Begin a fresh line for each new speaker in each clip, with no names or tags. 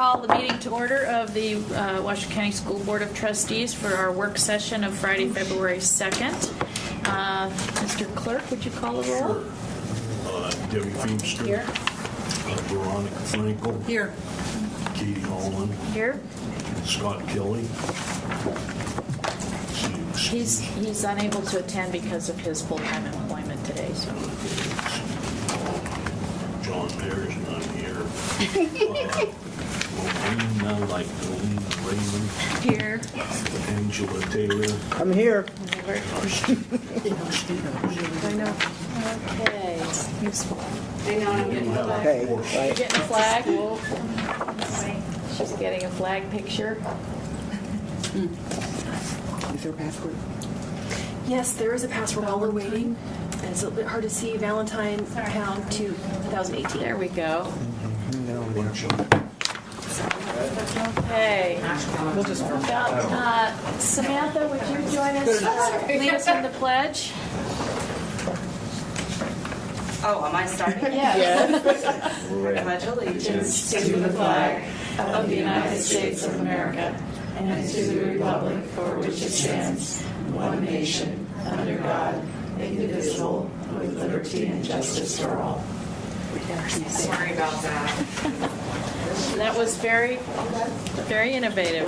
call the meeting to order of the Washington County School Board of Trustees for our work session of Friday, February 2nd. Mr. Clerk, would you call the roll?
Sure. Debbie Feemster.
Here.
Veronica Frankel.
Here.
Katie Holland.
Here.
Scott Kelly.
He's unable to attend because of his full-time employment today. So.
John Mayor's not here. Raymond.
Here.
Angela Taylor.
I'm here.
I know. Okay. Useful.
Okay.
You're
Right.
getting a flag? She's getting a flag picture.
Is there a password?
Yes, there is a password while we're waiting. And it's a little bit hard to see. Valentine Pound 2018.
There we go.
No.
Okay.
We'll just
Samantha, would you join us? Lead us in the pledge.
Oh, am I starting?
Yes.
I pledge allegiance to the flag of the United States of America and to the republic for which it stands, one nation, under God, indivisible, with liberty and justice for all. Sorry about that.
That was very, very innovative.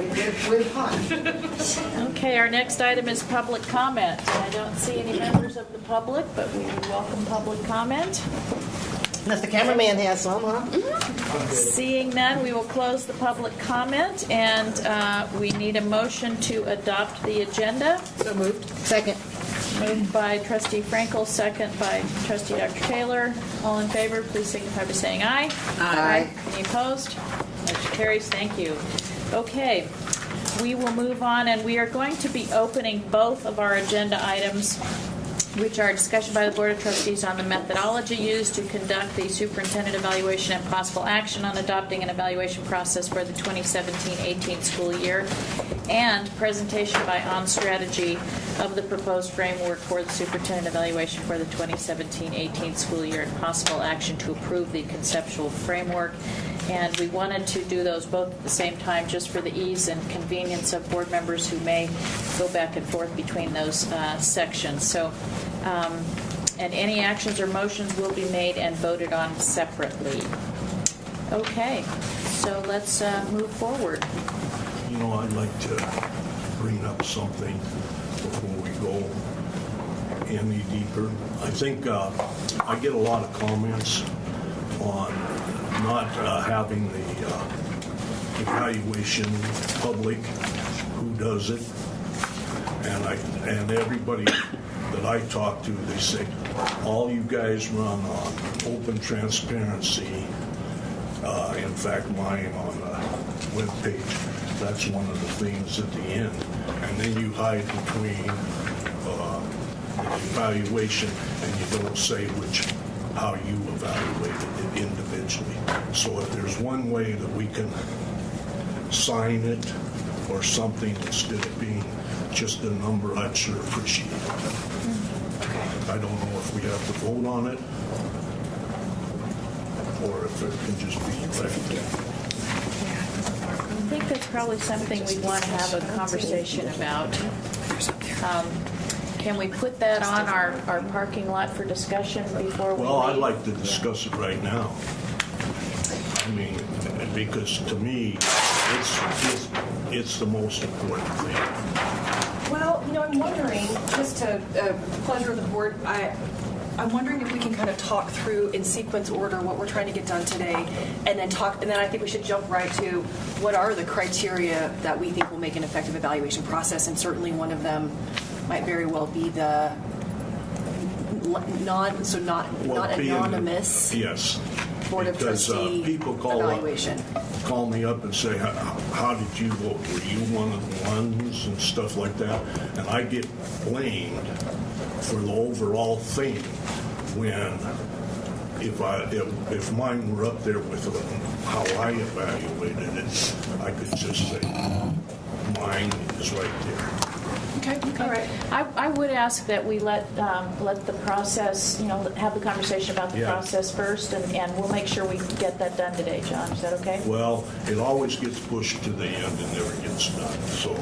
Okay, our next item is public comment. I don't see any members of the public, but we welcome public comment.
Mr. Cameraman has some, huh?
Seeing none, we will close the public comment, and we need a motion to adopt the agenda.
So moved. Second.
Moved by Trustee Frankel, second by Trustee Dr. Taylor. All in favor, please signify by saying aye.
Aye.
Any opposed? Motion carries. Thank you. Okay, we will move on, and we are going to be opening both of our agenda items, which are discussion by the Board of Trustees on the methodology used to conduct the superintendent evaluation and possible action on adopting an evaluation process for the 2017-18 school year, and presentation by On Strategy of the proposed framework for the superintendent evaluation for the 2017-18 school year and possible action to approve the conceptual framework. And we wanted to do those both at the same time just for the ease and convenience of board members who may go back and forth between those sections. So, and any actions or motions will be made and voted on separately. Okay, so let's move forward.
You know, I'd like to bring up something before we go any deeper. I think I get a lot of comments on not having the evaluation public, who does it, and everybody that I talk to, they say, all you guys run on open transparency. In fact, mine on the webpage, that's one of the things at the end. And then you hide between the evaluation and you don't say how you evaluated it individually. So if there's one way that we can sign it or something instead of being just a number, I'd sure appreciate it. I don't know if we have to vote on it or if it can just be left.
I think that's probably something we'd want to have a conversation about. Can we put that on our parking lot for discussion before we
Well, I'd
leave?
like to discuss it right now. I mean, because to me, it's the most important thing.
Well, I'm wondering, just to pleasure of the board, I'm wondering if we can kind of talk through in sequence order what we're trying to get done today, and then I think we should jump right to what are the criteria that we think will make an effective evaluation process, and certainly one of them might very well be the not anonymous.
Yes.
Board of
Because
Trustee
people call me up and say, how did you vote? Were you one of the ones and stuff like that? And I get blamed for the overall thing when if mine were up there with how I evaluated it, I could just say mine is right there.
Okay, all right.
I would ask that we let the process, have the conversation about the
Yeah.
process first, and we'll make sure we get that done today, John. Is that okay?
Well, it always gets pushed to the end and never gets done, so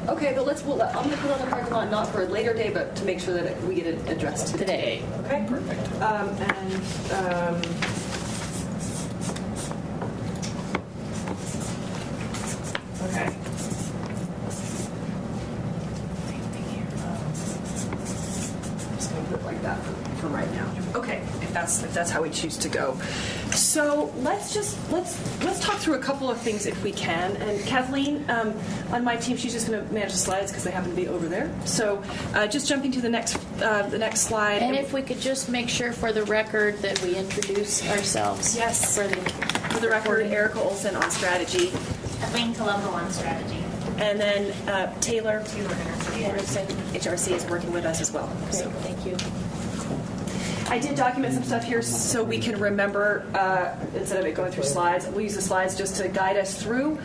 Okay, but I'm going to put on the parking lot not for a later day, but to make sure that we get it addressed today. Okay? Perfect. Okay. Just going to put it like that for right now. Okay, if that's how we choose to go. So let's talk through a couple of things if we can. And Kathleen, on my team, she's just going to manage the slides because they happen to be over there. So just jumping to the next slide.
And if we could just make sure for the record that we introduce ourselves.
Yes.
For
the record, Erica Olson on strategy.
Kathleen Colombo on strategy.
And then Taylor Anderson, HRC, is working with us as well.
Great,
So
thank you.
I did document some stuff here so we can remember instead of it going through slides. We'll use the slides just to guide us through.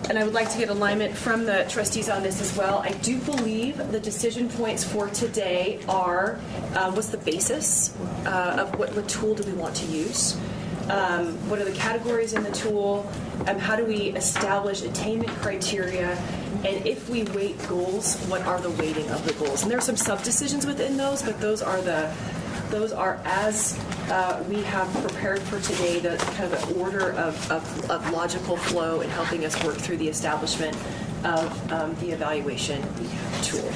And I would like to get alignment from the trustees on this as well. I do believe the decision points for today are what's the basis of what tool do we want to use? What are the categories in the tool? How do we establish attainment criteria? And if we weight goals, what are the weighting of the goals? And there are some sub-decisions within those, but those are as we have prepared for today, the kind of the order of logical flow in helping us work through the establishment of the evaluation tool.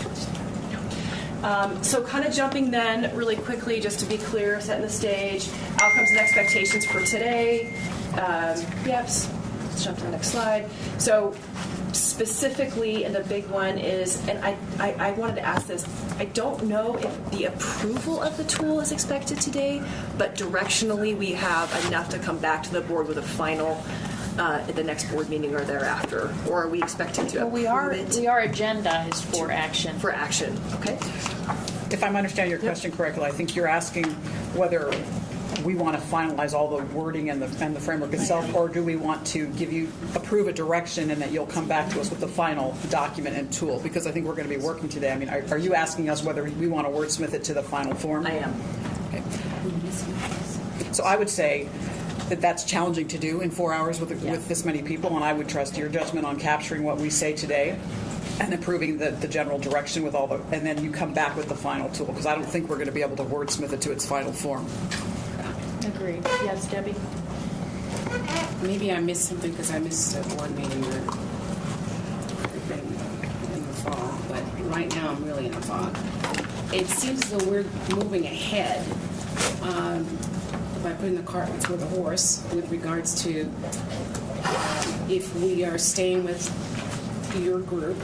So kind of jumping then really quickly, just to be clear, setting the stage, outcomes and expectations for today. Let's jump to the next slide. So specifically, and the big one is, and I wanted to ask this, I don't know if the approval of the tool is expected today, but directionally we have enough to come back to the board with a final at the next board meeting or thereafter, or are we expecting to approve it?
We are agendized for action.
For action, okay.
If I'm understanding your question correctly, I think you're asking whether we want to finalize all the wording and the framework itself, or do we want to approve a direction and that you'll come back to us with the final document and tool? Because I think we're going to be working today. I mean, are you asking us whether we want to wordsmith it to the final form?
I am.
Okay. So I would say that that's challenging to do in 4 hours with this many people, and I would trust your judgment on capturing what we say today and approving the general direction with and then you come back with the final tool, because I don't think we're going to be able to wordsmith it to its final form.
Agreed. Yes, Debbie?
Maybe I missed something because I missed a board meeting in the fall, but right now I'm really in a fog. It seems as though we're moving ahead by putting the cart before the horse with regards to if we are staying with your group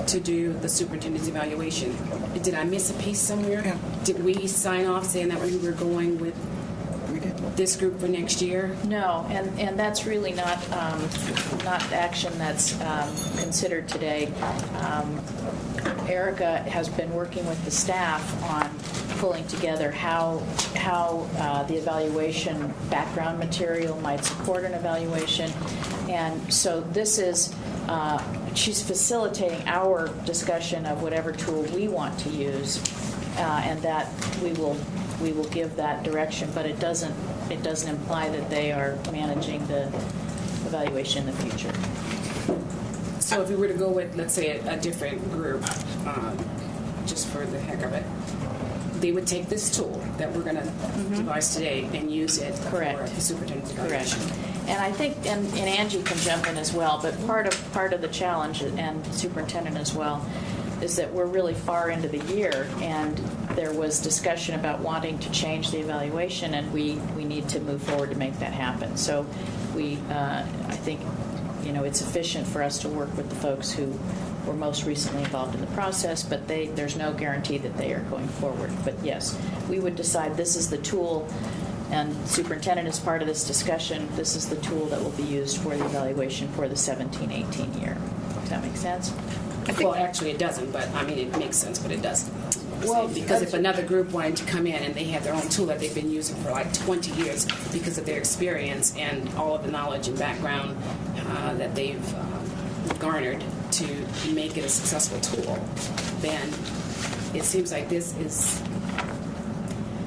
to do the superintendent's evaluation. Did I miss a piece somewhere?
Yeah.
Did we sign off saying that we were going with this group for next year?
No, and that's really not action that's considered today. Erica has been working with the staff on pulling together how the evaluation background material might support an evaluation, and so this is she's facilitating our discussion of whatever tool we want to use, and that we will give that direction, but it doesn't imply that they are managing the evaluation in the future.
So if we were to go with, let's say, a different group, just for the heck of it, they would take this tool that we're going to devise today and use it
Correct.
for the superintendent's evaluation.
Correct. And I think, and Angie can jump in as well, but part of the challenge, and the superintendent as well, is that we're really far into the year, and there was discussion about wanting to change the evaluation, and we need to move forward to make that happen. So I think, it's efficient for us to work with the folks who were most recently involved in the process, but there's no guarantee that they are going forward. But yes, we would decide this is the tool, and superintendent is part of this discussion. This is the tool that will be used for the evaluation for the 17-18 year. Does that make sense?
Well, actually, it doesn't, but I mean, it makes sense, but it doesn't.
Well,
because if another group wanted to come in and they have their own tool that they've been using for like 20 years because of their experience and all of the knowledge and background that they've garnered to make it a successful tool, then it seems like this is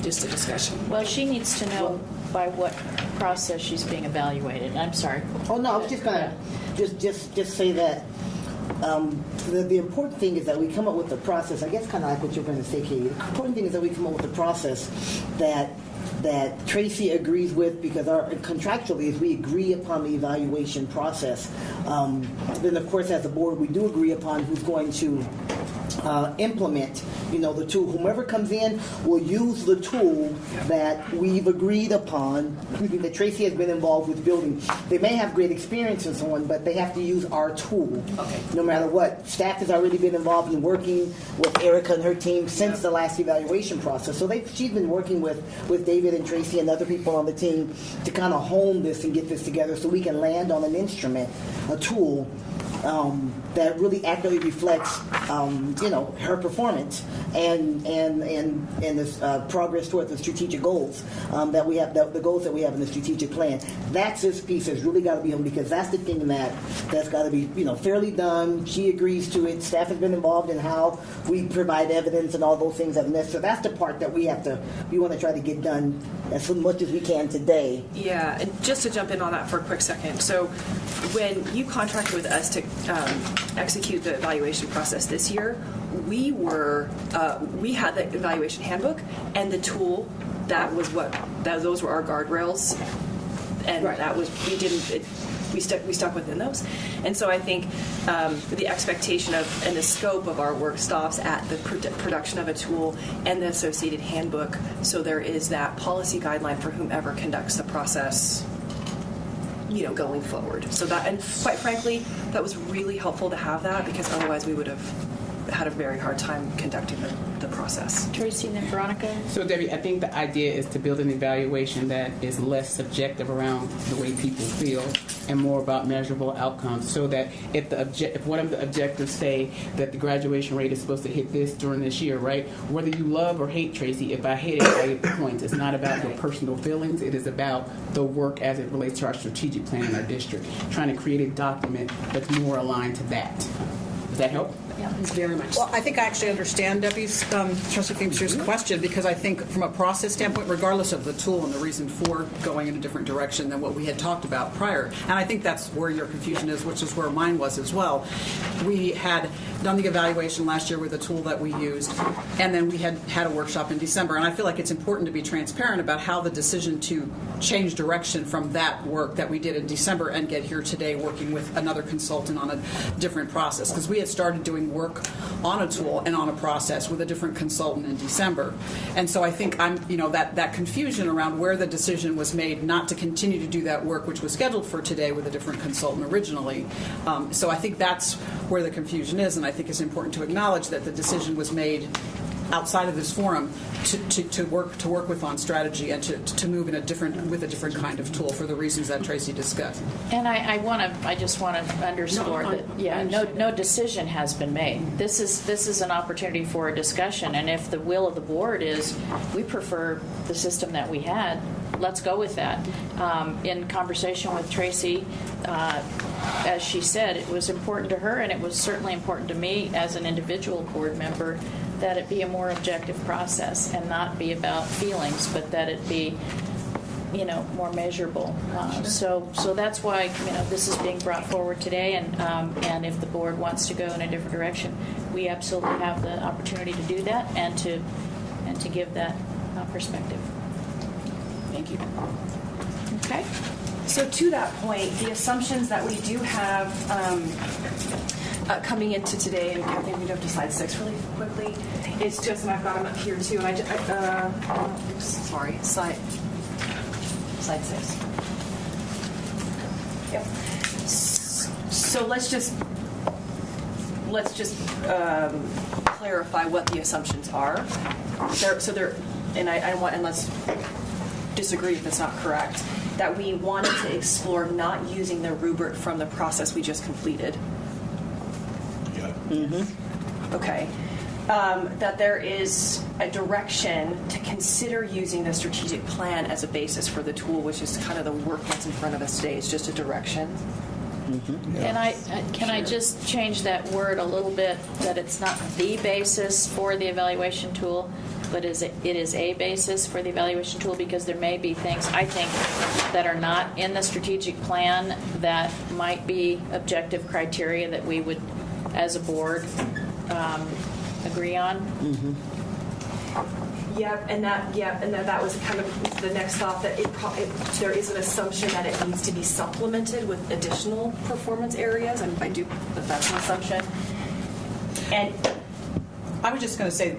just a discussion.
Well, she needs to know by what process she's being evaluated. I'm sorry.
Oh, no, I was just going to just say that the important thing is that we come up with a process, I guess kind of like what you're going to say, Katie. The important thing is that we come up with a process that Tracy agrees with, because contractually, if we agree upon the evaluation process, then of course as a board we do agree upon who's going to implement, the tool. Whomever comes in will use the tool that we've agreed upon, that Tracy has been involved with building. They may have great experience and so on, but they have to use our tool.
Okay.
No matter what. Staff has already been involved in working with Erica and her team since the last evaluation process. So she's been working with David and Tracy and other people on the team to kind of hone this and get this together so we can land on an instrument, a tool, that really accurately reflects, her performance and this progress towards the strategic goals that we have, the goals that we have in the strategic plan. That's this piece that's really got to be on, because that's the thing that's got to be, fairly done. She agrees to it. Staff has been involved in how we provide evidence and all those things that are necessary. So that's the part that we want to try to get done as much as we can today.
Yeah, and just to jump in on that for a quick second. So when you contracted with us to execute the evaluation process this year, we had the evaluation handbook and the tool. Those were our guardrails, and
Right.
that was we stuck within those. And so I think the expectation of and the scope of our work stops at the production of a tool and the associated handbook. So there is that policy guideline for whomever conducts the process, going forward. So that, and quite frankly, that was really helpful to have that, because otherwise we would have had a very hard time conducting the process.
Tracy and then Veronica.
So, Debbie, I think the idea is to build an evaluation that is less subjective around the way people feel and more about measurable outcomes, so that if one of the objectives say that the graduation rate is supposed to hit this during this year, right? Whether you love or hate Tracy, if I hate it, I get the points. It's not about your personal feelings. It is about the work as it relates to our strategic plan in our district, trying to create a document that's more aligned to that. Does that help?
Yeah, very much.
Well, I think I actually understand Debbie's, Trustee Feemster's question, because I think from a process standpoint, regardless of the tool and the reason for going in a different direction than what we had talked about prior, and I think that's where your confusion is, which is where mine was as well. We had done the evaluation last year with a tool that we used, and then we had a workshop in December, and I feel like it's important to be transparent about how the decision to change direction from that work that we did in December and get here today working with another consultant on a different process, because we had started doing work on a tool and on a process with a different consultant in December. And so I think that confusion around where the decision was made not to continue to do that work, which was scheduled for today with a different consultant originally. So I think that's where the confusion is, and I think it's important to acknowledge that the decision was made outside of this forum to work with on strategy and to move with a different kind of tool for the reasons that Tracy discussed.
And I just want to underscore no decision has been made. This is an opportunity for a discussion, and if the will of the board is we prefer the system that we had, let's go with that. In conversation with Tracy, as she said, it was important to her, and it was certainly important to me as an individual board member, that it be a more objective process and not be about feelings, but that it be, more measurable. So that's why this is being brought forward today, and if the board wants to go in a different direction, we absolutely have the opportunity to do that and to give that perspective.
Thank you.
Okay.
So to that point, the assumptions that we do have coming into today, and I think we jump to slide 6 really quickly. It's just, and I've got them up here too, and slide 6. Yep. So let's just clarify what the assumptions are. And let's disagree if it's not correct. That we wanted to explore not using the rubric from the process we just completed.
Yeah.
Mm-hmm.
Okay. That there is a direction to consider using the strategic plan as a basis for the tool, which is kind of the work that's in front of us today. It's just a direction.
Can I just change that word a little bit, that it's not the basis for the evaluation tool, but it is a basis for the evaluation tool, because there may be things, I think, that are not in the strategic plan that might be objective criteria that we would, as a board, agree on.
That was kind of the next thought, that there is an assumption that it needs to be supplemented with additional performance areas, and I do, but that's an assumption. And
I was just going to say,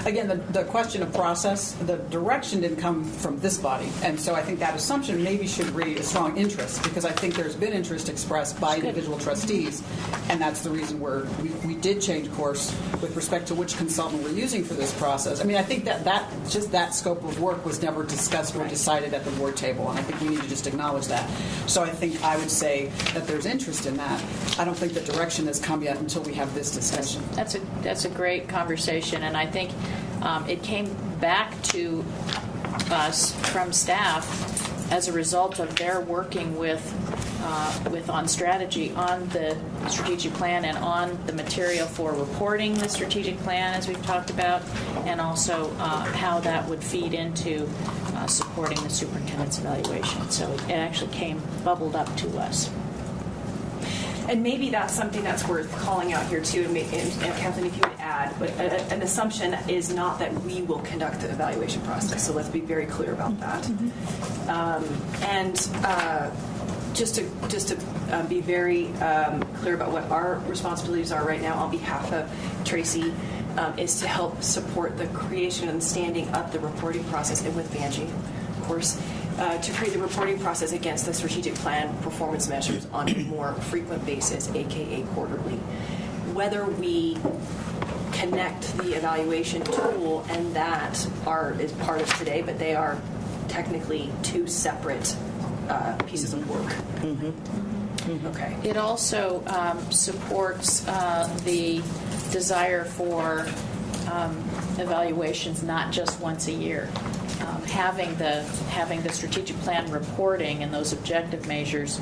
again, the question of process, the direction didn't come from this body. And so I think that assumption maybe should read a strong interest, because I think there's been interest expressed by individual trustees. And that's the reason we did change course with respect to which consultant we're using for this process. I mean, I think that scope of work was never discussed or decided at the board table. And I think we need to just acknowledge that. So I think I would say that there's interest in that. I don't think the direction has come yet until we have this discussion.
That's a great conversation, and I think it came back to us from staff as a result of their working with on strategy, on the strategic plan, and on the material for reporting the strategic plan, as we've talked about, and also how that would feed into supporting the superintendent's evaluation. So it actually bubbled up to us.
And maybe that's something that's worth calling out here too, and Kathleen, if you would add, but an assumption is not that we will conduct the evaluation process, so let's be very clear about that. Just to be very clear about what our responsibilities are right now on behalf of Tracy, is to help support the creation and standing up the reporting process, and with Vanjie, of course, to create the reporting process against the strategic plan performance measures on a more frequent basis, aka quarterly. Whether we connect the evaluation tool and that is part of today, but they are technically two separate pieces of work. Okay.
It also supports the desire for evaluations not just once a year. Having the strategic plan reporting and those objective measures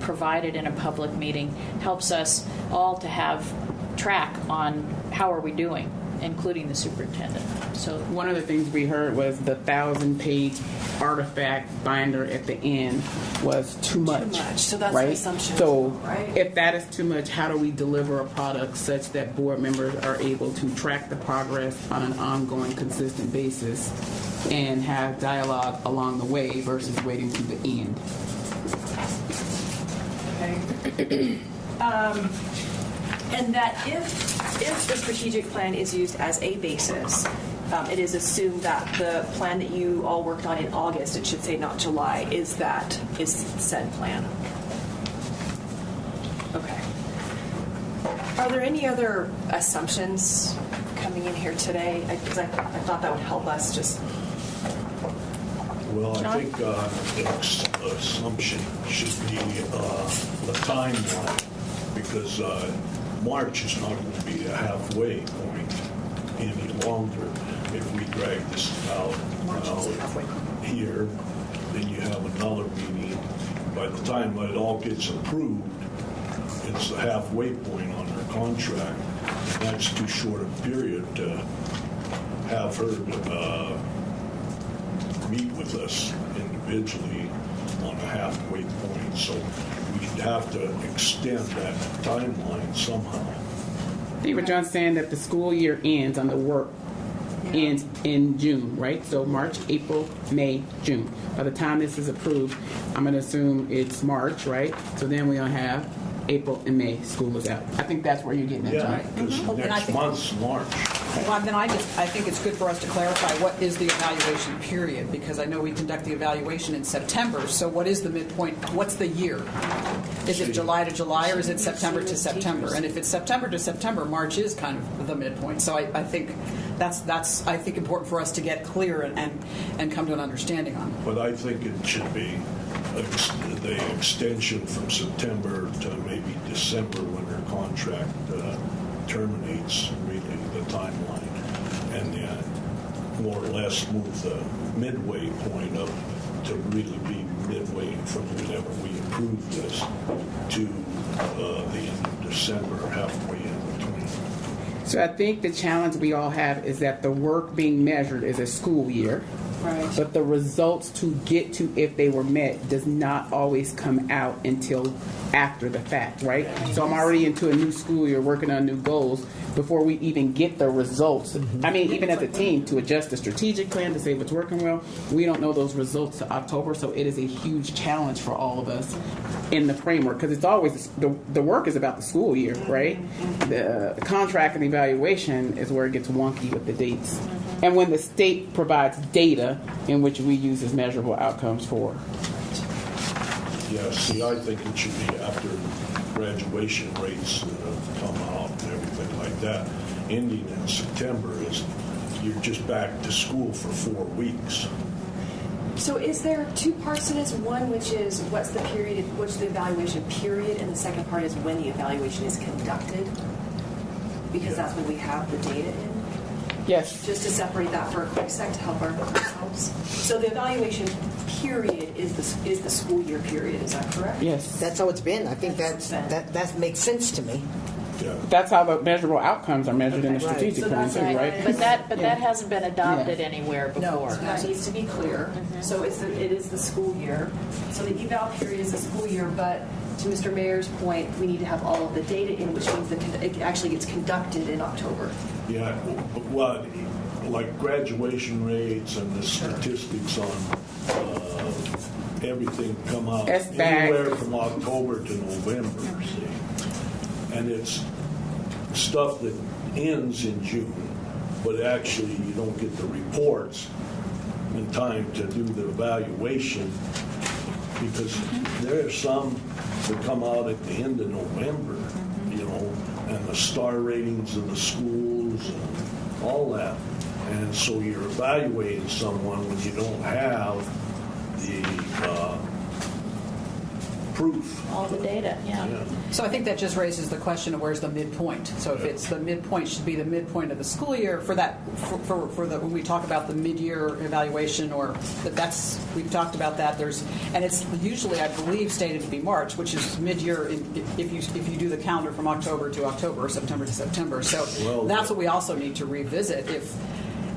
provided in a public meeting helps us all to have track on how are we doing, including the superintendent. So
one of the things we heard was the 1,000-page artifact binder at the end was too much.
So that's
right?
an assumption.
So
right?
if that is too much, how do we deliver a product such that board members are able to track the progress on an ongoing, consistent basis and have dialogue along the way versus waiting to the end?
Okay. And that if the strategic plan is used as a basis, it is assumed that the plan that you all worked on in August, it should say not July, is said plan. Okay. Are there any other assumptions coming in here today? Because I thought that would help us just.
Well, I think the assumption should be the timeline, because March is not going to be a halfway point any longer if we drag this out here. Then you have another meeting. By the time it all gets approved, it's the halfway point on their contract. And that's too short a period to have her meet with us individually on a halfway point. So we have to extend that timeline somehow.
David John's saying that the school year ends on the work ends in June, right? So March, April, May, June. By the time this is approved, I'm going to assume it's March, right? So then we'll have April and May, school is out. I think that's where you're getting at,
Yeah,
right?
because next month's March.
Well, then I think it's good for us to clarify what is the evaluation period, because I know we conduct the evaluation in September. So what is the midpoint? What's the year? Is it July to July, or is it September to September? And if it's September to September, March is kind of the midpoint. So I think that's important for us to get clear and come to an understanding on.
But I think it should be the extension from September to maybe December when their contract terminates, really, the timeline, and then more or less move the midway point up to really be midway in from whenever we approved this to the end of December, halfway in between.
So I think the challenge we all have is that the work being measured is a school year.
Right.
But the results to get to if they were met does not always come out until after the fact, right? So I'm already into a new school year working on new goals before we even get the results. I mean, even as a team, to adjust the strategic plan to say if it's working well, we don't know those results to October, so it is a huge challenge for all of us in the framework, because it's always, the work is about the school year, right? The contract and evaluation is where it gets wonky with the dates. And when the state provides data in which we use as measurable outcomes for.
Yeah, see, I think it should be after graduation rates that have come out and everything like that. Ending in September is, you're just back to school for 4 weeks.
So is there two parts to this? One, which is what's the period, what's the evaluation period, and the second part is when the evaluation is conducted? Because that's when we have the data in.
Yes.
Just to separate that for a quick sec to help ourselves. So the evaluation period is the school year period. Is that correct?
Yes.
That's how it's been. I think that makes sense to me.
Yeah.
That's how the measurable outcomes are measured in the
Right.
strategic
So
plan
that's
too,
right.
right?
But that hasn't been adopted anywhere before.
So that needs to be clear. So it is the school year. So the eval period is the school year, but to Mr. Mayor's point, we need to have all of the data in, which means that it actually gets conducted in October.
Yeah, well, like graduation rates and the statistics on everything come out
SBAC.
anywhere from October to November, see? And it's stuff that ends in June, but actually you don't get the reports in time to do the evaluation, because there are some that come out at the end of November, you know, and the star ratings of the schools and all that. And so you're evaluating someone when you don't have the proof.
All the data, yeah.
So I think that just raises the question of where's the midpoint. So if it's the midpoint, should be the midpoint of the school year for that, for the, when we talk about the mid-year evaluation, or that's, we've talked about that, and it's usually, I believe, stated to be March, which is mid-year if you do the calendar from October to October or September to September. So that's what we also need to revisit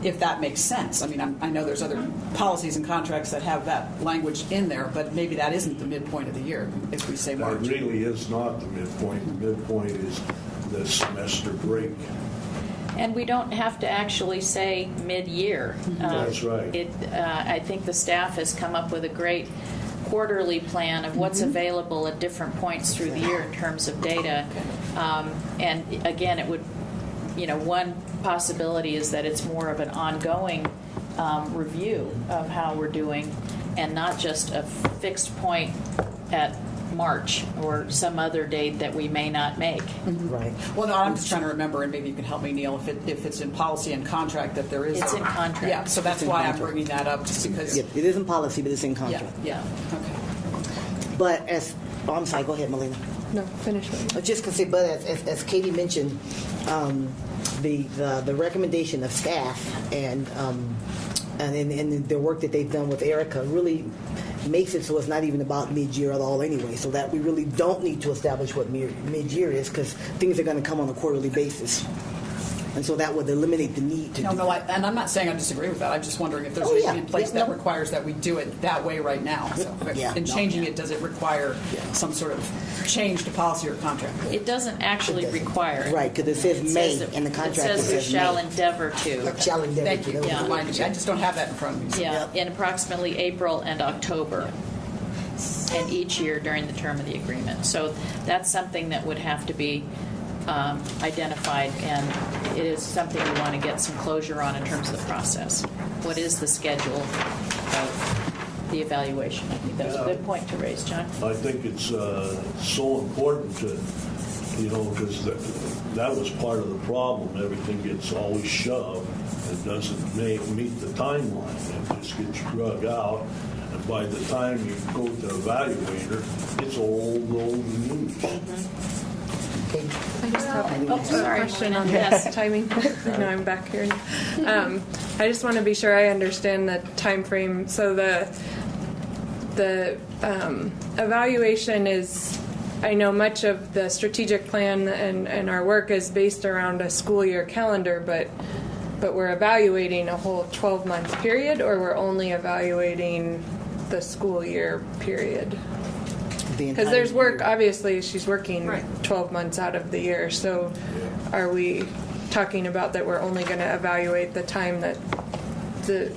if that makes sense. I mean, I know there's other policies and contracts that have that language in there, but maybe that isn't the midpoint of the year if we say March.
It really is not the midpoint. The midpoint is the semester break.
And we don't have to actually say mid-year.
That's right.
I think the staff has come up with a great quarterly plan of what's available at different points through the year in terms of data. And again, it would, one possibility is that it's more of an ongoing review of how we're doing, and not just a fixed point at March or some other date that we may not make.
Right.
Well, no, I'm just trying to remember, and maybe you can help me, Neil, if it's in policy and contract that there is.
It's in contract.
Yeah, so that's
in
why
contract.
I'm bringing that up, just because.
Yeah, it isn't policy, but it's in
Yeah,
contract.
yeah, okay.
But I'm sorry, go ahead, Melina.
No, finish.
Just to say, but as Katie mentioned, the recommendation of staff and the work that they've done with Erica really makes it so it's not even about mid-year at all anyway, so that we really don't need to establish what mid-year is, because things are going to come on a quarterly basis. And so that would eliminate the need to do that.
And I'm not saying I disagree with that. I'm just wondering if there's
Oh, yeah.
anything in place
Yeah,
that
no.
requires that we do it that way right now. So,
Yeah.
in changing it, does it require some sort of change to policy or contract?
It doesn't actually require it.
Right, because it says
It
May
says
in the contract.
It says we shall
May.
endeavor to.
Shall endeavor
Thank
to.
you.
That was
Yeah.
the word.
Reminded me. I just don't have that in front of me. So.
Yeah, in approximately April and October, and each year during the term of the agreement. So that's something that would have to be identified, and it is something we want to get some closure on in terms of the process. What is the schedule of the evaluation? I think that's a good point to raise, John.
I think it's so important to, because that was part of the problem. Everything gets always shoved. It doesn't meet the timeline. It just gets drug out. And by the time you go to evaluator, it's old news.
I just have
Oh, sorry.
a question on
Yes.
this timing. I know I'm back here. I just want to be sure I understand the time frame. So the
evaluation is, I know much of the strategic plan and our work is based around a school year calendar, but we're evaluating a whole 12-month period, or we're only evaluating the school year period? Because there's work, obviously, she's working 12 months out of the year, so are we talking about that we're only going to evaluate the time that the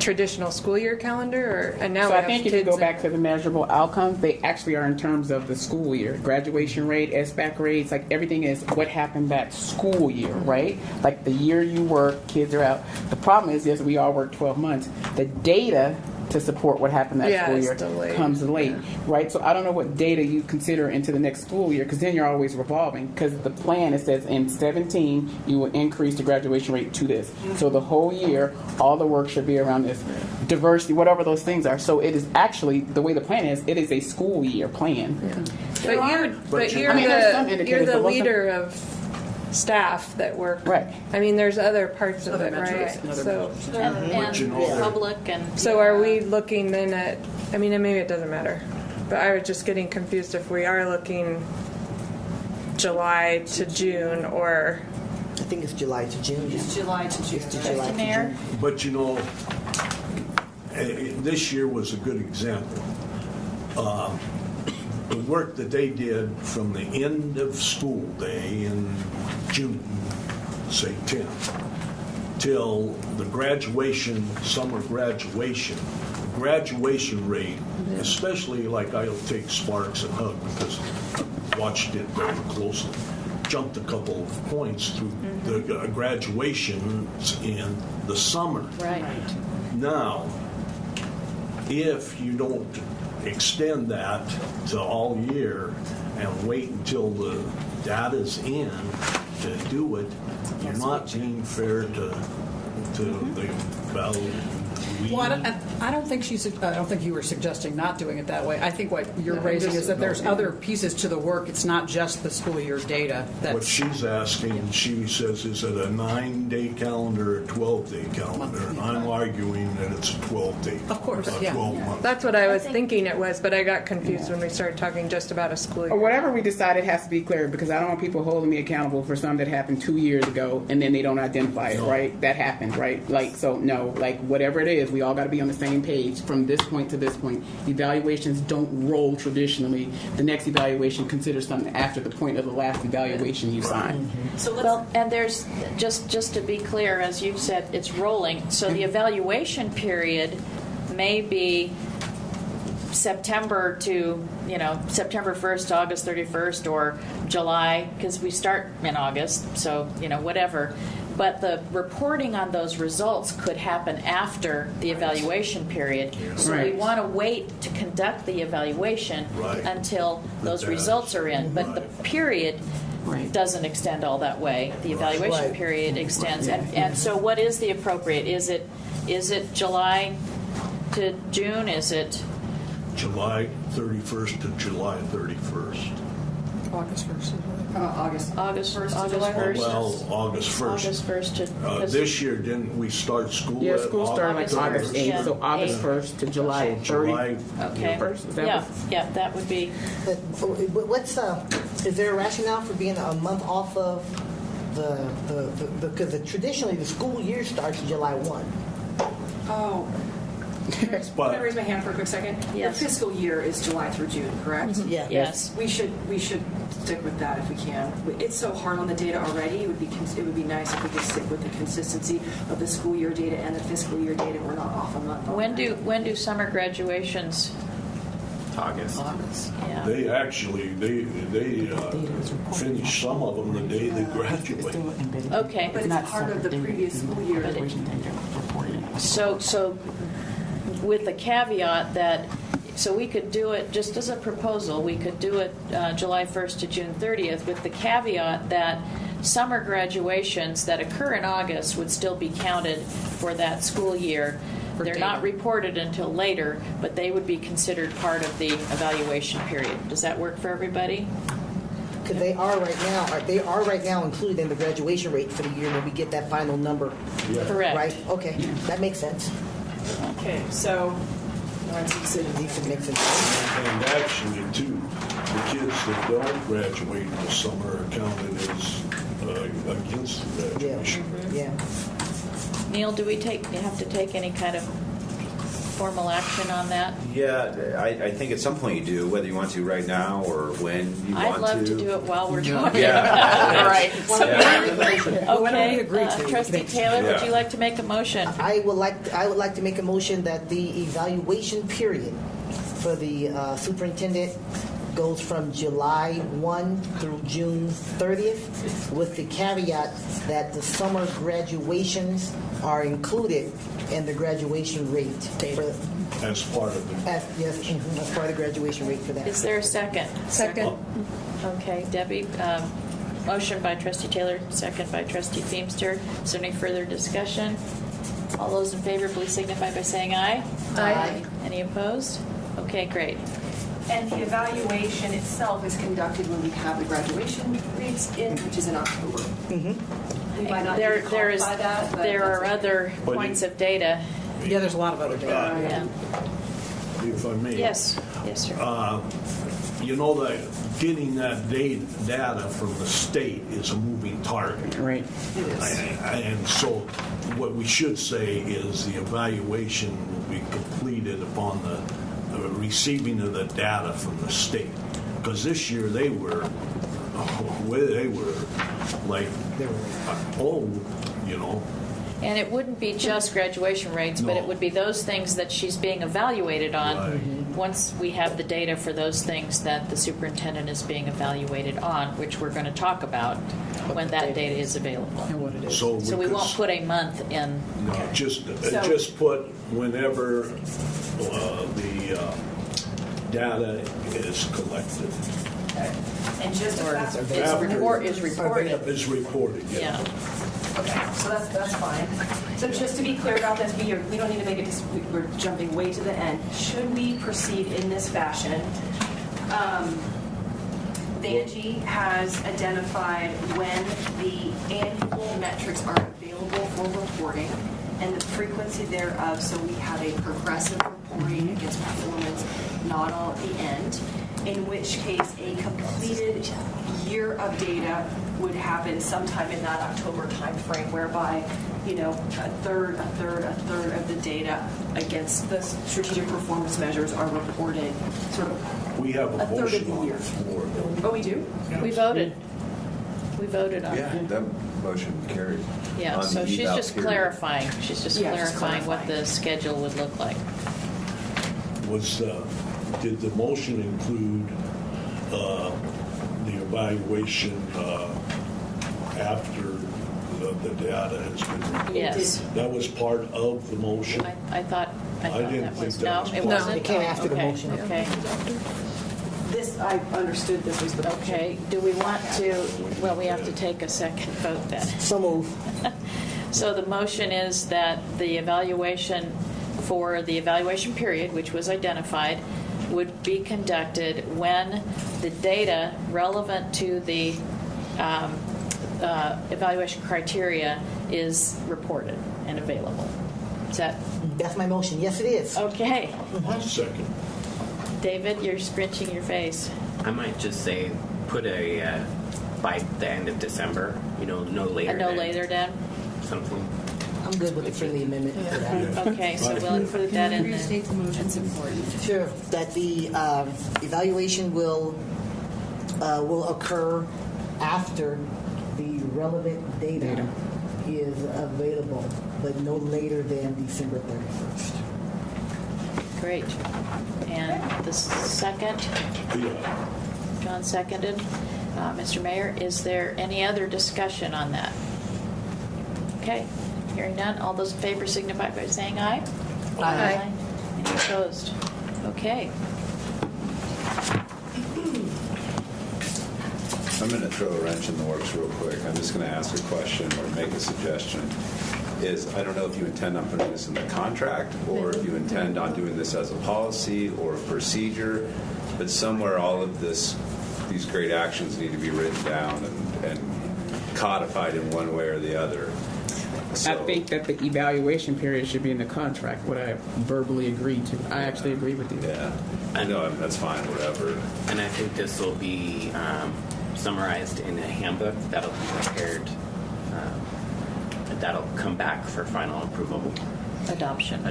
traditional school year calendar, and now
So
we
I
have
think if you
kids
go
in-
back to the measurable outcomes, they actually are in terms of the school year. Graduation rate, SBAC rates, like everything is what happened that school year, right? Like the year you work, kids are out. The problem is, yes, we all work 12 months. The data to support what happened that school
it's
year
delayed.
comes late, right? So I don't know what data you consider into the next school year, because then you're always revolving. Because the plan, it says in 17 you will increase the graduation rate to this. So the whole year, all the work should be around this diversity, whatever those things are. So it is actually the way the plan is. It is a school year plan.
But you're
I mean, there's some
you're
indicators,
the
but most of-
leader of staff that work.
Right.
I mean, there's other parts of it, right?
metrics and other
So,
And
you know-
public and.
so are we looking then at? I mean, and maybe it doesn't matter, but I was just getting confused if we are looking July to June or.
I think it's July to June.
It's July to June.
It's July to
Mayor?
June.
But you know, this year was a good example. The work that they did from the end of school day in June, say 10, till the graduation, summer graduation rate, especially like I'll take Sparks and Hug because I watched it very closely, jumped a couple of points through the graduations in the summer.
Right.
Now, if you don't extend that to all year and wait until the data's in to do it, you're not being fair to the value.
Well, I don't think I don't think you were suggesting not doing it that way. I think what you're raising is that there's other pieces to the work. It's not just the school year data.
What she's asking, she says, is it a 9-day calendar or a 12-day calendar? And I'm arguing that it's a 12-day.
Of course,
a
yeah.
12-month.
That's what I was thinking it was, but I got confused when we started talking just about a school year.
Or whatever we decided has to be clear, because I don't want people holding me accountable for something that happened 2 years ago and then they don't identify it, right? That happened, right? Like, so no, like whatever it is, we all got to be on the same page from this point to this point. Evaluations don't roll traditionally. The next evaluation considers something after the point of the last evaluation you signed.
So well, and there's just to be clear, as you said, it's rolling. So the evaluation period may be September to September 1st to August 31st, or July, because we start in August. So whatever. But the reporting on those results could happen after the evaluation period. So we
Right.
want to wait to conduct the evaluation
Right.
until those
data.
results are in. But the period
Right.
doesn't extend all that way. The evaluation
Right.
period extends. And so what is the appropriate? Is it July to June? Is it
July 31st to July 31st.
August 1st.
August.
August 1st to
August
July
1st.
1st?
Well, August 1st.
August 1st to... because-
This year, didn't we start school
Yeah,
at
school started like August 8th,
Yeah.
so August 1st to July
So
30th.
July
Okay.
First, is that
Yeah,
what-
yeah, that would be...
But what's is there a rationale for being a month off of because traditionally the school year starts July 1.
Oh. Can I
But
raise my hand for a quick second?
Yes.
The fiscal year is July through June, correct?
Yeah.
Yes.
We should stick with that if we can. It's so hard on the data already. It would be nice if we could stick with the consistency of the school year data and the fiscal year data. We're not off a month. on
When
that.
do summer graduations...
August.
Yeah.
they actually finish some of them the day they graduate.
Okay.
But it's part of the previous school year.
So with the caveat that, so we could do it, just as a proposal, we could do it July 1st to June 30th with the caveat that summer graduations that occur in August would still be counted for that school year. They're not reported until later, but they would be considered part of the evaluation period. Does that work for everybody?
Because they are right now included in the graduation rate for the year when we get that final number.
Correct.
Right? Okay, that makes sense.
Okay, so warrants a decision.
Needs to make sense.
And actually, too, the kids that don't graduate in the summer are counted as against the
Yeah,
graduation.
yeah.
Neil, do we have to take any kind of formal action on that?
Yeah, I think at some point you do, whether you want to right now or when you want to.
I'd love to do it while we're talking.
Yeah.
All right.
Whenever we agree
Okay,
to.
Trustee Taylor, would
Yeah.
you like to make a motion?
I would like to make a motion that the evaluation period for the superintendent goes from July 1 through June 30th, with the caveat that the summer graduations are included in the graduation rate.
As part of the
Yes, as part of the graduation rate for that.
Is there a second?
Second.
Okay, Debbie, motion by Trustee Taylor, second by Trustee Feemster. Is there any further discussion? All those in favor, please signify by saying aye.
Aye.
Any opposed? Okay, great.
And the evaluation itself is conducted when we have the graduation rates in, which is in October. We might not need to quantify that, but
There are
that's
other
But
points of data.
Yeah, there's a lot of other data.
Yeah.
if I may.
Yes, yes, sir.
You know that getting that data from the state is a moving target.
Right.
And so what we should say is the evaluation will be completed upon the receiving of the data from the state. Because this year they were like, you know.
And it wouldn't be just graduation rates, but it
No.
would be those things that she's being evaluated on.
Right.
Once we have the data for those things that the superintendent is being evaluated on, which we're going to talk about when that data is available.
And what it is.
So
So we
could
won't put a month in.
No, just put whenever the data is collected.
And just
Or
that's
is reported.
Is reported, yeah.
Yeah.
okay. So that's fine. So just to be clear about this, we don't need to make it. We're jumping way to the end. Should we proceed in this fashion? Vanjie has identified when the annual metrics are available for reporting and the frequency thereof, so we have a progressive reporting against performance, not all at the end, in which case a completed year of data would happen sometime in that October timeframe, whereby, a third of the data against the strategic performance measures are reported sort of
We have
a
a
third of
motion
the
on
year.
the floor.
Oh, we do?
We voted. We voted on
Yeah,
that.
that motion carried.
Yeah,
On
so
the
she's
eval
just
period.
clarifying. She's just
Yeah, just
clarifying what
clarifying.
the schedule would look like.
Did the motion include the evaluation after the data has been reported?
Yes.
That was part of the motion?
I thought
didn't
that
think
was,
that
no,
was
it
part of
wasn't?
it. It came after the
Okay,
motion.
Okay,
This, I understood this was the motion.
okay. Do we want to, well, we have to take a second vote then.
So move.
So the motion is that the evaluation for the evaluation period, which was identified, would be conducted when the data relevant to the evaluation criteria is reported and available. Is that
That's my motion. Yes, it is.
okay?
One second.
David, you're scrunching your face.
I might just say put a by the end of December, no later.
No
than
later, Dan?
something.
I'm good with the friendly amendment for that.
Okay, so we'll include that in there.
That's important.
Sure. That the evaluation will occur after the relevant data is available, but no later than December 31st.
Great. And the second,
Yeah.
John seconded. Mr. Mayor, is there any other discussion on that? Okay, hearing none. All those in favor signify by saying aye.
Aye.
Any opposed? Okay.
I'm going to throw a wrench in the works real quick. I'm just going to ask a question or make a suggestion. I don't know if you intend on putting this in the contract or if you intend on doing this as a policy or a procedure, but somewhere all of these great actions need to be written down and codified in one way or the other. So,
I think that the evaluation period should be in the contract, what I verbally agreed to. I actually agree with you.
yeah, I know that's fine, whatever.
And I think this will be summarized in a handbook that'll be prepared, that'll come back for final approval.
Adoption.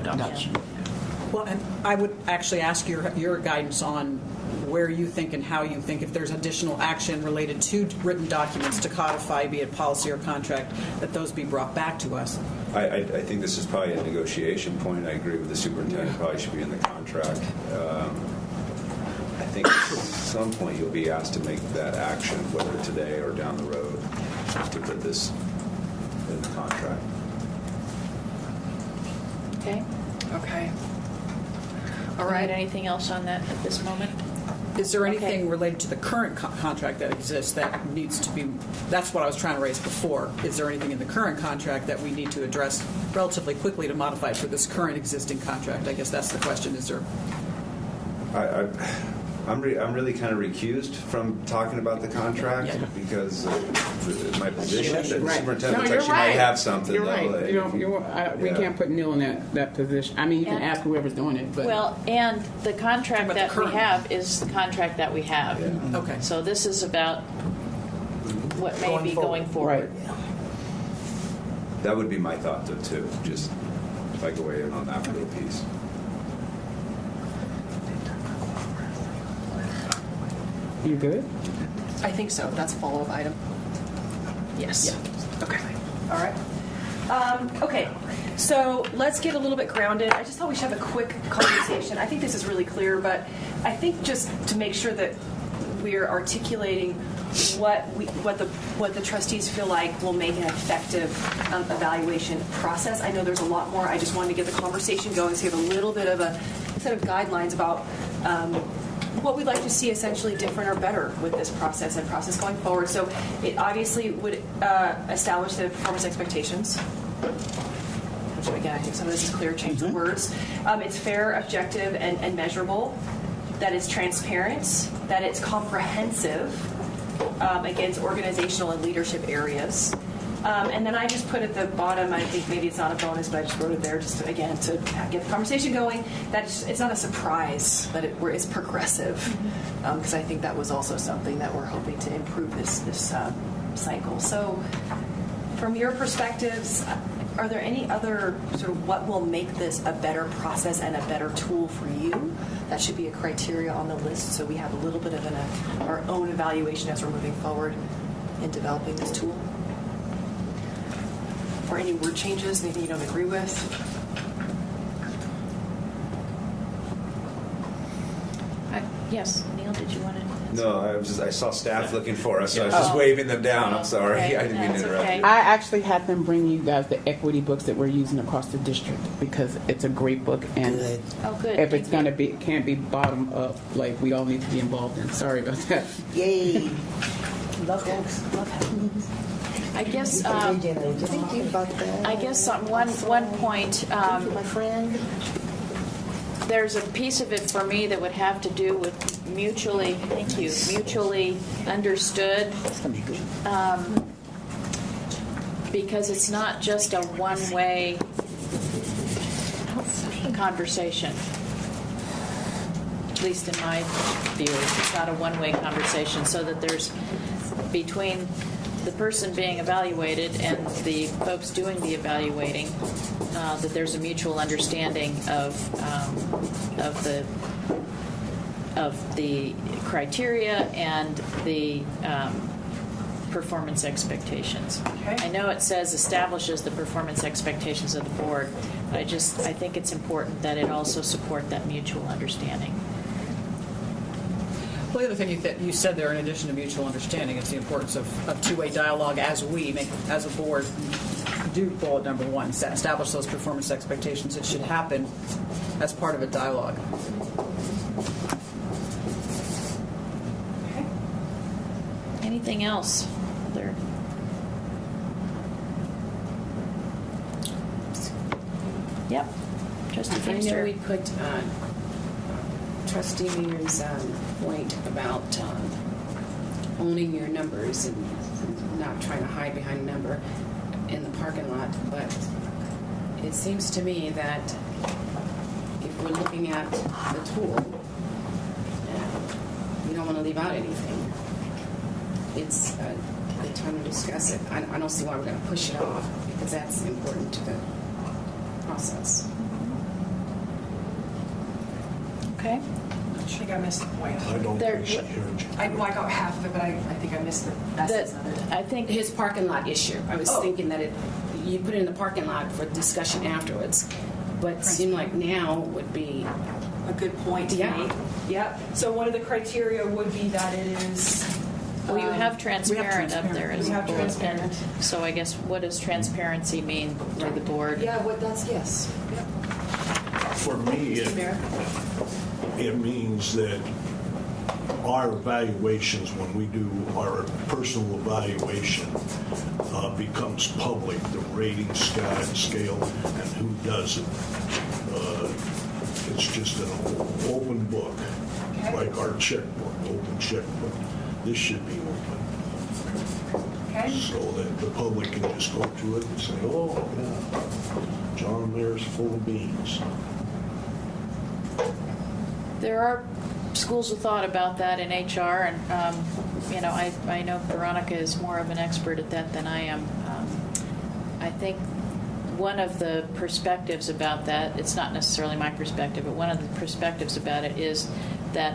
Well, and I would actually ask your guidance on where you think and how you think, if there's additional action related to written documents to codify, be it policy or contract, that those be brought back to us.
I think this is probably a negotiation point. I agree with the superintendent. Probably should be in the contract. I think at some point you'll be asked to make that action, whether today or down the road, to put this in the contract.
Okay.
Okay.
All right. Anything else on that at this moment?
Is there anything related to the current contract that exists that needs to be, that's what I was trying to raise before. Is there anything in the current contract that we need to address relatively quickly to modify for this current existing contract? I guess that's the question. Is there?
I'm really kind of recused from talking about the contract because of my position. The superintendent actually might have something.
You're
though,
right. We can't put Neil in that position. I mean, you can ask whoever's doing it. But.
Well, and the contract that we have is the contract that we have.
Yeah.
Okay.
So this is about what may be going forward.
Right.
That would be my thought, though, too. Just if I go away in on that little piece.
You good?
I think so. That's a follow-up item. Yes.
Yeah.
Okay. All right. Okay. So let's get a little bit grounded. I just thought we should have a quick conversation. I think this is really clear, but I think just to make sure that we're articulating what the trustees feel like will make an effective evaluation process. I know there's a lot more. I just wanted to get the conversation going so you have a little bit of a set of guidelines about what we'd like to see essentially different or better with this process and process going forward. So it obviously would establish the performance expectations, which again, I think some of this is clear, change the words. It's fair, objective, and measurable, that it's transparent, that it's comprehensive against organizational and leadership areas. And then I just put at the bottom, I think maybe it's not a bonus, but I just wrote it there just to get the conversation going, that it's not a surprise that it's progressive, because I think that was also something that we're hoping to improve this cycle. So from your perspectives, are there any other sort of what will make this a better process and a better tool for you? That should be a criteria on the list, so we have a little bit of our own evaluation as we're moving forward in developing this tool. Or any word changes, anything you don't agree with?
Yes, Neil, did you want to?
No, I saw staff looking for us, so I was just waving them down. I'm sorry.
Okay,
I didn't mean to interrupt
okay.
you.
I actually had them bring you guys the equity books that we're using across the district because it's a great book, and
Good.
Oh, good.
if it's going to be, it can't be bottom up, like we all need to be involved in. Sorry about that.
Yay. Love books. Love having these.
I guess.
Thank you about that.
I guess one point.
Thank you, my friend.
There's a piece of it for me that would have to do with mutually understood, because it's not just a one-way conversation. At least in my view, it's not a one-way conversation, so that there's between the person being evaluated and the folks doing the evaluating, that there's a mutual understanding of the criteria and the performance expectations.
Okay.
I know it says establishes the performance expectations of the board, but I think it's important that it also support that mutual understanding.
Well, the other thing you said there, in addition to mutual understanding, is the importance of two-way dialogue as a board, do bullet number one, establish those performance expectations. It should happen as part of a dialogue.
Okay. Anything else? Yep. Trustee
I know
Feimster.
we put Trustee Meader's point about owning your numbers and not trying to hide behind a number. in the parking lot, but it seems to me that if we're looking at the tool, we don't want to leave out anything. It's a good time to discuss it. I don't see why we're going to push it off, because that's important to the process.
Okay.
I think I missed the point.
I don't
There-
think she heard you.
I got half of it, but I think I missed the essence of it.
I think
His parking lot issue. I was thinking that you put it in the parking lot for discussion afterwards, but it seemed like now would be.
A good point to
Yeah.
make. Yep. So one of the criteria would be that it is.
well, you have transparent up there as
We
a
have
bullet.
transparent.
So I guess what does transparency mean to the board?
Yeah, that's yes. Yep.
For me, it means that our evaluations, when we do our personal evaluation, becomes public, the rating scale and who does it. It's just an open book, like our checkbook, open checkbook. This should be open,
Okay.
so that the public can just go to it and say, oh, yeah, John Mayer's full of beans.
There are schools of thought about that in HR, and I know Veronica is more of an expert at that than I am. I think one of the perspectives about that, it's not necessarily my perspective, but one of the perspectives about it is that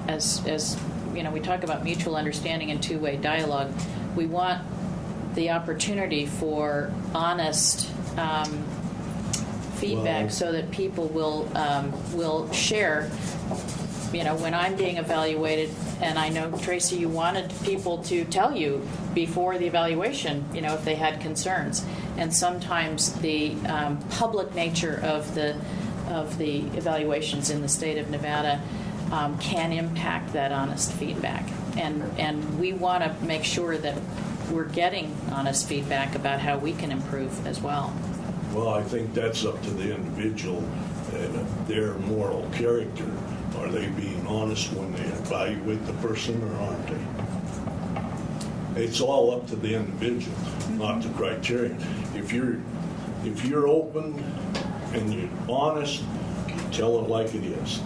as we talk about mutual understanding and two-way dialogue, we want the opportunity for honest feedback, so that people will share. When I'm being evaluated, and I know, Tracy, you wanted people to tell you before the evaluation, if they had concerns. And sometimes the public nature of the evaluations in the state of Nevada can impact that honest feedback. And we want to make sure that we're getting honest feedback about how we can improve as well.
Well, I think that's up to the individual and their moral character. Are they being honest when they evaluate the person, or aren't they? It's all up to the individual, not the criterion. If you're open and you're honest, tell it like it is.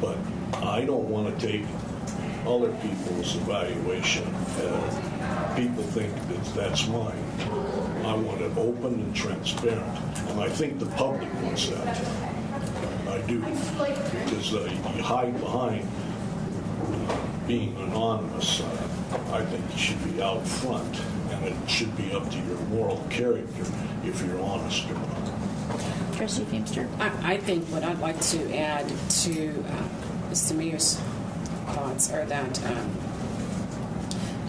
But I don't want to take other people's evaluation. People think that's mine. I want it open and transparent, and I think the public wants that. I do, because you hide behind being anonymous. I think you should be out front, and it should be up to your moral character if you're honest or not.
Trustee Feimster?
I think what I'd like to add to Mr. Mayor's thoughts are that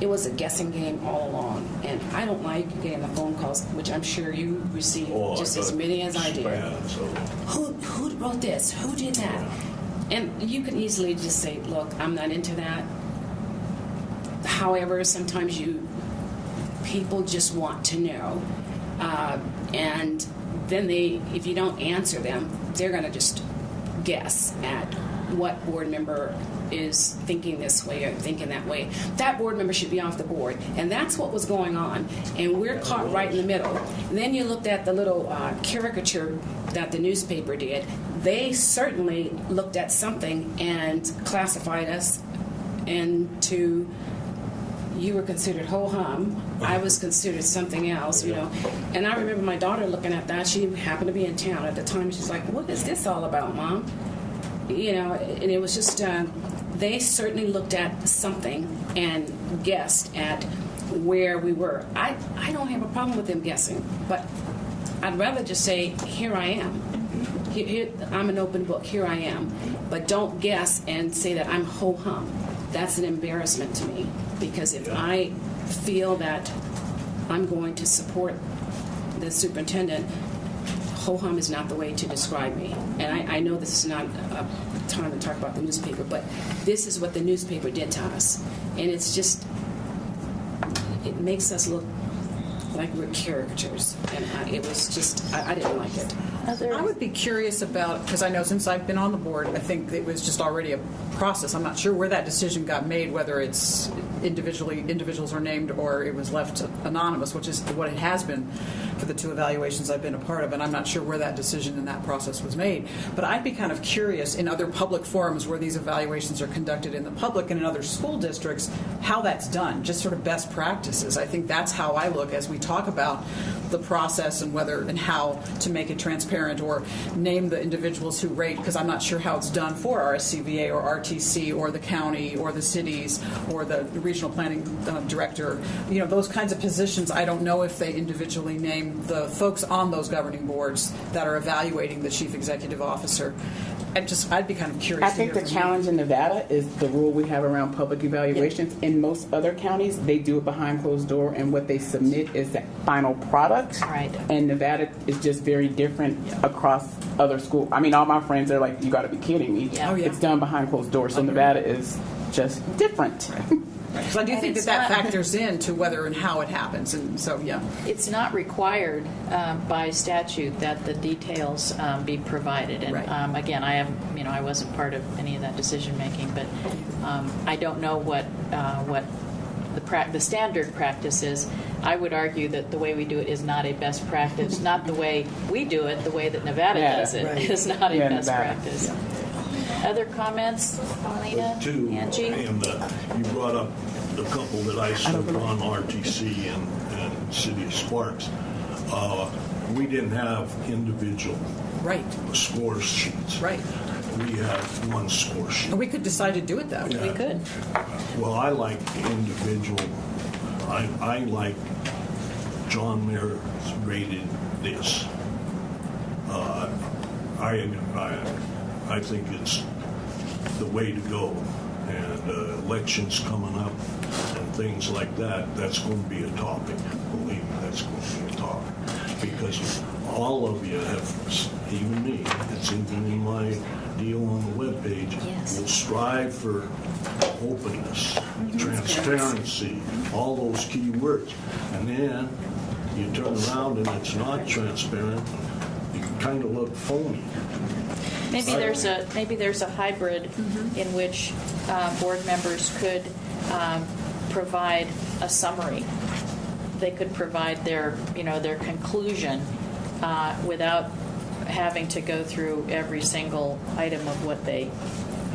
it was a guessing game all along, and I don't like getting the phone calls, which I'm sure you received just as many as I did. Who wrote this? Who did that? And you can easily just say, look, I'm not into that. However, sometimes people just want to know, and then if you don't answer them, they're going to just guess at what board member is thinking this way or thinking that way. That board member should be off the board. And that's what was going on. And we're caught right in the middle. And then you looked at the little caricature that the newspaper did. They certainly looked at something and classified us into, you were considered ho-hum. I was considered something else, And I remember my daughter looking at that. She happened to be in town at the time. She's like, what is this all about, Mom? And it was just, they certainly looked at something and guessed at where we were. I don't have a problem with them guessing, but I'd rather just say, here I am. Here, I'm an open book. Here I am. But don't guess and say that I'm ho-hum. That's an embarrassment to me, because if I feel that I'm going to support the superintendent, ho-hum is not the way to describe me. And I know this is not a time to talk about the newspaper, but this is what the newspaper did to us. And it's just, it makes us look like we're caricatures. And it was just, I didn't like it.
I would be curious about, because I know since I've been on the board, I think it was just already a process. I'm not sure where that decision got made, whether it's individuals are named or it was left anonymous, which is what it has been for the 2 evaluations I've been a part of, and I'm not sure where that decision in that process was made. But I'd be kind of curious in other public forums where these evaluations are conducted in the public and in other school districts, how that's done, just sort of best practices. I think that's how I look as we talk about the process and whether and how to make it transparent or name the individuals who rate, because I'm not sure how it's done for RSCVA or RTC or the county or the cities or the regional planning director. You know, those kinds of positions, I don't know if they individually name the folks on those governing boards that are evaluating the chief executive officer. I'd be kind of curious.
I think the challenge in Nevada is the rule we have around public evaluations. In most other counties, they do it behind closed door, and what they submit is the final product.
Right.
And Nevada is just very different across other schools. I mean, all my friends are like, "You got to be kidding me!"
Yeah. Oh, yeah.
It's done behind closed doors, so Nevada is just different.
Because I do think that factors into whether and how it happens, and so
It's not required by statute that the details be provided, and
Right.
again, I wasn't part of any of that decision making, but I don't know what the standard practice is. I would argue that the way we do it is not a best practice, not the way we do it. The way that Nevada does it is not a best practice. Other comments, Paulina, Angie?
And you brought up the couple that I served on, RTC and City of Sparks. We didn't have individual score sheets.
Right.
We have one score sheet.
And we could decide to do it that way.
We could.
Well, I like individual. I like John Mayer rated this. I think it's the way to go. And elections coming up and things like that, that's going to be a topic. Believe me, that's going to be a topic. Because all of you have, even me, it's even in my deal on the webpage, will strive for openness, transparency, all those key words. And then you turn around and it's not transparent, you kind of look phony.
Maybe there's a hybrid in which board members could provide a summary. They could provide their conclusion without having to go through every single item of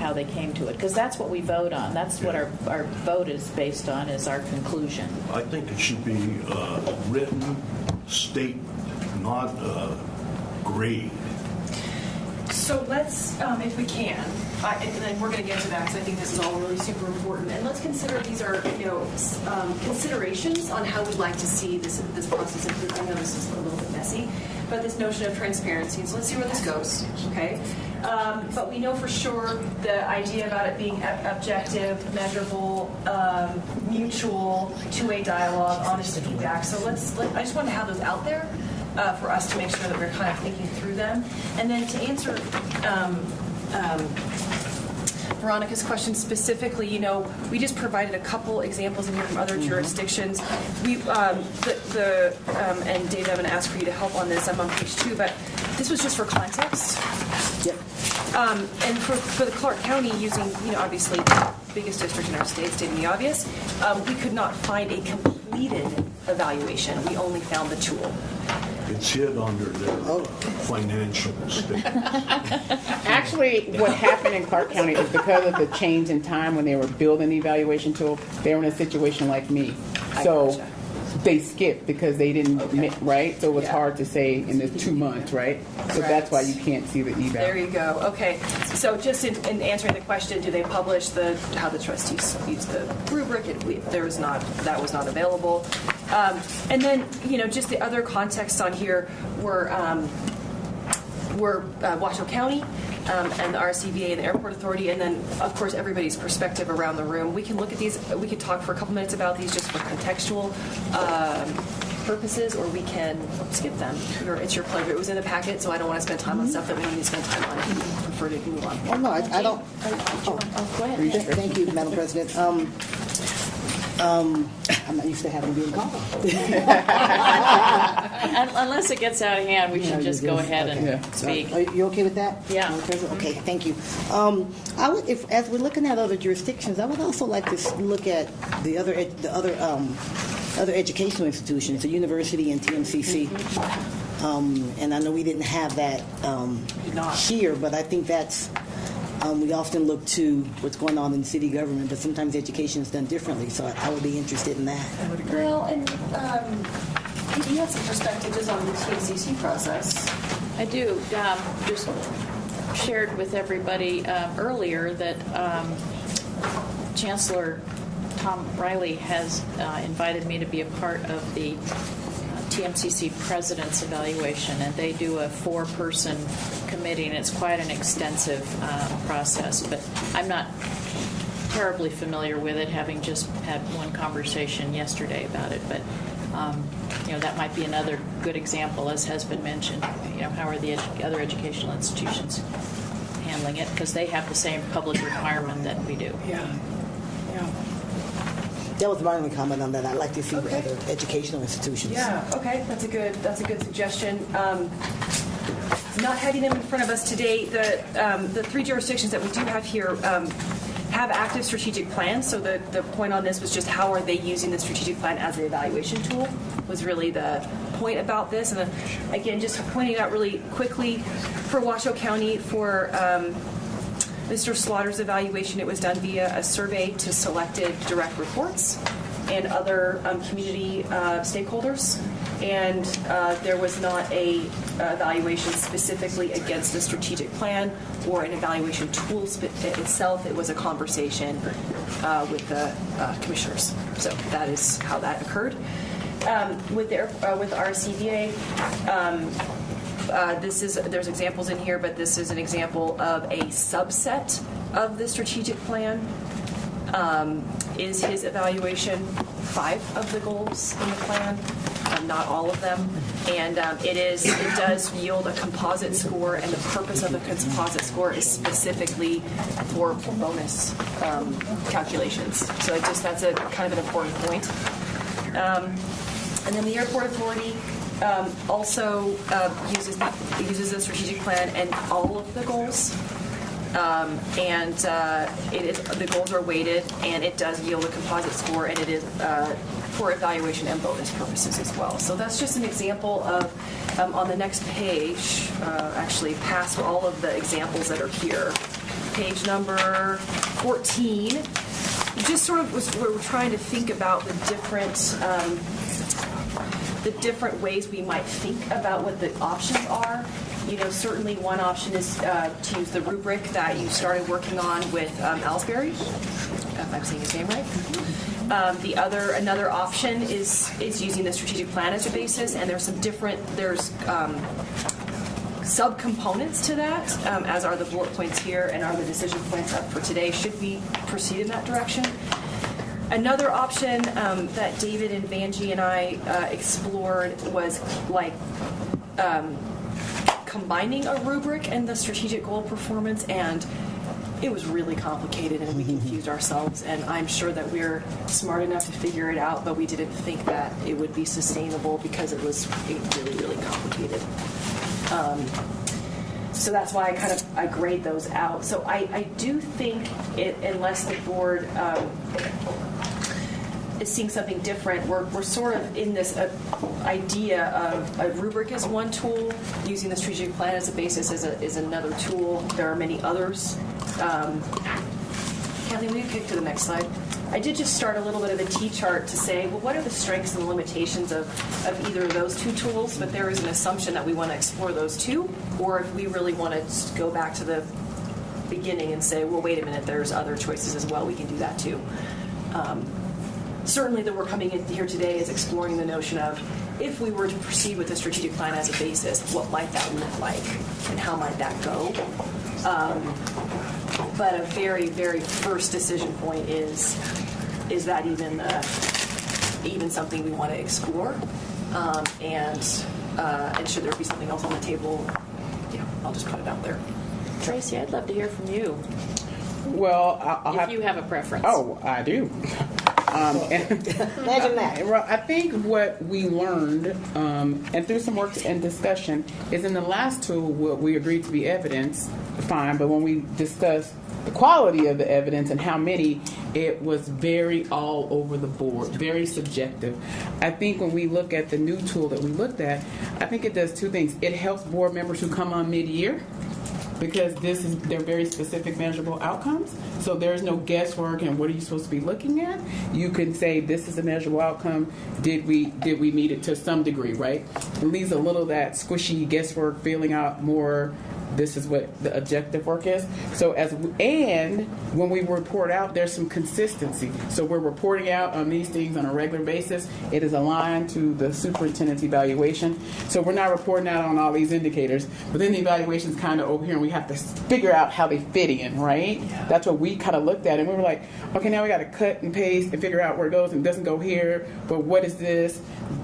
how they came to it, because that's what we vote on. That's what our vote is based on, is our conclusion.
I think it should be written statement, not grade.
So let's, if we can, and then we're going to get to that because I think this is all really super important. And let's consider these are, considerations on how we'd like to see this process improve. I know this is a little bit messy, but this notion of transparency. So let's see where this goes, okay? But we know for sure the idea about it being objective, measurable, mutual, two-way dialogue, honest feedback. So I just want to have those out there. For us to make sure that we're kind of thinking through them. And then to answer Veronica's question specifically, we just provided a couple examples in here from other jurisdictions. We, and Dave, I'm going to ask for you to help on this. I'm on page 2, but this was just for context.
Yep.
And for the Clark County, using, obviously the biggest district in our state, stating the obvious, we could not find a completed evaluation. We only found the tool.
It's hid under their financial statement.
Actually, what happened in Clark County is because of the change in time when they were building the evaluation tool, they were in a situation like me. So they skipped because they didn't, right? So it was hard to say in the 2 months, right? So that's why you can't see the eval.
There you go. Okay. So just in answering the question, do they publish how the trustees use the rubric? That was not available. And then, just the other context on here were Washoe County and the RCVA and the Airport Authority, and then, of course, everybody's perspective around the room. We can look at these. We could talk for a couple minutes about these just for contextual purposes, or we can skip them. It's your pleasure. It was in the packet, so I don't want to spend time on stuff that we don't need to spend time on. I prefer to move on.
Oh, no, I don't.
Go ahead.
Thank you, Madam President. I'm not used to having being called.
Unless it gets out of hand, we should just go ahead and
Okay.
speak.
Are you okay with that?
Yeah.
Madam President? Okay, thank you. I would, as we're looking at other jurisdictions, I would also like to look at the other educational institutions, the university and TMCC. And I know we didn't have that here, but I think that's. We often look to what's going on in city government, but sometimes education is done differently. So I would be interested in that.
Well, and you had some perspectives on the TMCC process.
I do. Just shared with everybody earlier that Chancellor Tom Riley has invited me to be a part of the TMCC President's evaluation, and they do a 4-person committee, and it's quite an extensive process. But I'm not terribly familiar with it, having just had one conversation yesterday about it. But that might be another good example, as has been mentioned. How are the other educational institutions handling it? Because they have the same public requirement that we do.
Yeah.
That was my only comment on that. I'd like to see the other educational institutions.
Yeah. Okay. That's a good suggestion. Not having them in front of us today, the 3 jurisdictions that we do have here have active strategic plans. So the point on this was just how are they using the strategic plan as an evaluation tool was really the point about this. And again, just pointing out really quickly for Washoe County for Mr. Slaughter's evaluation, it was done via a survey to selected direct reports and other community stakeholders. And there was not a evaluation specifically against the strategic plan or an evaluation tool itself. It was a conversation with the commissioners. So that is how that occurred. With RCVA, there's examples in here, but this is an example of a subset of the strategic plan. Is his evaluation 5 of the goals in the plan, not all of them, and it does yield a composite score, and the purpose of the composite score is specifically for bonus calculations. So that's a kind of an important point. And then the airport authority also uses the strategic plan and all of the goals. The goals are weighted, and it does yield a composite score, and it is for evaluation and bonus purposes as well. So that's just an example of, on the next page, actually past all of the examples that are here. Page number 14, just sort of where we're trying to think about the different ways we might think about what the options are. Certainly one option is to use the rubric that you started working on with Ellsbury, if I'm saying his name right. Another option is using the strategic plan as a basis, and there's subcomponents to that, as are the bullet points here and are the decision points up for today. Should we proceed in that direction? Another option that David and Vanjie and I explored was combining a rubric and the strategic goal performance, and it was really complicated, and we confused ourselves, and I'm sure that we're smart enough to figure it out, but we didn't think that it would be sustainable because it was really, really complicated. So that's why I grade those out. So I do think unless the board is seeing something different, we're sort of in this idea of a rubric as one tool, using the strategic plan as a basis is another tool. There are many others. Kathleen, will you kick to the next slide? I did just start a little bit of a T-chart to say, well, what are the strengths and the limitations of either of those two tools? But there is an assumption that we want to explore those two, or if we really want to go back to the beginning and say, well, wait a minute, there's other choices as well, we can do that too. Certainly that we're coming in here today is exploring the notion of, if we were to proceed with the strategic plan as a basis, what might that look like and how might that go? But a very, very first decision point is that even something we want to explore? And should there be something else on the table? Yeah, I'll just put it out there.
Tracy, I'd love to hear from you.
Well,
If you have a preference.
Oh, I do.
Imagine that.
Well, I think what we learned, and through some work and discussion, is in the last tool, what we agreed to be evidence, fine, but when we discussed the quality of the evidence and how many, it was very all over the board, very subjective. I think when we look at the new tool that we looked at, I think it does two things. It helps board members who come on mid-year, because they're very specific measurable outcomes. So there's no guesswork and what are you supposed to be looking at. You can say this is a measurable outcome. Did we meet it to some degree, right? It leaves a little of that squishy guesswork, feeling out more. This is what the objective work is. So and when we report out, there's some consistency. So we're reporting out on these things on a regular basis. It is aligned to the superintendent's evaluation. So we're not reporting out on all these indicators, but then the evaluation's kind of over here and we have to figure out how they fit in, right? Yeah. That's what we kind of looked at, and we were like, okay, now we got to cut and paste and figure out where it goes and it doesn't go here, but what is this?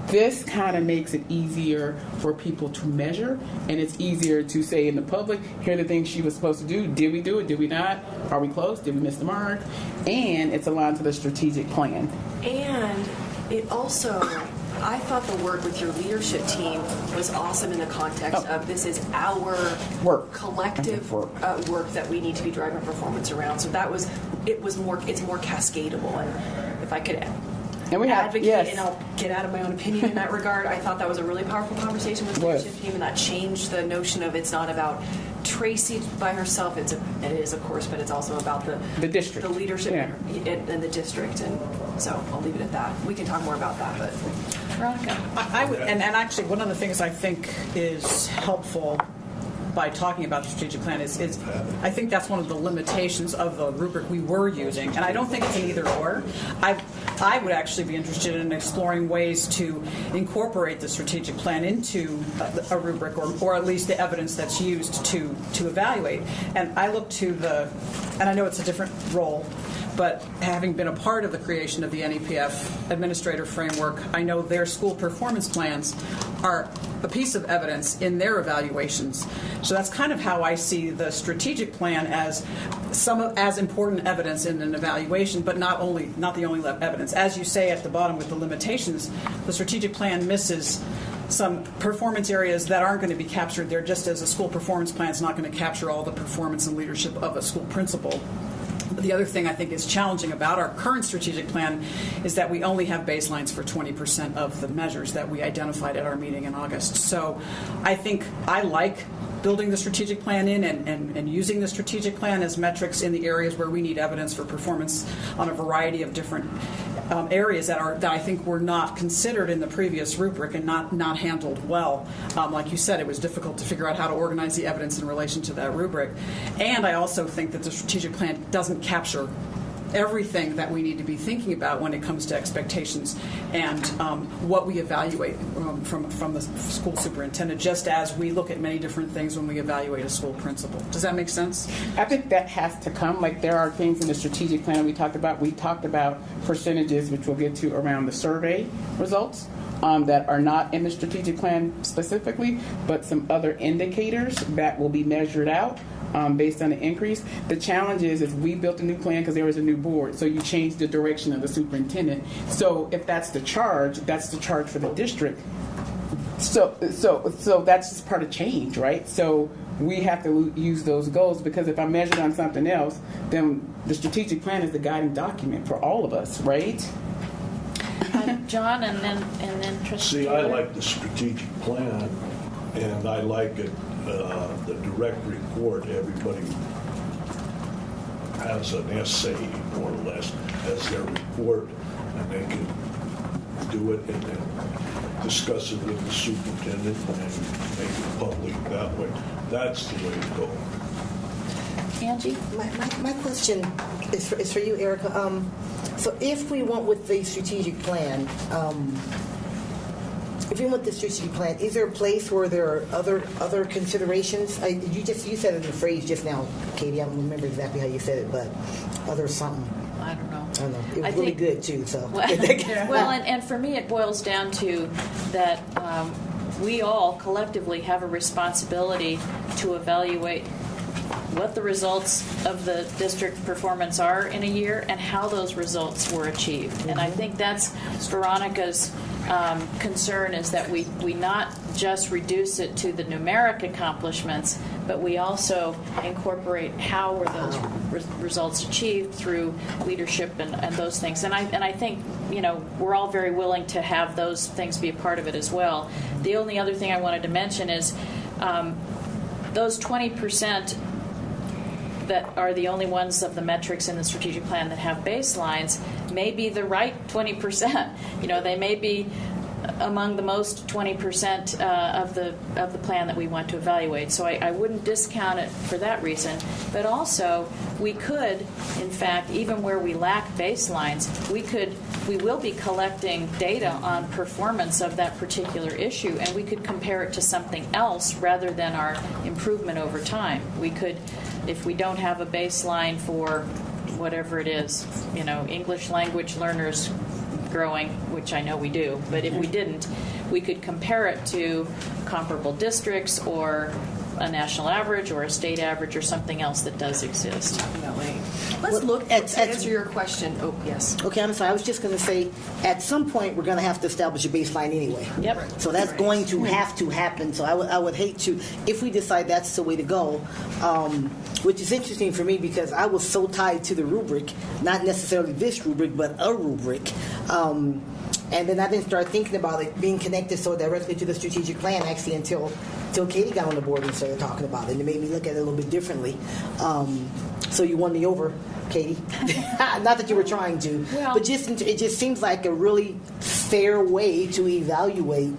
This kind of makes it easier for people to measure, and it's easier to say in the public, here are the things she was supposed to do. Did we do it? Did we not? Are we close? Did we miss the mark? And it's aligned to the strategic plan.
And it also, I thought the work with your leadership team was awesome in the context of this is our collective work that we need to be driving performance around. So it's more cascadable. And if I could advocate, and I'll get out of my own opinion in that regard, I thought that was a really powerful conversation with the leadership team, and that changed the notion of it's not about Tracy by herself. It is, of course, but it's also about the district, the leadership, and the district. And so I'll leave it at that. We can talk more about that, but
Veronica,
I would, and actually one of the things I think is helpful by talking about the strategic plan is I think that's one of the limitations of the rubric we were using, and I don't think it's an either or. I would actually be interested in exploring ways to incorporate the strategic plan into a rubric, or at least the evidence that's used to evaluate. And I look to and I know it's a different role, but having been a part of the creation of the NEPF administrator framework, I know their school performance plans are a piece of evidence in their evaluations. So that's kind of how I see the strategic plan as as important evidence in an evaluation, but not the only evidence. As you say at the bottom with the limitations, the strategic plan misses some performance areas that aren't going to be captured there, just as a school performance plan is not going to capture all the performance and leadership of a school principal. The other thing I think is challenging about our current strategic plan is that we only have baselines for 20% of the measures that we identified at our meeting in August. So I think I like building the strategic plan in and using the strategic plan as metrics in the areas where we need evidence for performance on a variety of different areas that I think were not considered in the previous rubric and not handled well. Like you said, it was difficult to figure out how to organize the evidence in relation to that rubric. And I also think that the strategic plan doesn't capture everything that we need to be thinking about when it comes to expectations and what we evaluate from the school superintendent, just as we look at many different things when we evaluate a school principal. Does that make sense?
I think that has to come. Like, there are things in the strategic plan we talked about. We talked about percentages, which we'll get to, around the survey results that are not in the strategic plan specifically, but some other indicators that will be measured out based on the increase. The challenge is we built a new plan because there was a new board, so you changed the direction of the superintendent. So if that's the charge for the district. So that's just part of change, right? So we have to use those goals, because if I measured on something else, then the strategic plan is the guiding document for all of us, right?
John, and then Trustee.
See, I like the strategic plan, and I like it. The direct report, everybody has an essay, more or less, as their report, and they can do it and then discuss it with the superintendent and make it public that way. That's the way to go.
Angie?
My question is for you, Erica. So if we went with the strategic plan, is there a place where there are other considerations? You said it in a phrase just now, Katie. I don't remember exactly how you said it, but other something.
I don't know.
It was really good too. So
well, and for me, it boils down to that we all collectively have a responsibility to evaluate what the results of the district performance are in a year and how those results were achieved. And I think that's Veronica's concern, is that we not just reduce it to the numeric accomplishments, but we also incorporate how were those results achieved through leadership and those things. And I think, we're all very willing to have those things be a part of it as well. The only other thing I wanted to mention is those 20% that are the only ones of the metrics in the strategic plan that have baselines may be the right 20%. They may be among the most 20% of the plan that we want to evaluate. So I wouldn't discount it for that reason. But also, we could, in fact, even where we lack baselines, we will be collecting data on performance of that particular issue, and we could compare it to something else rather than our improvement over time. We could, if we don't have a baseline for whatever it is, English language learners growing, which I know we do, but if we didn't, we could compare it to comparable districts or a national average or a state average or something else that does exist.
Definitely. Let's look to answer your question. Oh, yes.
Okay, I'm sorry. I was just going to say, at some point, we're going to have to establish a baseline anyway.
Yep.
So that's going to have to happen. So I would hate to, if we decide that's the way to go, which is interesting for me because I was so tied to the rubric, not necessarily this rubric, but a rubric. And then I didn't start thinking about it being connected so directly to the strategic plan actually until Katie got on the board and started talking about it. And it made me look at it a little bit differently. So you won me over, Katie. Not that you were trying to, but it just seems like a really fair way to evaluate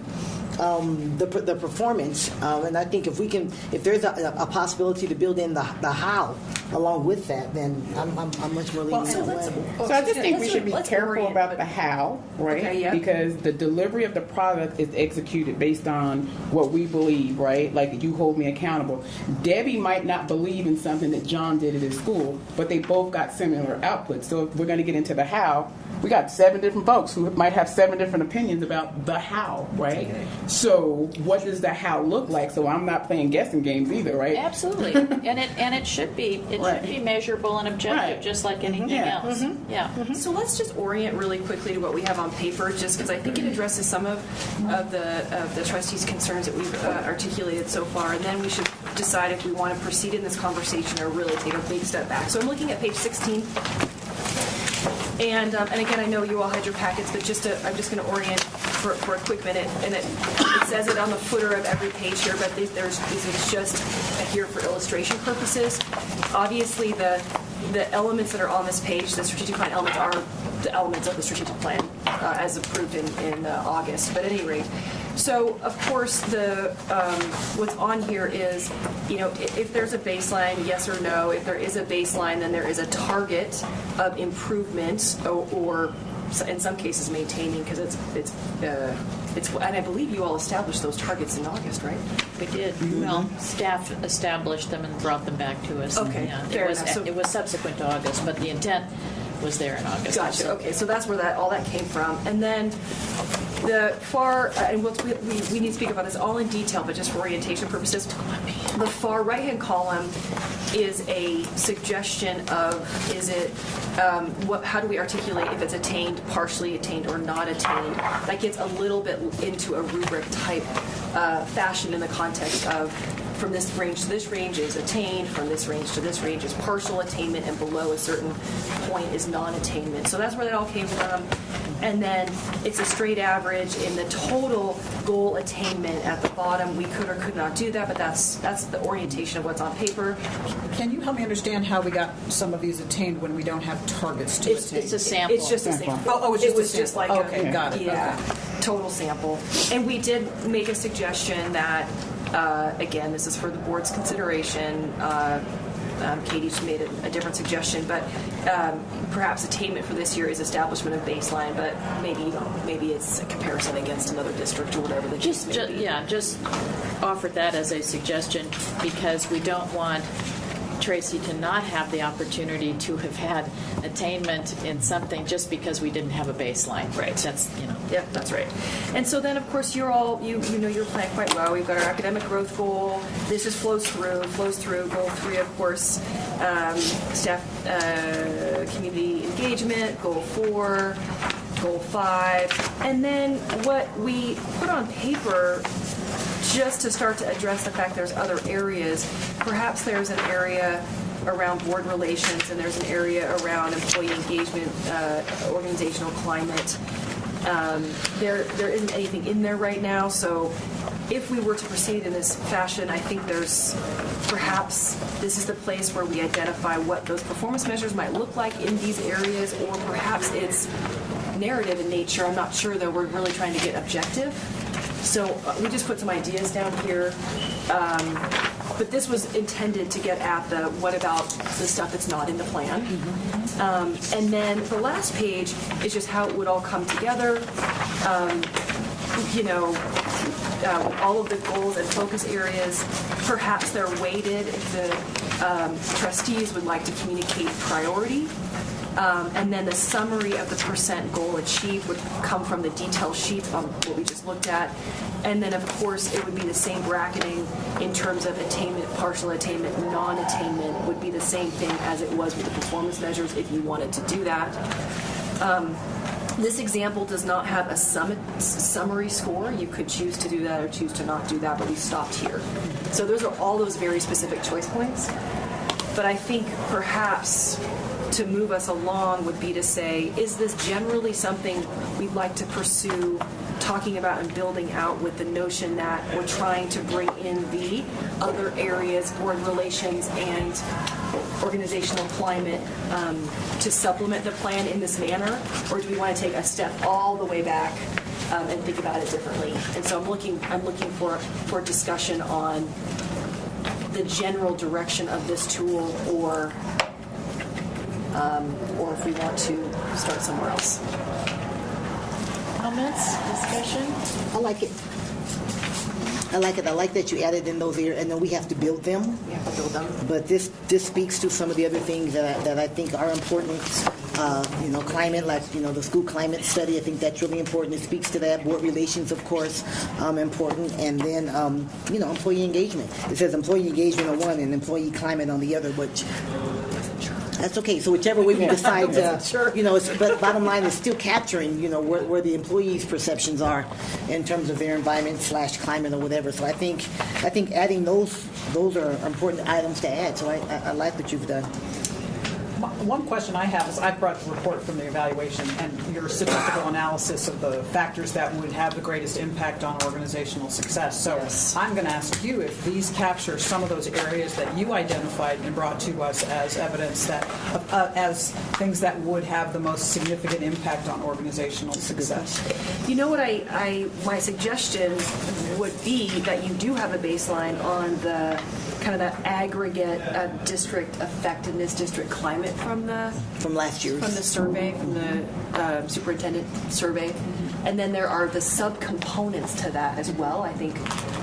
the performance. And I think if there's a possibility to build in the how along with that, then I'm much more lenient that way.
So I just think we should be careful about the how, right?
Okay, yeah.
Because the delivery of the product is executed based on what we believe, right? Like you hold me accountable. Debbie might not believe in something that John did at his school, but they both got similar outputs. So if we're going to get into the how, we got 7 different folks who might have 7 different opinions about the how, right? Okay. So what does the how look like? So I'm not playing guessing games either, right?
Absolutely. and it should be should be measurable and objective, just like anything else. Mm-hmm. Yeah. Mm-hmm.
So let's just orient really quickly to what we have on paper, just because I think it addresses some of the trustees' concerns that we've articulated so far, and then we should decide if we want to proceed in this conversation or really take a big step back. So I'm looking at page 16. And again, I know you all had your packets, but I'm just going to orient for a quick minute. And it says it on the footer of every page here, but this is just here for illustration purposes. Obviously, the elements that are on this page, the strategic plan elements, are the elements of the strategic plan as approved in August. But at any rate, so of course what's on here is, if there's a baseline, yes or no. If there is a baseline, then there is a target of improvement or in some cases maintaining, because it's and I believe you all established those targets in August, right?
We did. Mm-hmm. Well, staff established them and brought them back to us.
Okay, fair enough. So,
it was subsequent to August, but the intent was there in August.
Gotcha. Okay, so that's where all that came from. And then the far, and we need to speak about this all in detail, but just for orientation purposes, the far right-hand column is a suggestion of, how do we articulate if it's attained, partially attained, or not attained? That gets a little bit into a rubric type fashion in the context of, from this range to this range is attained, from this range to this range is partial attainment, and below a certain point is non-attainment. So that's where that all came from. And then it's a straight average in the total goal attainment at the bottom. We could or could not do that, but that's the orientation of what's on paper.
Can you help me understand how we got some of these attained when we don't have targets to attain?
It's a sample.
It's just a sample.
Oh, it's just a sample. Okay, got it.
Yeah,
okay.
Total sample. And we did make a suggestion that, again, this is for the board's consideration. Katie's made a different suggestion, but perhaps attainment for this year is establishment of baseline, but maybe it's a comparison against another district or whatever the case may be.
Just offered that as a suggestion because we don't want Tracy, to not have the opportunity to have had attainment in something just because we didn't have a baseline.
Right.
That's,
Yeah, that's right. And so then, of course, you know your plan quite well. We've got our academic growth goal. This is flows through. Goal 3, of course, staff community engagement. Goal 4, goal 5, and then what we put on paper, just to start to address the fact there's other areas. Perhaps there's an area around board relations, and there's an area around employee engagement, organizational climate. There isn't anything in there right now, so if we were to proceed in this fashion, I think there's perhaps this is the place where we identify what those performance measures might look like in these areas, or perhaps it's narrative in nature. I'm not sure, though. We're really trying to get objective. So we just put some ideas down here. But this was intended to get at the what about the stuff that's not in the plan. And then the last page is just how it would all come together. All of the goals and focus areas, perhaps they're weighted if the trustees would like to communicate priority. And then the summary of the percent goal achieved would come from the detail sheet on what we just looked at. And then, of course, it would be the same bracketing in terms of attainment, partial attainment, non-attainment would be the same thing as it was with the performance measures if you wanted to do that. This example does not have a summary score. You could choose to do that or choose to not do that, but we stopped here. So those are all those very specific choice points. But I think perhaps to move us along would be to say, is this generally something we'd like to pursue talking about and building out with the notion that we're trying to bring in the other areas, board relations and organizational climate, to supplement the plan in this manner? Or do we want to take a step all the way back and think about it differently? And so I'm looking for discussion on the general direction of this tool, or if we want to start somewhere else.
Comments, discussion?
I like it. I like that you added in those areas, and then we have to build them.
We have to build them.
But this speaks to some of the other things that I think are important. Climate, like the school climate study. I think that's really important. It speaks to that. Board relations, of course, important. And then employee engagement. It says employee engagement on one and employee climate on the other, which. That's okay. So whichever way we decide, but bottom line is still capturing, where the employees' perceptions are in terms of their environment / climate or whatever. So I think adding those are important items to add. So I like what you've done.
One question I have is I brought the report from the evaluation and your statistical analysis of the factors that would have the greatest impact on organizational success. So yes. I'm going to ask you if these capture some of those areas that you identified and brought to us as evidence that as things that would have the most significant impact on organizational success.
You know what my suggestion would be that you do have a baseline on the kind of that aggregate district effectiveness, district climate from last year's the survey, from the superintendent survey, and then there are the subcomponents to that as well. I think,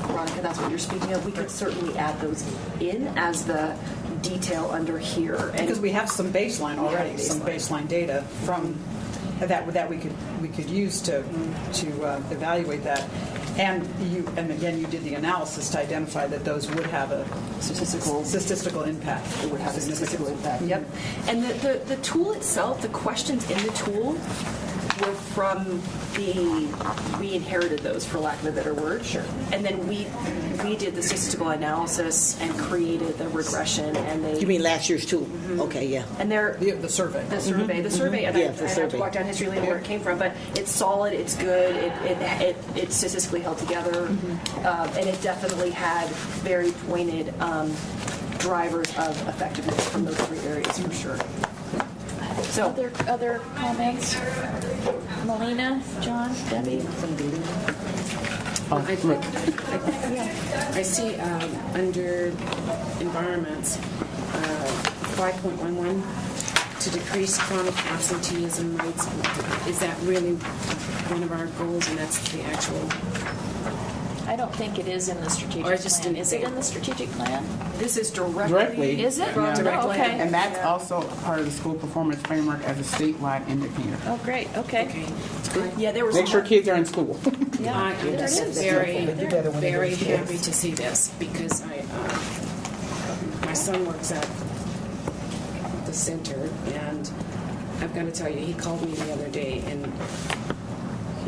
Veronica, that's what you're speaking of. We could certainly add those in as the detail under here,
because we have some baseline already, some baseline data from that we could use to evaluate that. And again, you did the analysis to identify that those would have a statistical impact.
It would have a statistical impact. Yep. And the tool itself, the questions in the tool, were from we inherited those, for lack of a better word. Sure. And then we did the statistical analysis and created the regression. And
you mean last year's tool? Mm-hmm. Okay, yeah.
And they're
the survey.
The survey. The survey. And I have to walk down history lane where it came from, but it's solid. It's good. It's statistically held together, and it definitely had very pointed drivers of effectiveness from those three areas for sure. So
other comments? Melina, John, Debbie?
I see under environments 5.11 to decrease chronic absenteeism rates. Is that really one of our goals, and that's the actual
I don't think it is in the strategic
Or just
plan.
in
Is it in the strategic plan?
This is
Directly.
Is it?
Yeah.
Oh, okay.
And that's also a part of the school performance framework as a statewide indicator.
Oh, great. Okay.
Okay.
Yeah, there was
Make sure kids are in school.
Yeah,
I am
there it
just
is.
very,
They do better when they're
very
in schools.
happy to see this because my son works at the center, and I've got to tell you, he called me the other day, and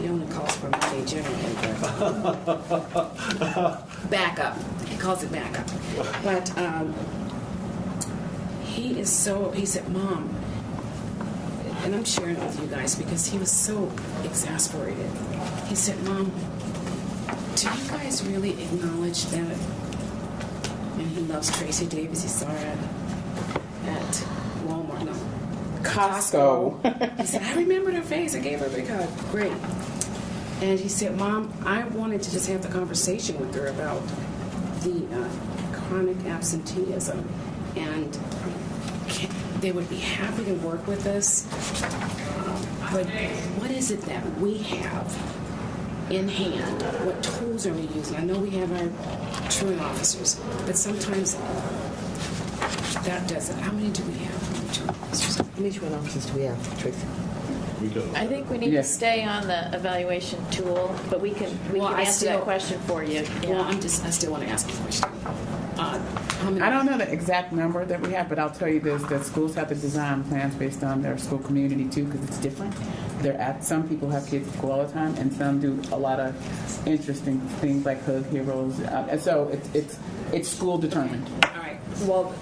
he only calls for money generally, but backup. He calls it backup. But he said, Mom, and I'm sharing it with you guys because he was so exasperated. He said, Mom, do you guys really acknowledge that? And he loves Tracy Davis. He saw her at Walmart, no,
Costco.
He said, I remembered her face. I gave her a big hug. Great. And he said, Mom, I wanted to just have the conversation with her about the chronic absenteeism. And they would be happy to work with us. But what is it that we have in hand? What tools are we using? I know we have our truant officers, but sometimes that doesn't. How many do we have? How many truant officers?
How many truant officers do we have, Tracy?
We got
I think we need
Yes.
to stay on the evaluation tool, but we can
Well, I
answer that
still-
question for you.
Well, I still want to ask a question. How many?
I don't know the exact number that we have, but I'll tell you this, that schools have to design plans based on their school community too, because it's different. Some people have kids at school all the time, and some do a lot of interesting things like Hug Heroes. And so it's school determined.
All right. Well,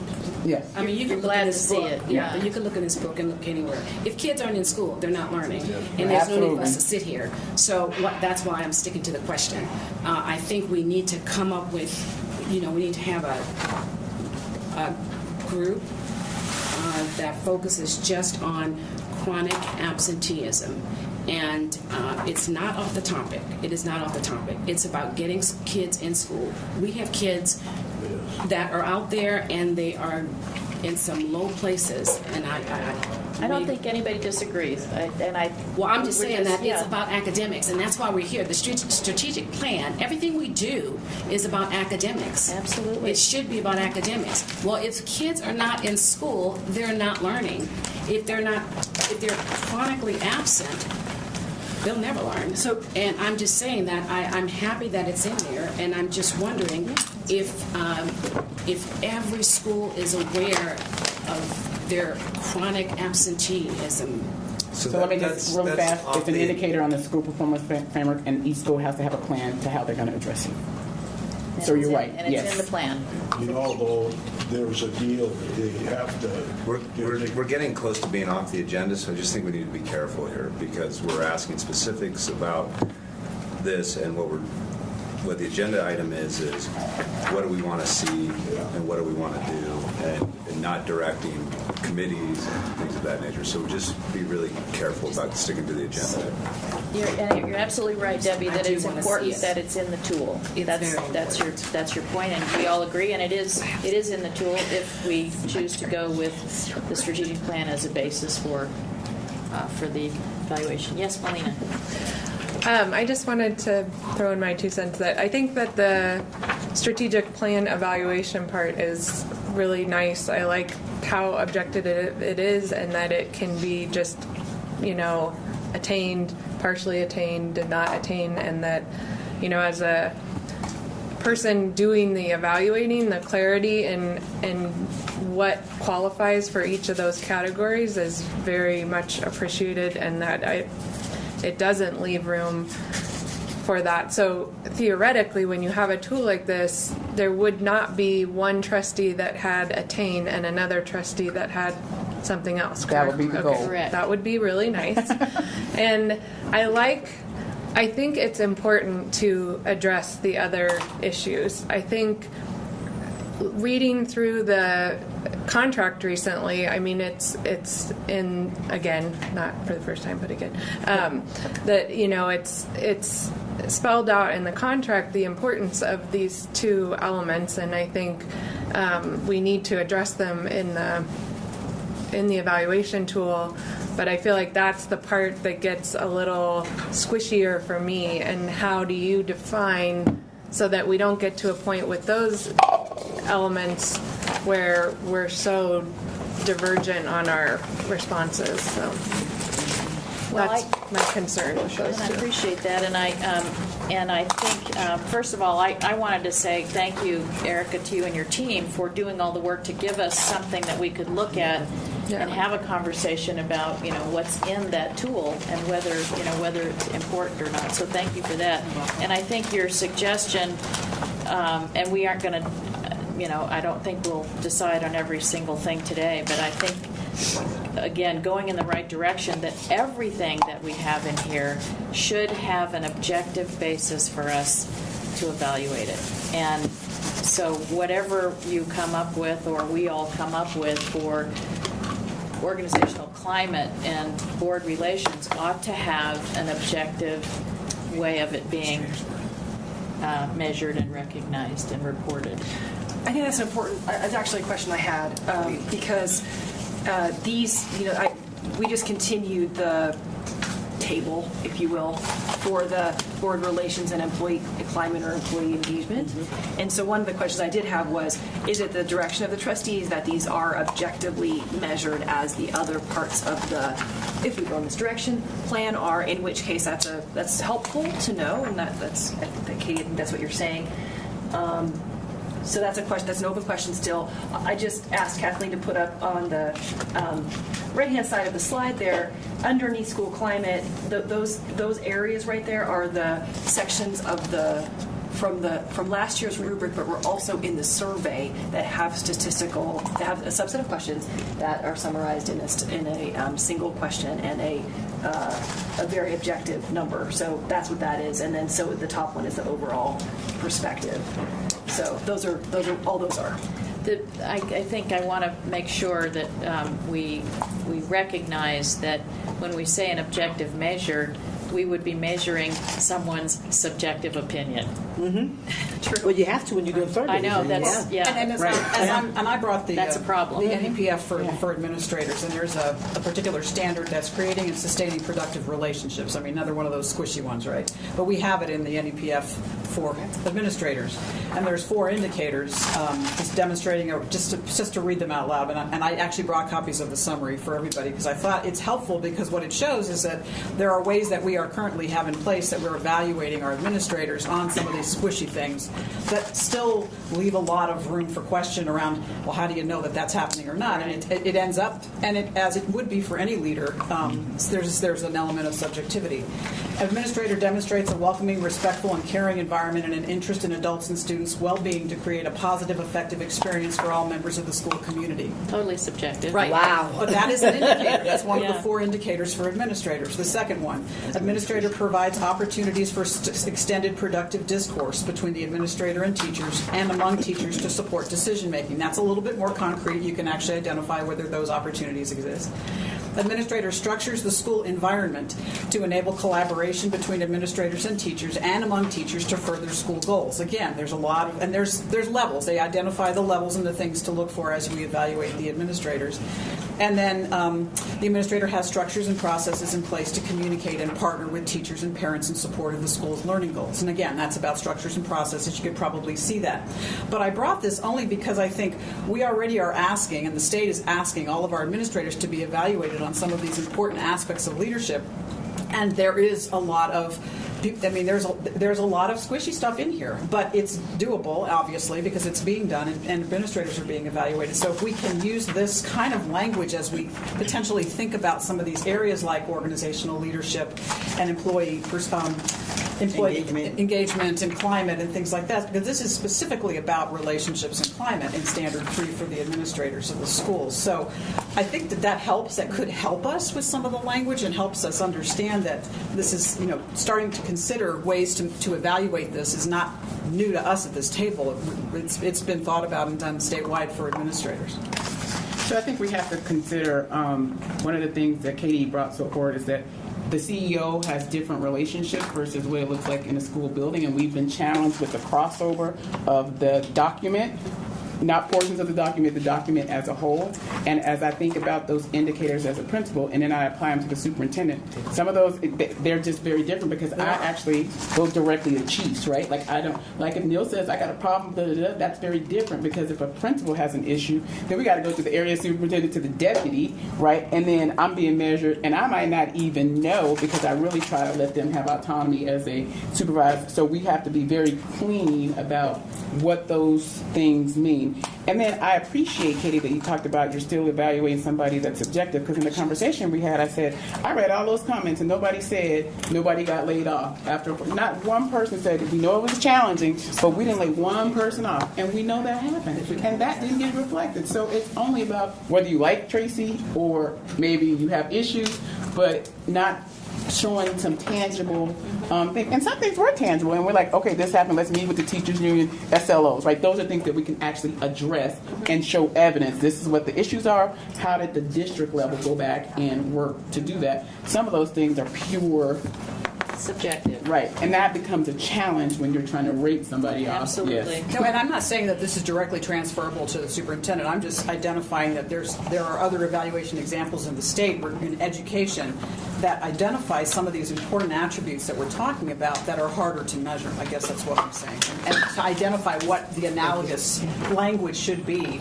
Yes.
I mean, you can look
Glad
in
to
this
see
book.
it,
Yeah,
yeah.
you can look in this book and look anywhere. If kids aren't in school, they're not learning, and there's no need for us to sit here. So that's why I'm sticking to the question. I think we need to come up with, we need to have a group that focuses just on chronic absenteeism. And it's not off the topic. It is not off the topic. It's about getting kids in school. We have kids that are out there and they are in some low places. And
I don't think anybody disagrees.
Well, I'm just saying that it's about academics, and that's why we're here. The strategic plan, everything we do is about academics.
Absolutely.
It should be about academics. Well, if kids are not in school, they're not learning. If they're chronically absent, they'll never learn. And I'm just saying that I'm happy that it's in there, and I'm just wondering if every school is aware of their chronic absenteeism.
So let me just real fast, it's an indicator on the school performance framework, and each school has to have a plan to how they're going to address it. So you're right,
And it's
yes.
in the plan.
though, there's a deal, they have to.
We're getting close to being off the agenda, so I just think we need to be careful here because we're asking specifics about this, and what the agenda item is what do we want to see and what do we want to do, and not directing committees and things of that nature. So just be really careful about sticking to the agenda.
You're absolutely right, Debbie, that
I do
it's
wanna
important
see it.
that it's in the tool.
It's very
That's your point, and we all agree, and it is in the tool if we choose to go with the strategic plan as a basis for the evaluation. Yes, Melina.
I just wanted to throw in my 2 cents that I think that the strategic plan evaluation part is really nice. I like how objective it is, and that it can be just, attained, partially attained, did not attain, and that, as a person doing the evaluating, the clarity in what qualifies for each of those categories is very much appreciated, and that it doesn't leave room for that. So theoretically, when you have a tool like this, there would not be one trustee that had attain and another trustee that had something else.
That would be the goal.
Correct.
That would be really nice. And I think it's important to address the other issues. I think reading through the contract recently, I mean, it's in, again, not for the first time, but again, that, it's spelled out in the contract the importance of these 2 elements, and I think we need to address them in the evaluation tool. But I feel like that's the part that gets a little squishier for me. And how do you define so that we don't get to a point with those elements where we're so divergent on our responses. So
Well,
that's my concern with those
And I
two.
appreciate that, and I think, first of all, I wanted to say thank you, Erica, to you and your team for doing all the work to give us something that we could look at and have a conversation about, what's in that tool and whether it's important or not. So thank you for that. And I think your suggestion, and we aren't going to, I don't think we'll decide on every single thing today, but I think, again, going in the right direction, that everything that we have in here should have an objective basis for us to evaluate it. And so whatever you come up with, or we all come up with, for organizational climate and board relations ought to have an objective way of it being measured and recognized and reported.
I think that's important. That's actually a question I had because these, we just continued the table, if you will, for the board relations and employee climate or employee engagement. Mm-hmm. And so one of the questions I did have was, is it the direction of the trustees that these are objectively measured as the other parts of the, if we go in this direction, plan are, in which case that's helpful to know, and that's Katie, I think that's what you're saying. So that's a question. That's an open question still. I just asked Kathleen to put up on the right-hand side of the slide there, underneath school climate. Those areas right there are the sections of from last year's rubric, but we're also in the survey that have a subset of questions that are summarized in a single question and a very objective number. So that's what that is. And then so the top one is the overall perspective. So those are all those are.
I think I want to make sure that we recognize that when we say an objective measure, we would be measuring someone's subjective opinion.
Mm-hmm. True. Well, you have to when you're doing surveys.
I know, that's, yeah.
And I brought the
that's a problem.
The NEPF for administrators, and there's a particular standard that's creating and sustaining productive relationships. I mean, another one of those squishy ones, right? But we have it in the NEPF for administrators, and there's 4 indicators. Just demonstrating, just to read them out loud, and I actually brought copies of the summary for everybody because I thought it's helpful, because what it shows is that there are ways that we are currently have in place that we're evaluating our administrators on some of these squishy things that still leave a lot of room for question around, well, how do you know that that's happening or not? And it ends up, and as it would be for any leader, there's an element of subjectivity. Administrator demonstrates a welcoming, respectful, and caring environment and an interest in adults and students' well-being to create a positive, effective experience for all members of the school community.
Totally subjective.
Right.
Wow.
But that is an indicator. That's one of the 4 indicators for administrators. The second one, administrator provides opportunities for extended productive discourse between the administrator and teachers and among teachers to support decision-making. That's a little bit more concrete. You can actually identify whether those opportunities exist. Administrator structures the school environment to enable collaboration between administrators and teachers and among teachers to further school goals. Again, there's a lot of, and there's levels. They identify the levels and the things to look for as we evaluate the administrators. And then the administrator has structures and processes in place to communicate and partner with teachers and parents in support of the school's learning goals. And again, that's about structures and processes. You could probably see that. But I brought this only because I think we already are asking, and the state is asking all of our administrators to be evaluated on some of these important aspects of leadership. And there is a lot of, there's a lot of squishy stuff in here, but it's doable, obviously, because it's being done and administrators are being evaluated. So if we can use this kind of language as we potentially think about some of these areas like organizational leadership and employee engagement and climate and things like that, because this is specifically about relationships and climate in Standard 3 for the administrators of the schools. So I think that helps. That could help us with some of the language and helps us understand that this is, starting to consider ways to evaluate this is not new to us at this table. It's been thought about and done statewide for administrators.
So I think we have to consider one of the things that Katie brought so forward is that the CEO has different relationships versus what it looks like in a school building, and we've been challenged with the crossover of the document not portions of the document as a whole. And as I think about those indicators as a principal, and then I apply them to the superintendent, some of those, they're just very different because I actually go directly to chiefs, right? Like I don't, like if Neil says I got a problem, that's very different because if a principal has an issue, then we got to go to the area superintendent, to the deputy, right? And then I'm being measured, and I might not even know because I really try to let them have autonomy as a supervisor. So we have to be very clean about what those things mean. And then I appreciate, Katie, that you talked about you're still evaluating somebody that's objective, because in the conversation we had, I said, I read all those comments and nobody said nobody got laid off. Not one person said, we know it was challenging, but we didn't lay one person off. And we know that happened. And that didn't get reflected. So it's only about whether you like Tracy or maybe you have issues, but not showing some tangible things. And some things were tangible, and we're like, okay, this happened, let's meet with the teachers union, SLOs, right? Those are things that we can actually address and show evidence. This is what the issues are. How did the district level go back and work to do that? Some of those things are pure
subjective.
Right, and that becomes a challenge when you're trying to rate somebody off.
Absolutely.
Yes.
No, and I'm not saying that this is directly transferable to the superintendent. I'm just identifying that there are other evaluation examples in the state where in education that identify some of these important attributes that we're talking about that are harder to measure. I guess that's what I'm saying. And to identify what the analogous language should be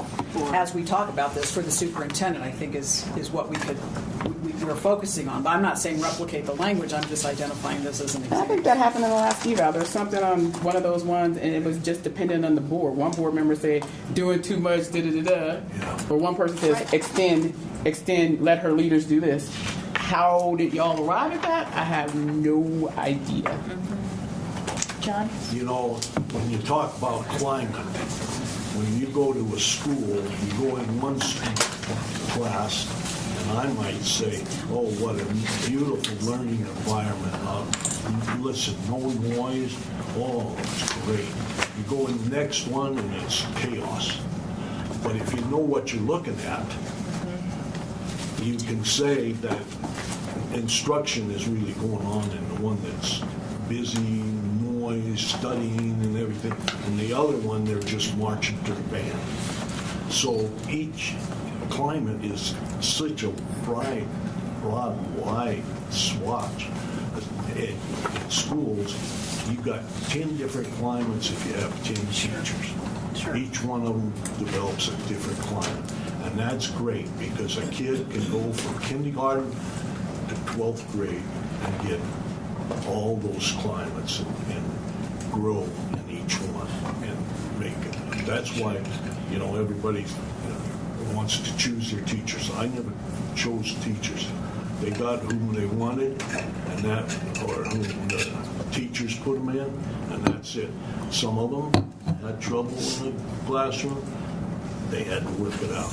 as we talk about this for the superintendent, I think is what we're focusing on. But I'm not saying replicate the language. I'm just identifying this as an example.
I think that happened in the last eval. There's something on one of those ones, and it was just dependent on the board. One board member said, doing too much, da-da-da-da. Or one person says, extend, let her leaders do this. How did y'all arrive at that? I have no idea.
John?
You know, when you talk about climate, when you go to a school, you go in one class, and I might say, oh, what a beautiful learning environment. Listen, no noise. Oh, it's great. You go in the next one, and it's chaos. But if you know what you're looking at, you can say that instruction is really going on in the one that's busy, noise, studying, and everything. And the other one, they're just marching to the band. So each climate is such a broad, wide swatch. In schools, you've got 10 different climates if you have 10 teachers. Sure. Each one of them develops a different climate. And that's great because a kid can go from kindergarten to 12th grade and get all those climates and grow in each one and make it. That's why, you know, everybody wants to choose their teachers. I never chose teachers. They got whom they wanted, and that, or whom the teachers put them in, and that's it. Some of them had trouble in the classroom. They had to work it out.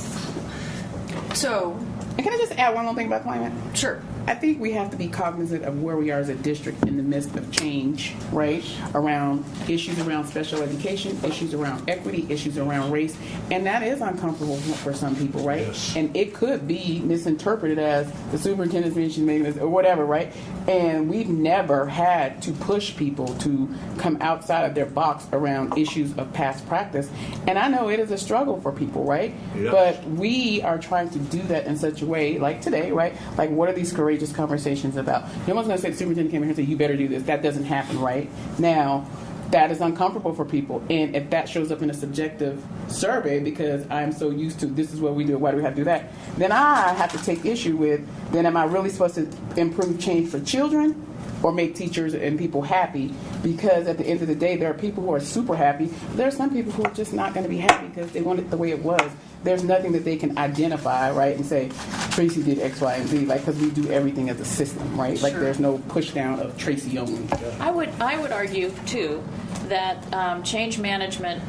So,
and can I just add one more thing about climate?
sure.
I think we have to be cognizant of where we are as a district in the midst of change, right? Around issues around special education, issues around equity, issues around race. And that is uncomfortable for some people, right?
Yes.
And it could be misinterpreted as the superintendent's mentioned making this or whatever, right? And we've never had to push people to come outside of their box around issues of past practice. And I know it is a struggle for people, right?
Yes.
But we are trying to do that in such a way, like today, right? Like, what are these courageous conversations about? No one's going to say the superintendent came here and said, you better do this. That doesn't happen, right? Now, that is uncomfortable for people. And if that shows up in a subjective survey, because I'm so used to this is what we do, why do we have to do that? Then I have to take issue with, then am I really supposed to improve change for children or make teachers and people happy? Because at the end of the day, there are people who are super happy. There are some people who are just not going to be happy because they want it the way it was. There's nothing that they can identify, right, and say, Tracy did X, Y, and Z, like, because we do everything as a system, right? Like, there's no push down of Tracy only.
I would argue, too, that change management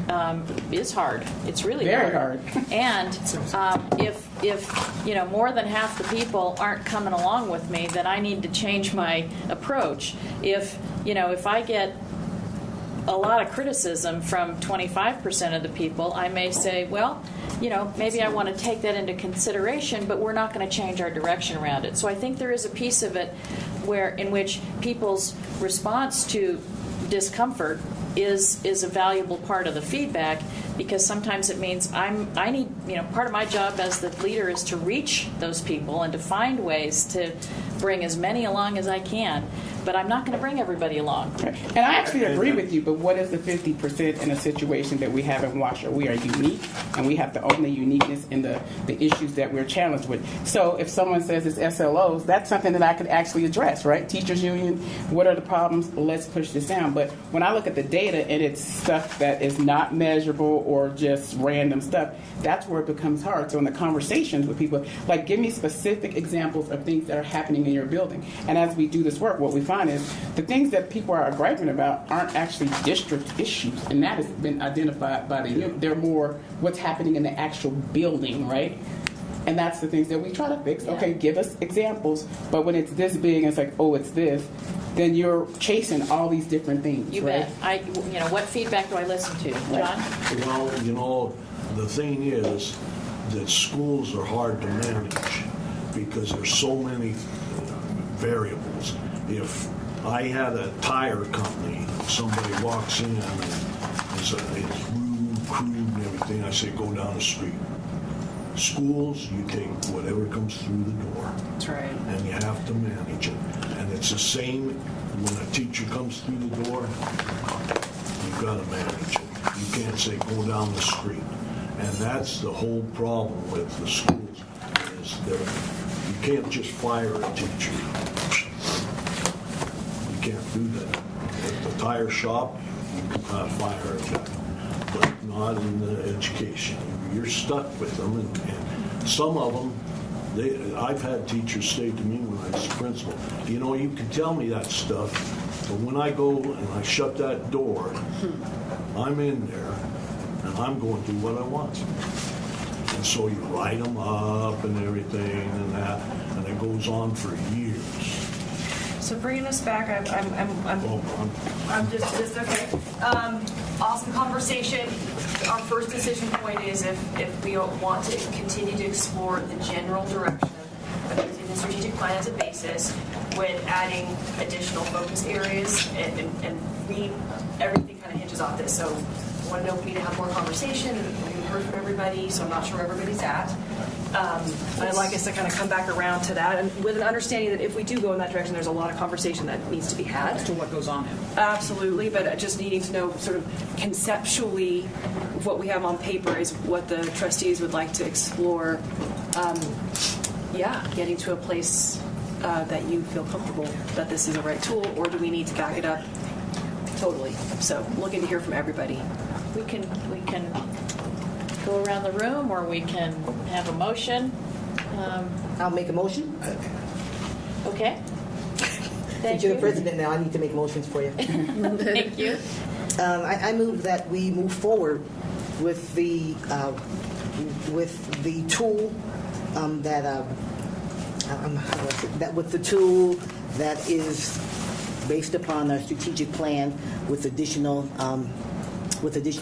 is hard. It's really
Very hard.
And if you know, more than half the people aren't coming along with me, then I need to change my approach. If I get a lot of criticism from 25% of the people, I may say, well, maybe I want to take that into consideration, but we're not going to change our direction around it. So I think there is a piece of it in which people's response to discomfort is a valuable part of the feedback, because sometimes it means I need, part of my job as the leader is to reach those people and to find ways to bring as many along as I can. But I'm not going to bring everybody along.
And I actually agree with you, but what is the 50% in a situation that we have in Washoe? We are unique, and we have to own the uniqueness and the issues that we're challenged with. So if someone says it's SLOs, that's something that I could actually address, right? Teachers union, what are the problems? Let's push this down. But when I look at the data and it's stuff that is not measurable or just random stuff, that's where it becomes hard. So in the conversations with people, like, give me specific examples of things that are happening in your building. And as we do this work, what we find is the things that people are griping about aren't actually district issues, and that has been identified by the union. They're more what's happening in the actual building, right? And that's the things that we try to fix. Okay, give us examples, but when it's this big and it's like, oh, it's this, then you're chasing all these different things.
You
right?
bet. What feedback do I listen to, John?
Well, the thing is that schools are hard to manage because there's so many variables. If I had a tire company, somebody walks in and it's rude, crude, and everything, I say, go down the street. Schools, you take whatever comes through the door.
That's right.
And you have to manage it. And it's the same when a teacher comes through the door, you've got to manage it. You can't say, go down the street. And that's the whole problem with the schools, is you can't just fire a teacher. You can't do that. At the tire shop, you can fire a guy, but not in the education. You're stuck with them, and some of them, I've had teachers say to me when I was principal, you can tell me that stuff, but when I go and I shut that door, I'm in there, and I'm going to do what I want. And so you write them up and everything and that, and it goes on for years.
So bringing us back, I'm just okay. Awesome conversation. Our first decision point is if we want to continue to explore the general direction of using the strategic plan as a basis when adding additional focus areas and everything kind of hinges off this. So I want to know if we need to have more conversation. We've heard from everybody, so I'm not sure where everybody's at. I'd like us to kind of come back around to that, and with an understanding that if we do go in that direction, there's a lot of conversation that needs to be had.
As to what goes on.
Absolutely, but just needing to know sort of conceptually what we have on paper is what the trustees would like to explore. Getting to a place that you feel comfortable that this is the right tool, or do we need to back it up totally? So looking to hear from everybody.
We can go around the room, or we can have a motion.
I'll make a motion.
Okay.
Since you're the president now, I need to make motions for you.
Thank you.
I move that we move forward with the tool with the tool that is based upon our strategic plan with additional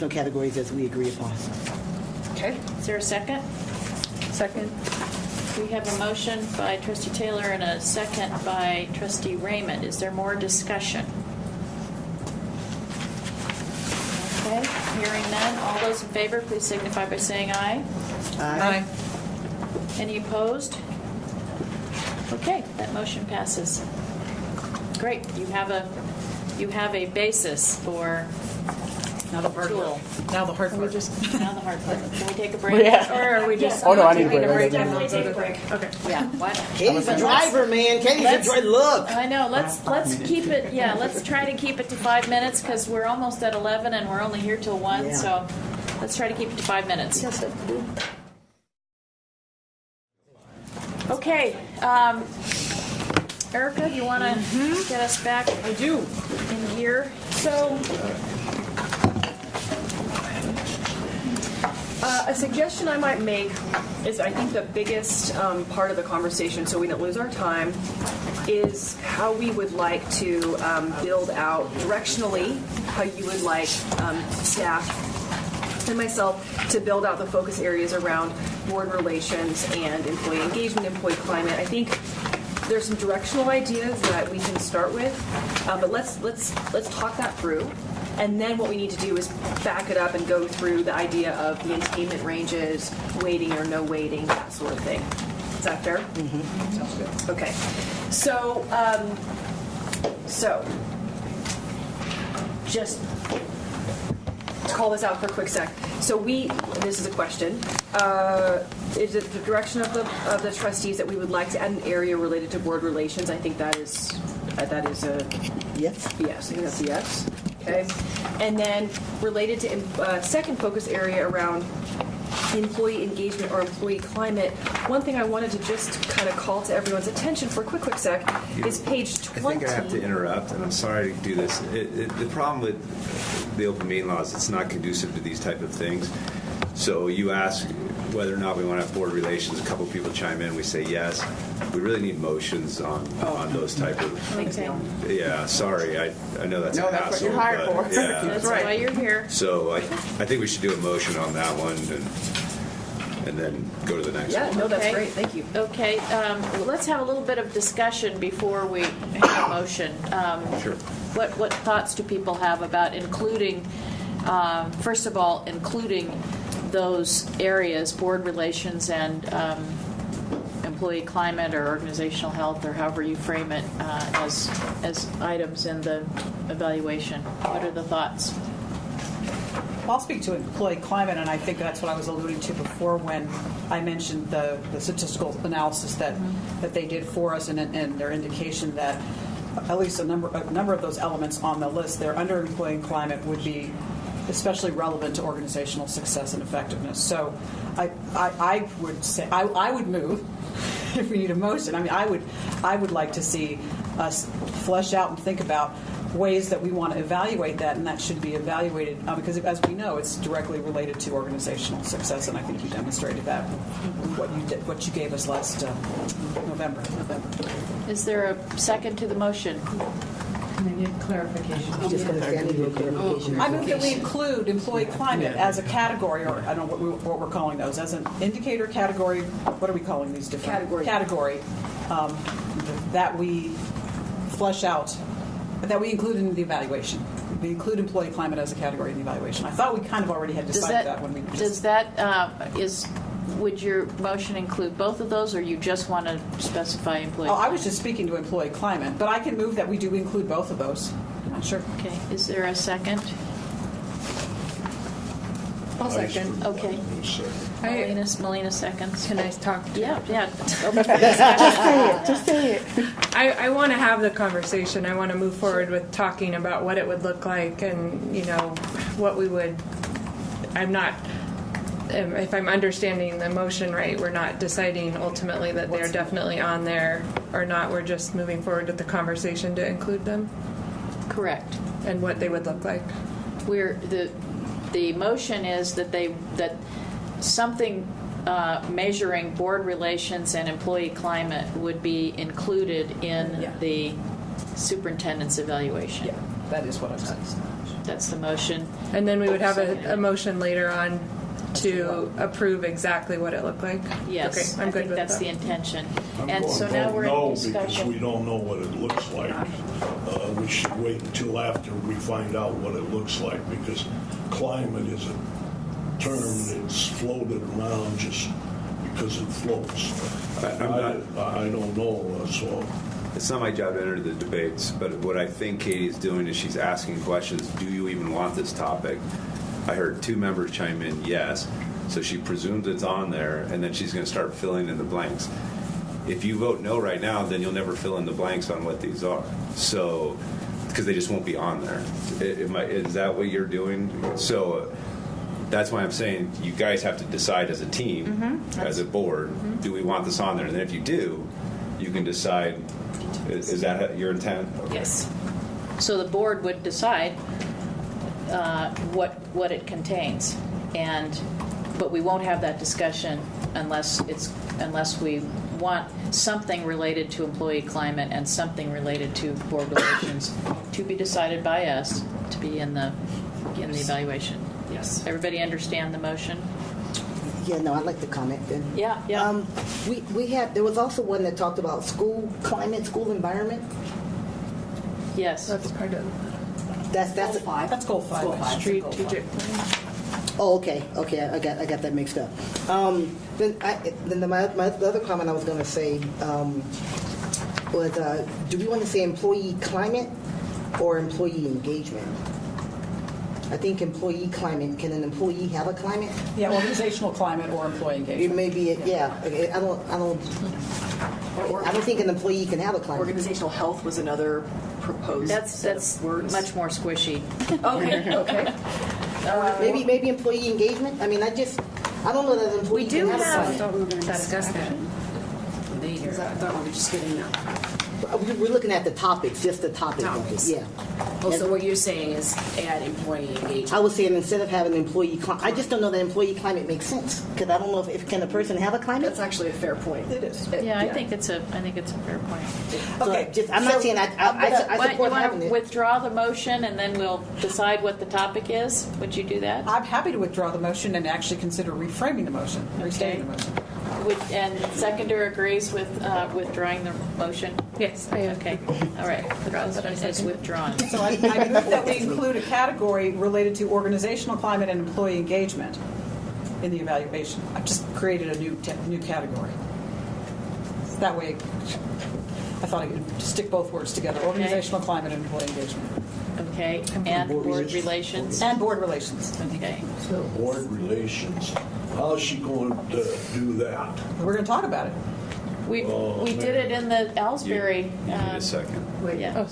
categories as we agree upon.
Okay. Is there a second?
Second.
We have a motion by Trustee Taylor and a second by Trustee Raymond. Is there more discussion? Okay. Hearing none. All those in favor, please signify by saying aye.
Aye.
Any opposed? Okay, that motion passes. Great. You have a basis for
Now the hard
tool.
part. Now the hard part.
Now the hard part. Can we take a break?
Yeah.
Or are we just?
Oh, no, I need a
taking
break.
Definitely take a break.
Okay.
Yeah. Why?
Katie's a driver, man. Katie's a driver. Look.
I know. Let's keep it. Yeah. Let's try to keep it to 5 minutes because we're almost at 11 and we're only here till 1.
Yeah.
So let's try to keep it to 5 minutes. Okay. Erica, you want to get us back?
I do.
In here. So.
A suggestion I might make is I think the biggest part of the conversation, so we don't lose our time, is how we would like to build out directionally, how you would like staff and myself to build out the focus areas around board relations and employee engagement, employee climate. I think there's some directional ideas that we can start with, but let's talk that through. And then what we need to do is back it up and go through the idea of the attainment ranges, weighting or no weighting, that sort of thing. Is that fair? Mm-hmm. Sounds good. Okay. So, just to call this out for a quick sec. So this is a question. Is it the direction of the trustees that we would like to add an area related to board relations? I think that is a
Yes.
yes. I think that's a yes. Okay. And then related to second focus area around employee engagement or employee climate, one thing I wanted to just kind of call to everyone's attention for a quick sec is page 20.
I think I have to interrupt, and I'm sorry to do this. The problem with the open meeting law is it's not conducive to these type of things. So you ask whether or not we want to have board relations. A couple people chime in. We say yes. We really need motions on those type of.
Okay.
Yeah, sorry. I know that's a hassle.
That's what you're hired
but,
for.
Yeah.
That's why you're here.
So I think we should do a motion on that one and then go to the next one.
Yeah, no, that's
Okay.
great. Thank you.
Okay, well, let's have a little bit of discussion before we have a motion.
Sure.
What thoughts do people have about including, first of all, including those areas, board relations and employee climate or organizational health, or however you frame it, as items in the evaluation? What are the thoughts?
I'll speak to employee climate, and I think that's what I was alluding to before when I mentioned the statistical analysis that they did for us, and their indication that at least a number of those elements on the list there under employee climate would be especially relevant to organizational success and effectiveness. So I would say I would move if we need a motion. I mean, I would like to see us flesh out and think about ways that we want to evaluate that, and that should be evaluated because, as we know, it's directly related to organizational success, and I think you demonstrated that with what you gave us last November.
Is there a second to the motion?
Can I get clarification?
Just understanding your clarification.
I move that we include employee climate as a category, or I don't know what we're calling those, as an indicator category. What are we calling these different category that we flesh out, that we include in the evaluation. We include employee climate as a category in the evaluation. I thought we kind of already had decided that when we
would your motion include both of those, or you just want to specify employee climate?
I was just speaking to employee climate, but I can move that we do include both of those. Sure.
Okay. Is there a second?
I'll second.
Okay. Melina seconds.
Can I talk?
Yeah.
Just say it.
I want to have the conversation. I want to move forward with talking about what it would look like, and what we would. I'm not. If I'm understanding the motion right, we're not deciding ultimately that they're definitely on there or not. We're just moving forward with the conversation to include them.
Correct.
And what they would look like.
The motion is that something measuring board relations and employee climate would be included in the superintendent's evaluation.
Yeah, that is what I'm saying.
That's the motion.
And then we would have a motion later on to approve exactly what it looked like.
Yes,
okay, I'm
I
good
think
with
that's
that.
the intention.
I'm
And
going
so
to
now
vote
we're in
no because
discussion.
we don't know what it looks like. We should wait until after we find out what it looks like, because climate is a term that's floated around just because it floats. I don't know, so.
It's not my job to enter the debates, but what I think Katie is doing is she's asking questions. Do you even want this topic? I heard two members chime in, yes. So she presumes it's on there, and then she's going to start filling in the blanks. If you vote no right now, then you'll never fill in the blanks on what these are. So, because they just won't be on there. Is that what you're doing? So that's why I'm saying you guys have to decide as a team, as a board, do we want this on there? And then if you do, you can decide, is that your intent? Okay.
Yes. So the board would decide what it contains, but we won't have that discussion unless we want something related to employee climate and something related to board relations to be decided by us to be in the evaluation. Yes. Everybody understand the motion?
Yeah, no, I'd like to comment then.
Yeah.
There was also one that talked about school climate, school environment.
Yes.
That's part of it.
That's
That's goal 5.
Strategic plan.
Oh, okay. I got that mixed up. The other comment I was going to say was, do we want to say employee climate or employee engagement? I think employee climate. Can an employee have a climate?
Yeah, organizational climate or employee
It
engagement.
may be. Yeah. I don't think an employee can have a climate.
Organizational health was another proposed
That's
set of words.
much more squishy.
Okay.
Maybe employee engagement. I mean, I don't know that an employee
do
can have
have-
a
I
climate.
thought we were going to discuss that later. I thought we were just getting that.
We're looking at the topics, just the topic.
Topics.
Yeah.
Oh, so what you're saying is add employee engagement.
I was saying instead of having employee climate, I just don't know that employee climate makes sense because I don't know if can a person have a climate.
That's actually a fair point.
It is.
Yeah, I think it's a fair point.
Okay, I'm not saying I
What, you
support
want
having
to
it.
withdraw the motion and then we'll decide what the topic is? Would you do that?
I'm happy to withdraw the motion and actually consider reframing the motion, restating the motion.
And seconder agrees with withdrawing the motion?
Yes, I am.
Okay, all right. The motion is withdrawn.
So I move that we include a category related to organizational climate and employee engagement in the evaluation. I've just created a new category. That way, I thought I could stick both words together, organizational climate and employee engagement.
Okay, and board relations?
And board relations.
Okay.
Board relations. How is she going to do that?
We're going to talk about it.
We did it in the Ellsbury.
You need a second.
Yeah.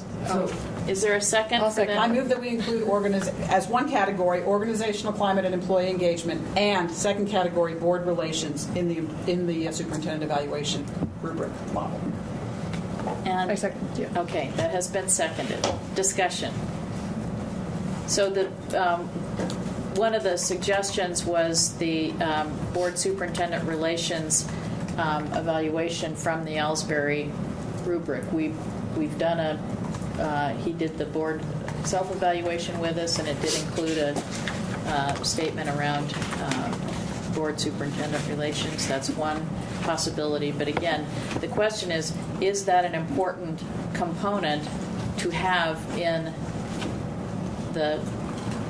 Is there a second?
I'll
for
second.
that?
I move that we include as one category, organizational climate and employee engagement, and second category, board relations in the superintendent evaluation rubric model.
And
I second, yeah.
Okay, that has been seconded. Discussion. So one of the suggestions was the board superintendent relations evaluation from the Ellsbury rubric. We've done he did the board self-evaluation with us, and it did include a statement around board superintendent relations. That's one possibility. But again, the question is that an important component to have in the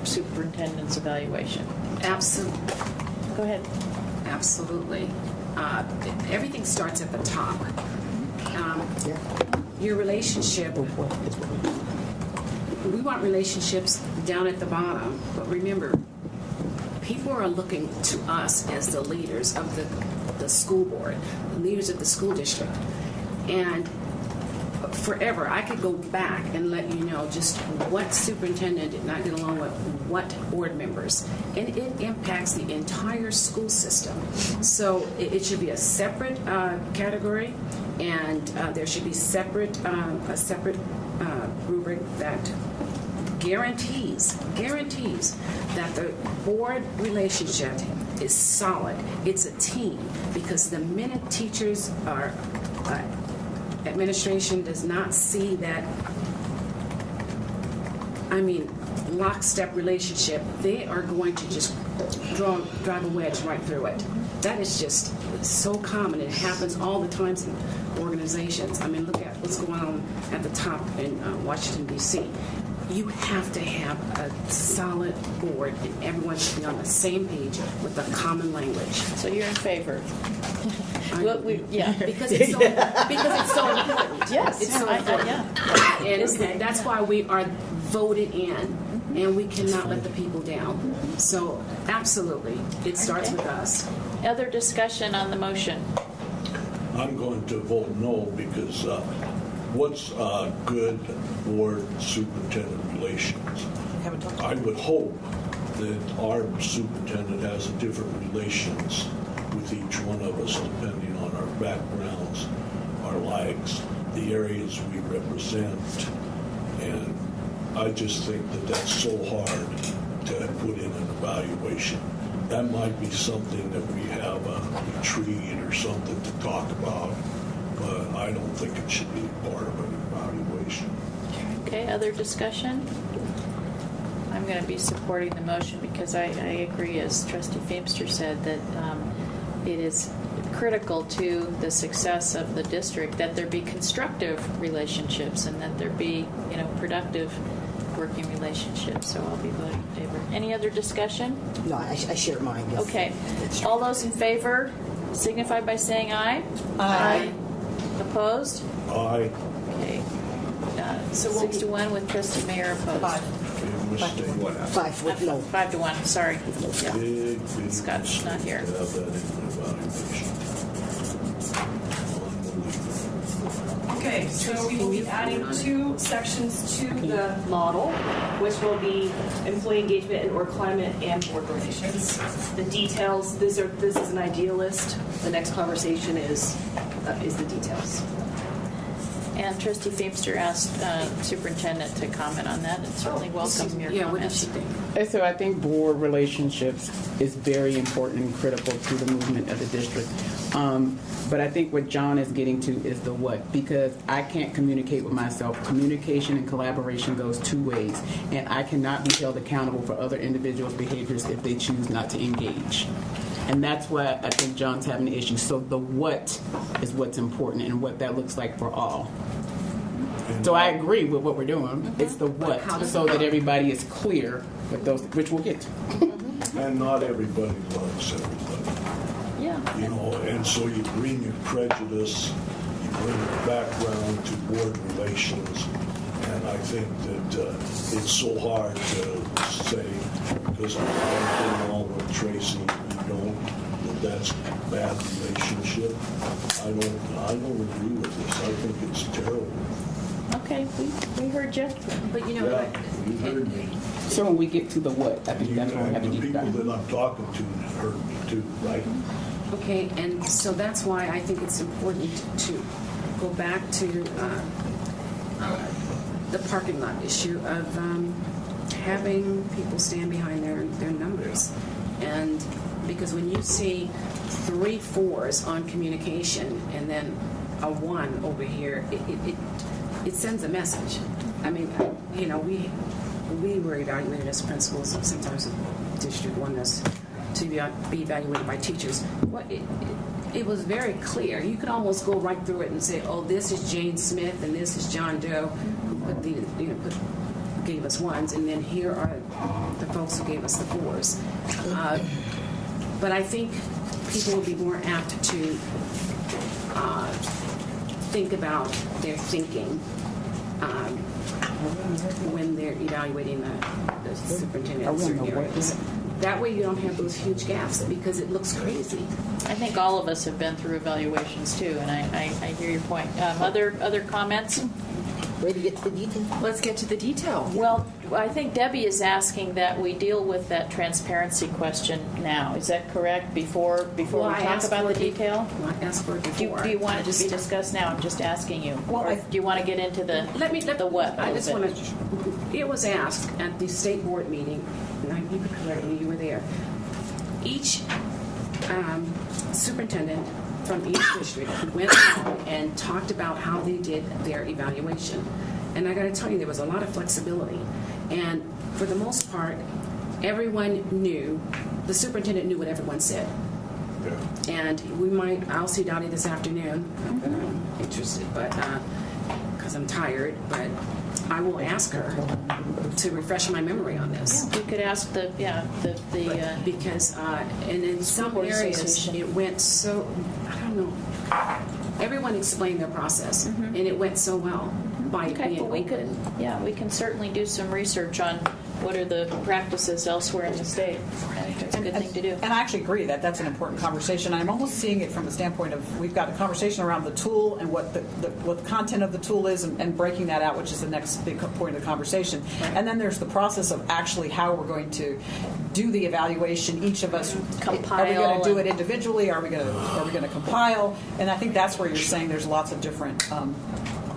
superintendent's evaluation?
Absolutely.
Go ahead.
Absolutely. Everything starts at the top. Your relationship, we want relationships down at the bottom, but remember, people are looking to us as the leaders of the school board, the leaders of the school district. And forever, I could go back and let you know just what superintendent did not get along with what board members. And it impacts the entire school system. So it should be a separate category, and there should be a separate rubric that guarantees that the board relationship is solid. It's a team, because the minute teachers are administration does not see that, lockstep relationship, they are going to just drive a wedge right through it. That is just so common. It happens all the time in organizations. Look at what's going on at the top in Washington, D.C. You have to have a solid board, and everyone should be on the same page with a common language.
So you're in favor? Yeah.
Because it's so important.
Yes.
It's so
I-
important.
yeah.
And that's why we are voted in, and we cannot let the people down. So absolutely, it starts with us.
Other discussion on the motion?
I'm going to vote no because what's good board superintendent relations? I would hope that our superintendent has a different relations with each one of us depending on our backgrounds, our likes, the areas we represent. And I just think that that's so hard to put in an evaluation. That might be something that we have a retreat or something to talk about, but I don't think it should be part of an evaluation.
Okay, other discussion? I'm going to be supporting the motion because I agree, as Trustee Feimster said, that it is critical to the success of the district that there be constructive relationships and that there be, productive working relationship, so I'll be voting in favor. Any other discussion?
No, I share mine. Yes.
Okay. All those in favor signify by saying aye.
Aye.
Opposed?
Aye.
Okay. 6 to 1 with trustee mayor opposed.
Big mistake.
What happened?
5 with no.
5 to 1, sorry. Yeah.
Big
Scott's not here.
mistake to have that in the evaluation. Unbelievable.
Okay, so we will be adding 2 sections to the model, which will be employee engagement and or climate and board relations. The details, this is an idea list. The next conversation is the details.
And trustee Feimster asked superintendent to comment on that, and certainly welcome your
Yeah, what did
comments.
she think?
And so I think board relationships is very important and critical to the movement of the district. But I think what John is getting to is the what, because I can't communicate with myself. Communication and collaboration goes 2 ways, and I cannot be held accountable for other individuals' behaviors if they choose not to engage. And that's why I think John's having an issue. So the what is what's important and what that looks like for all. So I agree with what we're doing. It's the what, so that everybody is clear with those, which we'll get to.
And not everybody loves everybody.
Yeah.
You know, and so you bring your prejudice, you bring your background to board relations, and I think that it's so hard to say, because I'm getting along with Tracy, you don't, that's a bad relationship. I don't agree with this. I think it's terrible.
Okay, we heard you.
But you know
Yeah,
what?
you heard me.
So when we get to the what, I think that's what we have to
And the
deep
people
dive.
that I'm talking to heard me too, right?
Okay, and so that's why I think it's important to go back to the parking lot issue of having people stand behind their numbers. And because when you see 3 4s on communication and then a 1 over here, it sends a message. I mean, you know, we were evaluated as principals. Sometimes the district wanted us to be evaluated by teachers. It was very clear. You could almost go right through it and say, "Oh, this is Jane Smith and this is John Doe who gave us 1s, and then here are the folks who gave us the 4s." But I think people will be more apt to think about their thinking when they're evaluating the superintendent in certain areas. That way you don't have those huge gaps because it looks crazy.
I think all of us have been through evaluations too, and I hear your point. Other comments?
Ready to get to the detail?
Let's get to the detail.
Well, I think Debbie is asking that we deal with that transparency question now. Is that correct? Before we talk about the detail?
Well, I asked for it before.
Do you want it to be discussed now? I'm just asking you.
Well,
Or do you want to get into the what?
I just
a little
want
bit?
to. It was asked at the state board meeting, and you could correct me, you were there. Each superintendent from each district went out and talked about how they did their evaluation. And I got to tell you, there was a lot of flexibility. And for the most part, everyone knew, the superintendent knew what everyone said.
Yeah.
And I'll see Dottie this afternoon. I'm interested, but because I'm tired, but I will ask her to refresh my memory on this.
You could ask
Because and in some
Board
areas
Association.
it went so, I don't know, everyone explained their process and it went so well by
Okay,
being
well, we can certainly do some research on what are the practices elsewhere in the state. I think that's a good thing to do.
And I actually agree that that's an important conversation. I'm almost seeing it from the standpoint of we've got a conversation around the tool and what the content of the tool is and breaking that out, which is the next big point of the conversation. And then there's the process of actually how we're going to do the evaluation. Each of us,
Compile
are we going to do
and-
it individually? Are we going to compile? And I think that's where you're saying there's lots of different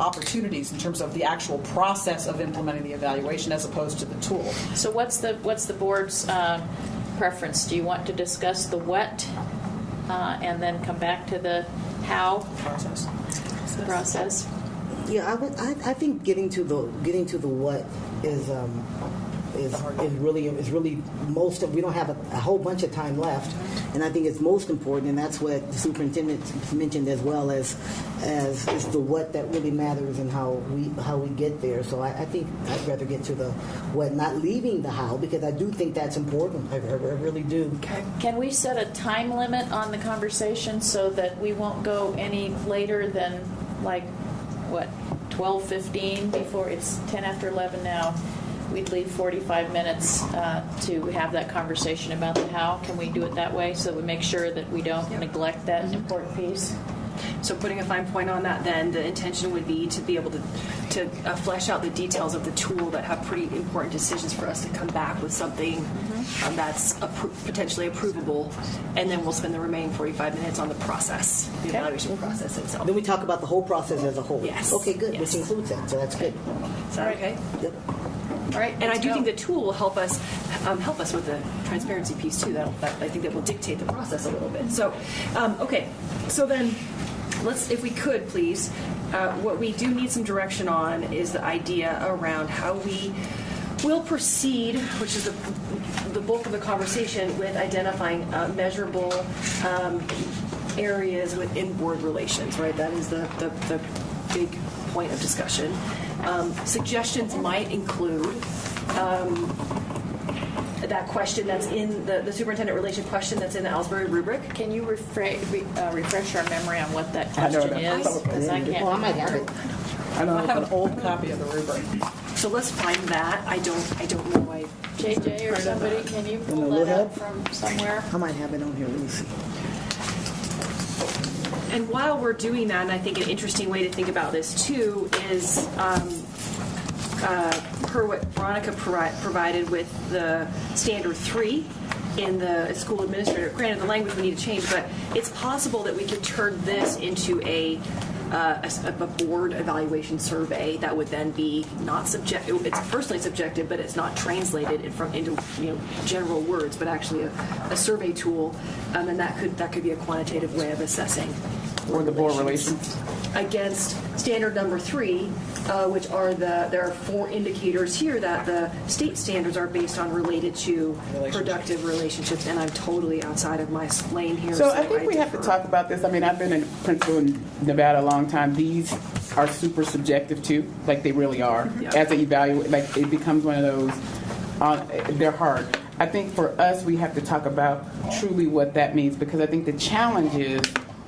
opportunities in terms of the actual process of implementing the evaluation as opposed to the tool.
So what's the board's preference? Do you want to discuss the what and then come back to the how process?
Yeah, I think getting to the what is really most of, we don't have a whole bunch of time left, and I think it's most important, and that's what the superintendent mentioned as well as the what that really matters and how we get there. So I think I'd rather get to the what, not leaving the how, because I do think that's important. I really do.
Okay. Can we set a time limit on the conversation so that we won't go any later than like what 12:15 before it's 10 after 11 now? We'd leave 45 minutes to have that conversation about the how. Can we do it that way so that we make sure that we don't neglect that important piece?
So putting a fine point on that, then the intention would be to be able to flesh out the details of the tool that have pretty important decisions for us to come back with something that's potentially approvable, and then we'll spend the remaining 45 minutes on the process, the evaluation process itself.
Then we talk about the whole process as a whole.
Yes.
Okay, good.
Yes.
Which includes that, so that's good.
Is that okay?
Yep.
All right.
And I do think the tool will help us with the transparency piece too. That I think that will dictate the process a little bit. So, okay. So then, let's, if we could, please, what we do need some direction on is the idea around how we will proceed, which is the bulk of the conversation, with identifying measurable areas within board relations. Right. That is the big point of discussion. Suggestions might include that question that's in the superintendent relation question that's in the Ellsbury rubric.
Can you refresh our memory on what that question is? Because I can't.
Well, I might have it.
I have an old copy of the rubric.
So let's find that. I don't know why.
JJ or somebody, can you pull
little
that up
help?
from somewhere?
I might have it on here. Let me see.
And while we're doing that, and I think an interesting way to think about this too is per what Veronica provided with the standard 3 in the school administrator. Granted, the language we need to change, but it's possible that we could turn this into a board evaluation survey that would then be not subjective. It's personally subjective, but it's not translated into general words, but actually a survey tool, and that could be a quantitative way of assessing
Or the board relations.
against standard number 3, which are there are 4 indicators here that the state standards are based on related to productive relationships, and I'm totally outside of my lane here.
So I think we have to talk about this. I mean, I've been a principal in Nevada a long time. These are super subjective too, like they really are. As they evaluate, like it becomes one of those, they're hard. I think for us, we have to talk about truly what that means, because I think the challenge is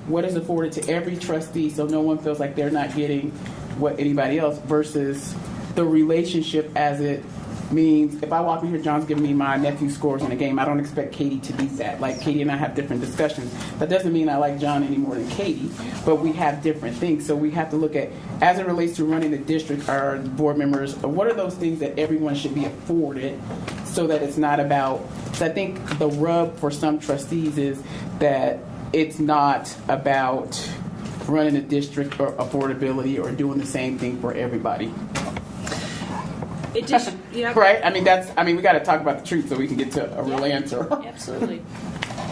what is afforded to every trustee so no one feels like they're not getting what anybody else, versus the relationship as it means. If I walk in here, John's giving me my nephew's scores in a game, I don't expect Katie to be that. Like, Katie and I have different discussions. That doesn't mean I like John any more than Katie, but we have different things. So we have to look at, as it relates to running the district, our board members, what are those things that everyone should be afforded so that it's not about, so I think the rub for some trustees is that it's not about running a district or affordability or doing the same thing for everybody.
It just,
Right? I mean, we got to talk about the truth so we can get to a real answer.
Absolutely.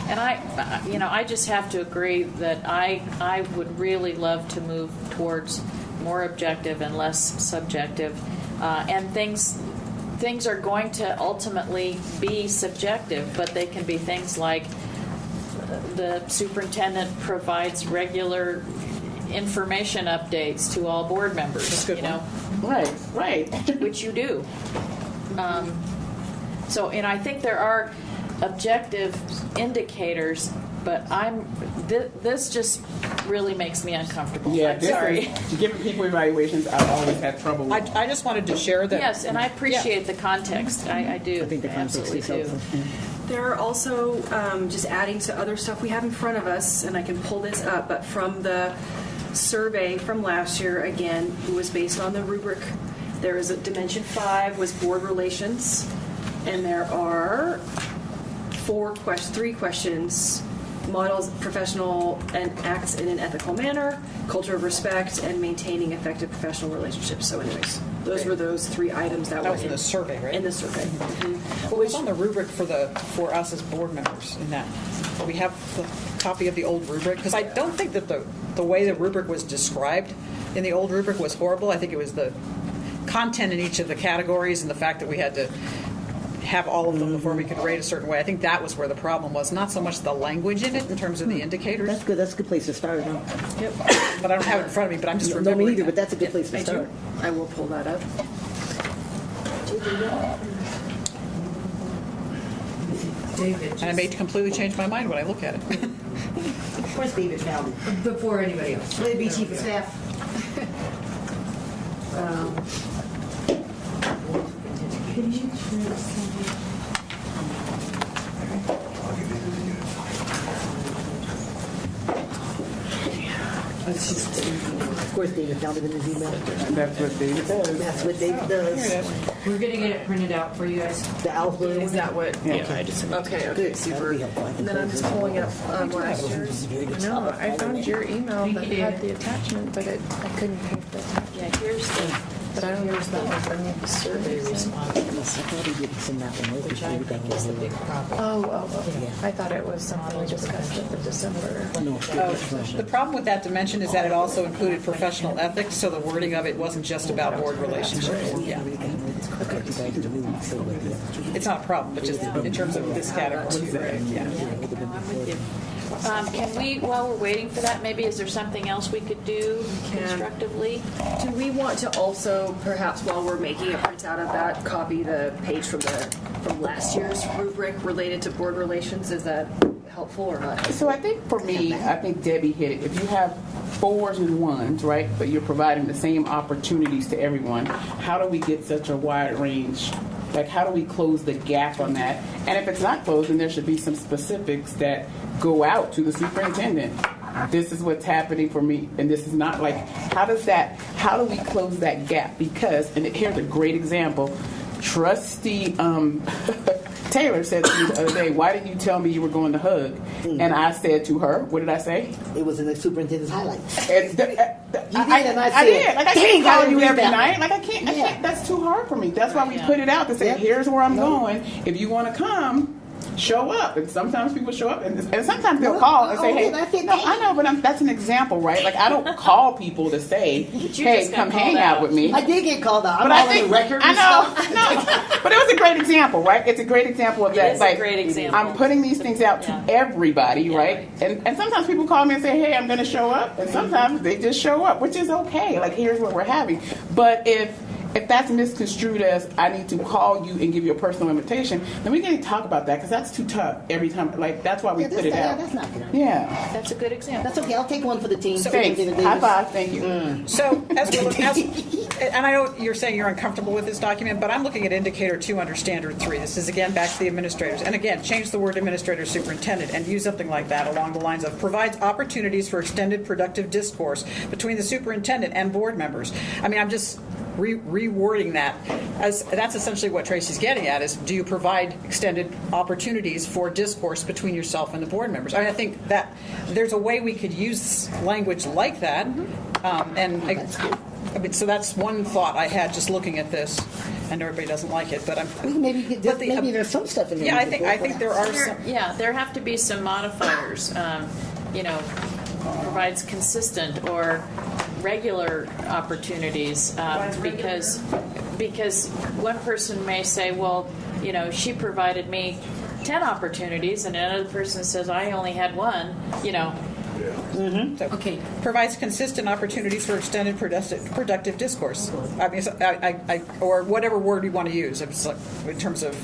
And I just have to agree that I would really love to move towards more objective and less subjective. And things are going to ultimately be subjective, but they can be things like the superintendent provides regular information updates to all board members.
That's a good one.
Right.
Which you do. So, and I think there are objective indicators, but this just really makes me uncomfortable.
Yeah,
I'm sorry.
Giving people evaluations, I've always had trouble with.
I just wanted to share that.
Yes, and I appreciate the context. I do.
I think the context is
absolutely do.
helpful.
There are also, just adding to other stuff we have in front of us, and I can pull this up, but from the survey from last year, again, it was based on the rubric. There is a Dimension 5 was board relations, and there are 3 questions: models professional and acts in an ethical manner, culture of respect, and maintaining effective professional relationships. So anyways, those were those 3 items that were
was in the survey, right?
In the survey.
What was on the rubric for us as board members in that? We have the copy of the old rubric, because I don't think that the way the rubric was described in the old rubric was horrible. I think it was the content in each of the categories and the fact that we had to have all of them before we could rate a certain way. I think that was where the problem was, not so much the language in it in terms of the indicators.
That's good. That's a good place to start. Huh?
Yep. But I don't have it in front of me, but I'm just
No,
remembering.
me neither,
that.
but that's a good place to
Thank
start.
you.
I will pull that up.
And I may completely change my mind when I look at it.
Where's David found it?
Before anybody else.
Will it be chief of staff? Of course, David found it in his email.
That's what David does.
That's what David does.
We're gonna get it printed out for you guys.
The Alpha.
Is that what?
Yeah, I just
Okay,
Good.
super.
That'll be helpful. I can
And then I'm
close
just
it.
pulling up last year's.
No, I found your email
Thank
that
you,
had
David.
the attachment, but I couldn't pick the attachment.
Yeah, here's the,
But I don't know that one.
survey response.
I thought he didn't send that one over.
Which I think is the big problem.
Oh. I thought it was something we discussed at the December.
No,
The problem with that dimension is that it also included professional ethics, so the wording of it wasn't just about board relationships. Yeah. It's not a problem, but just in terms of this category. Yeah.
Can we, while we're waiting for that, maybe is there something else we could do constructively?
Do we want to also, perhaps while we're making a printout of that, copy the page from last year's rubric related to board relations? Is that helpful or not?
So I think for me, I think Debbie hit it. If you have 4s and 1s, right, but you're providing the same opportunities to everyone, how do we get such a wide range? Like, how do we close the gap on that? And if it's not closed, then there should be some specifics that go out to the superintendent. This is what's happening for me, and this is not like, how do we close that gap? Because, and here's a great example, Trustee Taylor said to me the other day, why didn't you tell me you were going to hug? And I said to her, what did I say?
It was in the superintendent's highlights.
You did,
and I said,
did. Like, I
dang,
can't
I
call
didn't
you
read
every
that
night.
one.
Like, I can't, that's too hard for me. That's why we
Yeah.
put it out to say,
Yep.
here's where I'm
No.
going. If you want to come, show up. And sometimes people show up, and sometimes they'll call and say, hey,
I think
no, I know, but that's an example, right? Like, I don't call people to say, hey,
just got
come hang
called
out
out.
with me.
I did get called out. I'm
But
all
I think
on the record
I
and
know,
stuff.
no, but it was a great example, right? It's a great example of that.
is a great example.
I'm putting these things out
Yeah.
to everybody,
Yeah.
right? And sometimes people call me and say, "Hey, I'm going to show up," and sometimes they just show up, which is okay. Like, here's what we're having. But if that's misconstrued as I need to call you and give you a personal invitation, then we can't talk about that because that's too tough every time. Like, that's why we put it out.
That's not fair.
Yeah.
That's a good example.
That's okay. I'll take one for the team.
Thanks. High five. Thank you.
So, and I know you're saying you're uncomfortable with this document, but I'm looking at indicator 2 under standard 3. This is again back to the administrators. And again, change the word administrator superintendent and use something like that along the lines of provides opportunities for extended productive discourse between the superintendent and board members. I mean, I'm just rewording that as that's essentially what Tracy's getting at is do you provide extended opportunities for discourse between yourself and the board members? I mean, I think that there's a way we could use language like that. I mean, so that's one thought I had just looking at this. I know everybody doesn't like it, but
Maybe there's some stuff in there.
yeah, I think there are some.
There have to be some modifiers. Provides consistent or regular opportunities because one person may say, well, she provided me 10 opportunities, and another person says I only had one.
So,
Okay.
provides consistent opportunities for extended productive discourse. I mean, or whatever word you want to use, if it's like, in terms of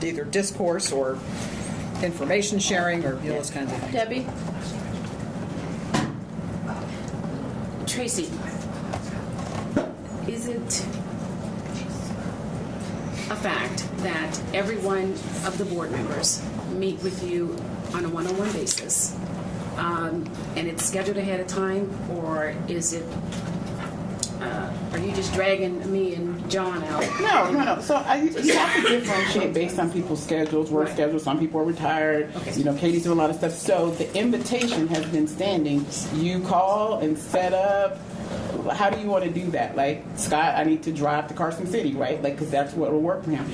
either discourse or information sharing or those kinds of things.
Debbie?
Tracy, is it a fact that every one of the board members meet with you on a one-on-one basis, and it's scheduled ahead of time, or is it? Are you just dragging me and John out?
No. So you have to differentiate based on people's schedules, work schedules. Some people are retired.
Okay.
Katie's doing a lot of stuff. So the invitation has been standing. You call and set up. How do you want to do that? Like, Scott, I need to drive to Carson City, right? Like, because that's what will work for him.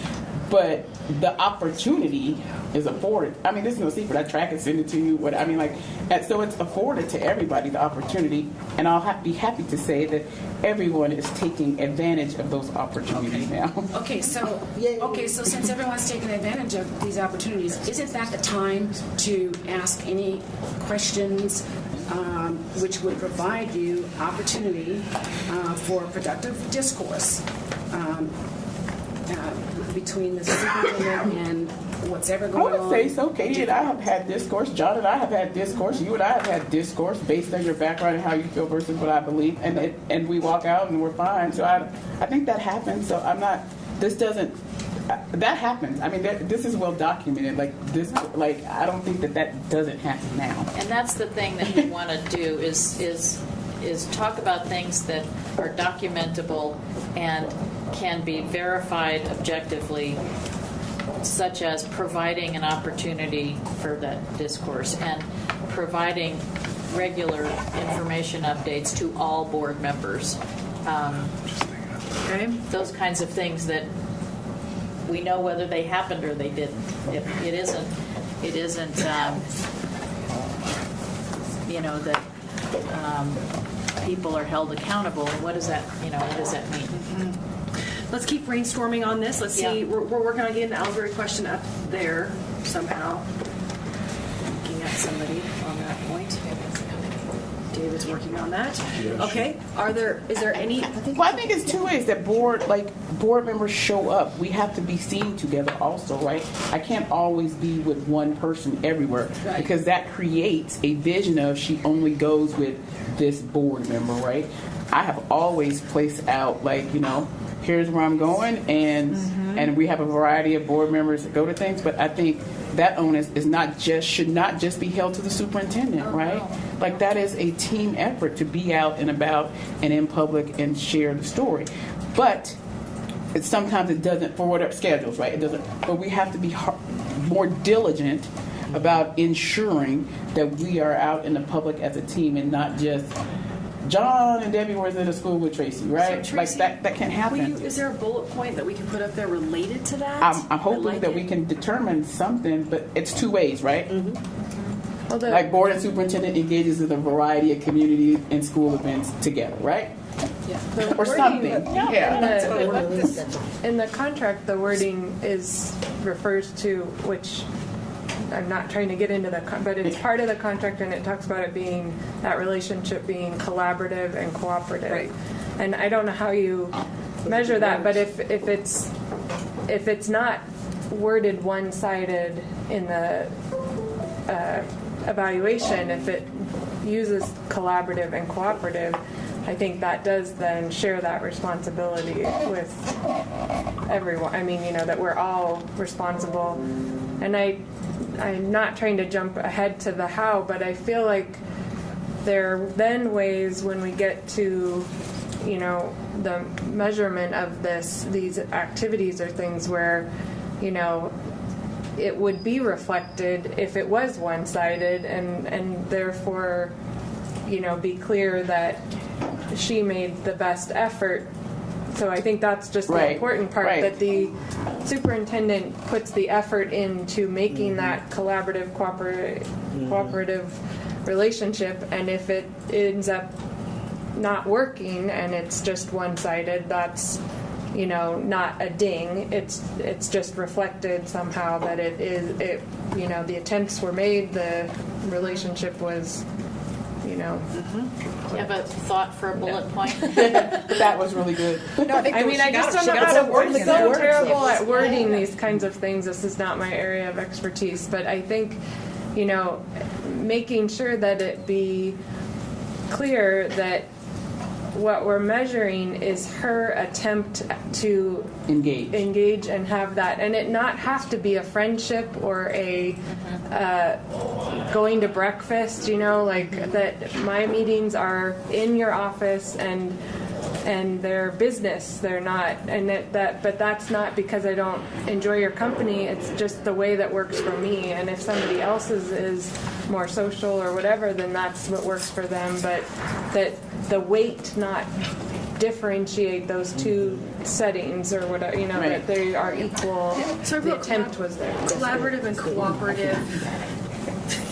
but the opportunity is afforded. I mean, this is no secret. I track and send it to you. So it's afforded to everybody, the opportunity, and I'll be happy to say that everyone is taking advantage of those opportunities now.
Okay, so since everyone's taking advantage of these opportunities, isn't that the time to ask any questions which would provide you opportunity for productive discourse between the superintendent and what's ever
I
going on?
would say so. Katie and I have had discourse. John and I have had discourse. You and I have had discourse based on your background and how you feel versus what I believe. And we walk out and we're fine. So I think that happens. So I'm not, this doesn't, that happens. I mean, this is well documented. I don't think that doesn't happen now.
And that's the thing that we want to do is talk about things that are documentable and can be verified objectively, such as providing an opportunity for that discourse and providing regular information updates to all board members. Okay, those kinds of things that we know whether they happened or they didn't. If it isn't, that people are held accountable. What does that mean?
Mm-hmm. Let's keep brainstorming on this. Let's see. We're working on getting the Ellsbury question up there somehow. Looking at somebody on that point. David's working on that.
Yes.
Okay. Is there any?
Well, I think it's two ways that board members show up. We have to be seen together also, right? I can't always be with one person everywhere because that creates a vision of she only goes with this board member, right? I have always placed out here's where I'm going, and we have a variety of board members that go to things, but I think that onus should not just be held to the superintendent, right? No. That is a team effort to be out and about and in public and share the story. But sometimes it doesn't, for whatever schedules, right? It doesn't. But we have to be more diligent about ensuring that we are out in the public as a team and not just John and Debbie was in a school with Tracy, right?
So Tracy,
that can't happen.
Is there a bullet point that we can put up there related to that?
I'm hoping that we can determine something, but it's two ways, right?
Mm-hmm.
Well, board and superintendent engages in a variety of community and school events together, right?
Yeah.
Or something.
In the contract, the wording refers to, which I'm not trying to get into but it's part of the contract, and it talks about it being, that relationship being collaborative and cooperative.
Right.
And I don't know how you measure that, but if it's not worded one-sided in the evaluation, if it uses collaborative and cooperative, I think that does then share that responsibility with everyone. I mean, that we're all responsible. And I'm not trying to jump ahead to the how, but I feel like there are then ways when we get to, the measurement of these activities or things where, it would be reflected if it was one-sided and therefore, be clear that she made the best effort. So I think that's just the important part, that the superintendent puts the effort into making that collaborative, cooperative relationship, and if it ends up not working and it's just one-sided, that's not a ding. It's just reflected somehow that the attempts were made, the relationship was. You
have a thought for a bullet point?
That was really good.
No, I just don't know how to word it. I'm so terrible at wording these kinds of things. This is not my area of expertise. But I think, making sure that it be clear that what we're measuring is her attempt to engage and have that, and it not have to be a friendship or a going to breakfast, that my meetings are in your office and they're business. They're not, but that's not because I don't enjoy your company. It's just the way that works for me. And if somebody else's is more social or whatever, then that's what works for them. But that the weight not differentiate those two settings or whatever, you know,
Right.
that they are equal.
So I
The
wrote
attempt was there.
Collaborative and cooperative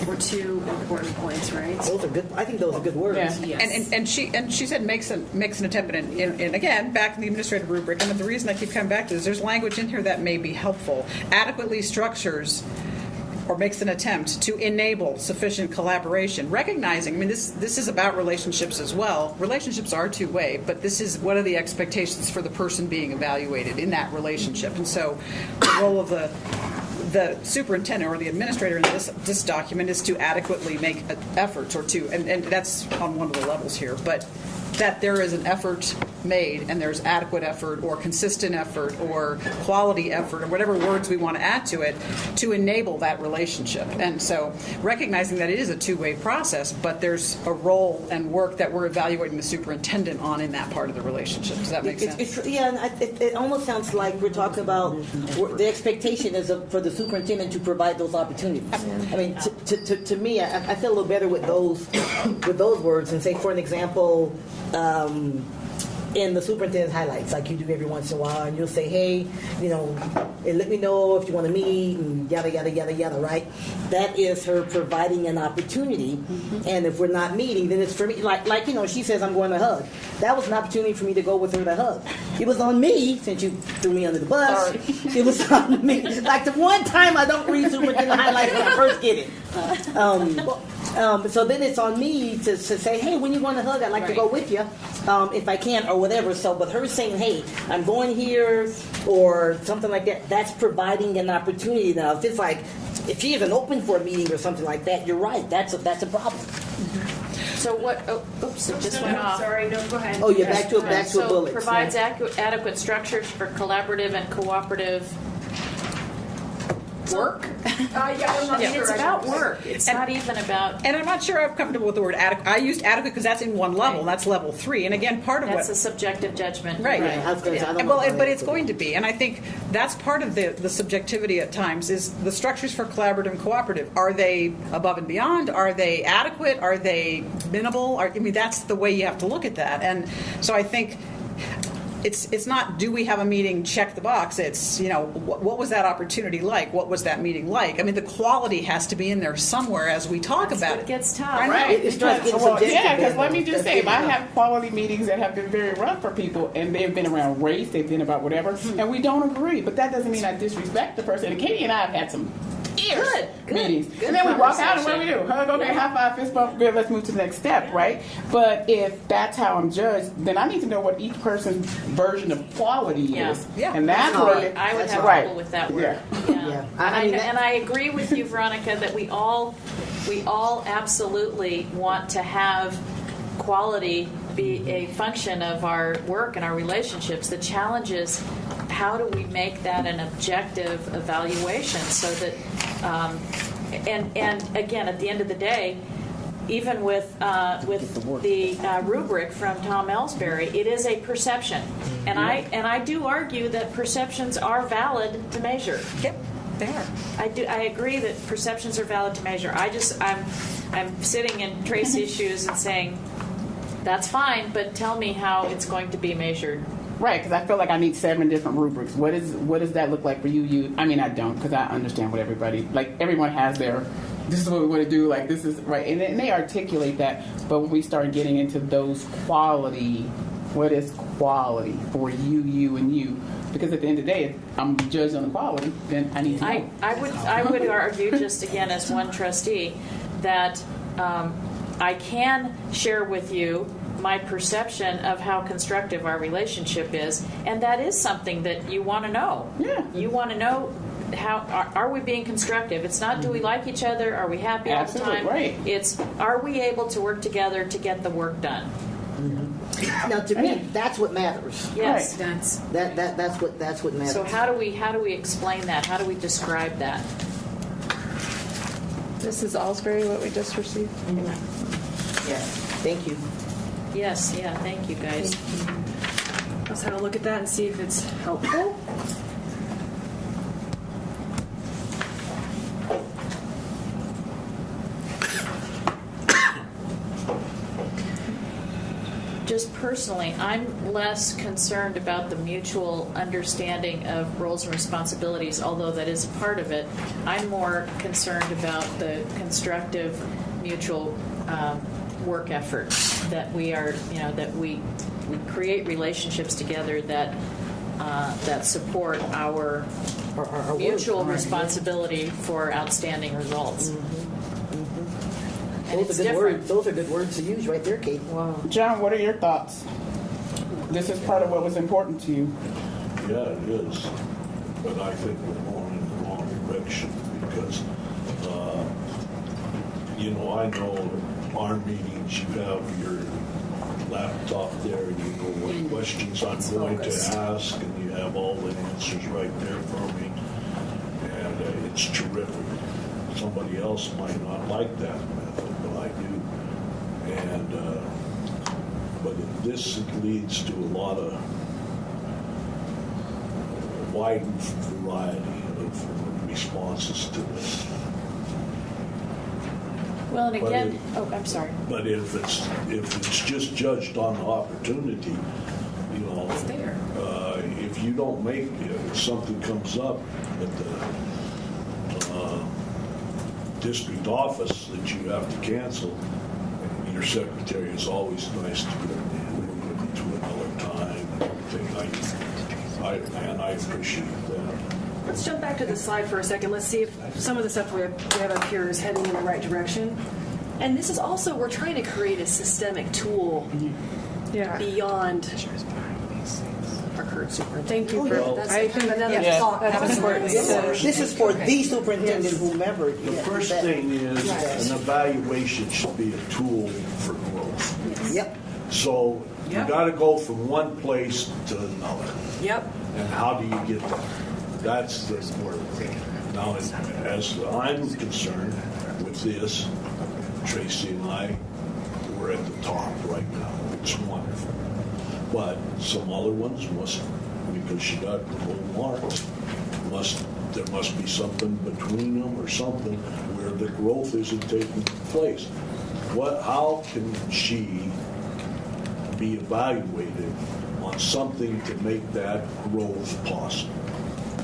were two important points, right?
Those are good. I think those are good words.
Yeah.
Yes.
And she said makes an attempt, and again, back in the administrative rubric, and the reason I keep coming back to this, there's language in here that may be helpful. Adequately structures or makes an attempt to enable sufficient collaboration, recognizing, I mean, this is about relationships as well. Relationships are two-way, but this is what are the expectations for the person being evaluated in that relationship. And so the role of the superintendent or the administrator in this document is to adequately make efforts, or to, and that's on one of the levels here, but that there is an effort made and there's adequate effort or consistent effort or quality effort or whatever words we want to add to it to enable that relationship. And so recognizing that it is a two-way process, but there's a role and work that we're evaluating the superintendent on in that part of the relationship. Does that make sense?
It almost sounds like we're talking about the expectation is for the superintendent to provide those opportunities. I mean, to me, I feel a little better with those words, and say, for an example, in the superintendent's highlights, like you do every once in a while, and you'll say, hey, you know, and let me know if you want to meet, and yada, yada, yada, yada, right? That is her providing an opportunity, and if we're not meeting, then it's for me, like you know, she says, I'm going to hug. That was an opportunity for me to go with her to hug. It was on me, since you threw me under the bus, it was on me. Like the one time I don't read superintendent highlights when I first get it. So then it's on me to say, hey, when you want to hug, I'd like to go with you, if I can, or whatever. So, but her saying, hey, I'm going here, or something like that, that's providing an opportunity. Now, if it's like, if she isn't open for a meeting or something like that, you're right, that's a problem.
So what, oops, it just went off.
Sorry, no, go ahead.
Oh, you're back to a
So
bullet.
provides adequate structures for collaborative and cooperative work?
Yeah, I'm not sure.
It's about work. It's not even about...
And I'm not sure I'm comfortable with the word adequate. I used adequate because that's in one level.
Right.
That's level 3. And again, part of
That's
what...
a subjective judgment.
Right.
I was gonna say, I don't know
Well,
about
but it's
that.
going to be. And I think that's part of the subjectivity at times is the structures for collaborative and cooperative. Are they above and beyond? Are they adequate? Are they minimal? I mean, that's the way you have to look at that. And so I think... It's not, do we have a meeting, check the box. It's, you know, what was that opportunity like? What was that meeting like? I mean, the quality has to be in there somewhere as we talk about
It
it.
gets tough.
Right.
It starts getting
Well,
subjective.
yeah, because let me just say, if I have quality meetings that have been very rough for people, and they've been around race, they've been about whatever, and we don't agree, but that doesn't mean I disrespect the person. And Katie and I have had some meetings.
Good
And then we walk out, and what do we
conversation.
do? Hug, okay, high five, fist bump, good, let's move to the next step, right? But if that's how I'm judged, then I need to know what each person's version of quality
Yeah.
is.
Yeah.
And that's
That's
what
right.
I would have
right.
trouble with that word.
Yeah.
Yeah. I mean,
And I agree with you, Veronica, that we all absolutely want to have quality be a function of our work and our relationships. The challenge is, how do we make that an objective evaluation so that, and again, at the end of the day, even with the rubric from Tom Ellsbury, it is a perception, and I do argue that perceptions are valid to measure.
Yep, they are.
I agree that perceptions are valid to measure. I'm sitting in Tracy's shoes and saying, that's fine, but tell me how it's going to be measured.
Right, because I feel like I need 7 different rubrics. What does that look like for you? I mean, I don't, because I understand what everyone has their, this is what we want to do, like this is, right, and they articulate that, but when we start getting into those quality, what is quality for you, and you? Because at the end of the day, if I'm judged on the quality, then I need to know.
I would argue, just again as one trustee, that I can share with you my perception of how constructive our relationship is, and that is something that you want to know.
Yeah.
You want to know how are we being constructive? It's not do we like each other? Are we happy
Absolutely,
all the time?
right.
It's are we able to work together to get the work done?
Now, to me, that's what matters.
Yes.
Right.
That's what matters.
So how do we explain that? How do we describe that?
This is Allsbury, what we just received.
Yeah. Thank you.
Yes. Yeah. Thank you, guys.
Let's have a look at that and see if it's helpful.
just personally, I'm less concerned about the mutual understanding of roles and responsibilities, although that is a part of it. I'm more concerned about the constructive mutual work effort that we are, that we create relationships together that support our mutual responsibility for outstanding results. And it's different.
Those are good words to use right there, Kate. Wow.
John, what are your thoughts? This is part of what was important to you.
Yeah, it is. But I think we're going in the wrong direction because, I know our meetings, you have your laptop there and you know what questions I'm going to ask and you have all the answers right there for me. And it's terrific. Somebody else might not like that method, but I do. And but this leads to a lot of wide variety of responses to this.
Well, and again, I'm sorry.
But if it's just judged on the opportunity,
It's there.
If you don't make if something comes up at the district office that you have to cancel, your secretary is always nice to get to another time and everything. I appreciate that.
Let's jump back to the slide for a second. Let's see if some of the stuff we have up here is heading in the right direction. And this is also, we're trying to create a systemic tool beyond our current superintendent.
Thank you for
That's
I think
another
yes,
thought.
that's important.
This is for the superintendent, whomever.
The first thing is an evaluation should be a tool for growth.
Yep.
So you got to go from one place to another.
Yep.
And how do you get there? That's the important thing. Now, as I'm concerned with this, Tracy and I, we're at the top right now. It's wonderful. But some other ones must, because she got low marks, there must be something between them or something where the growth isn't taking place. How can she be evaluated on something to make that growth possible?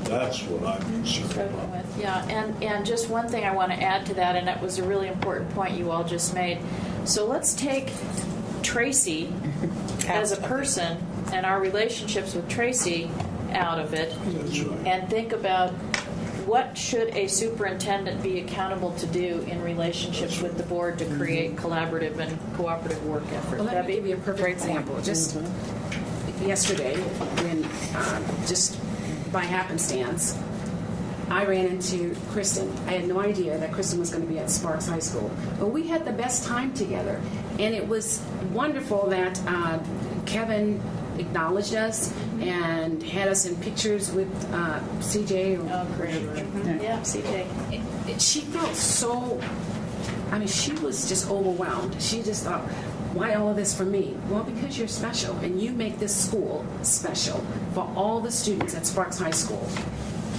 That's what I'm concerned about.
Yeah, and just one thing I want to add to that, and that was a really important point you all just made. So let's take Tracy as a person and our relationships with Tracy out of it, and think about what should a superintendent be accountable to do in relationships with the board to create collaborative and cooperative work effort.
Well, let me give you a perfect example. Just yesterday, when just by happenstance, I ran into Kristen. I had no idea that Kristen was going to be at Sparks High School. But we had the best time together. And it was wonderful that Kevin acknowledged us and had us in pictures with CJ.
Oh, great. Yeah, CJ.
She felt so, she was just overwhelmed. She just thought, why all of this for me? Well, because you're special, and you make this school special for all the students at Sparks High School.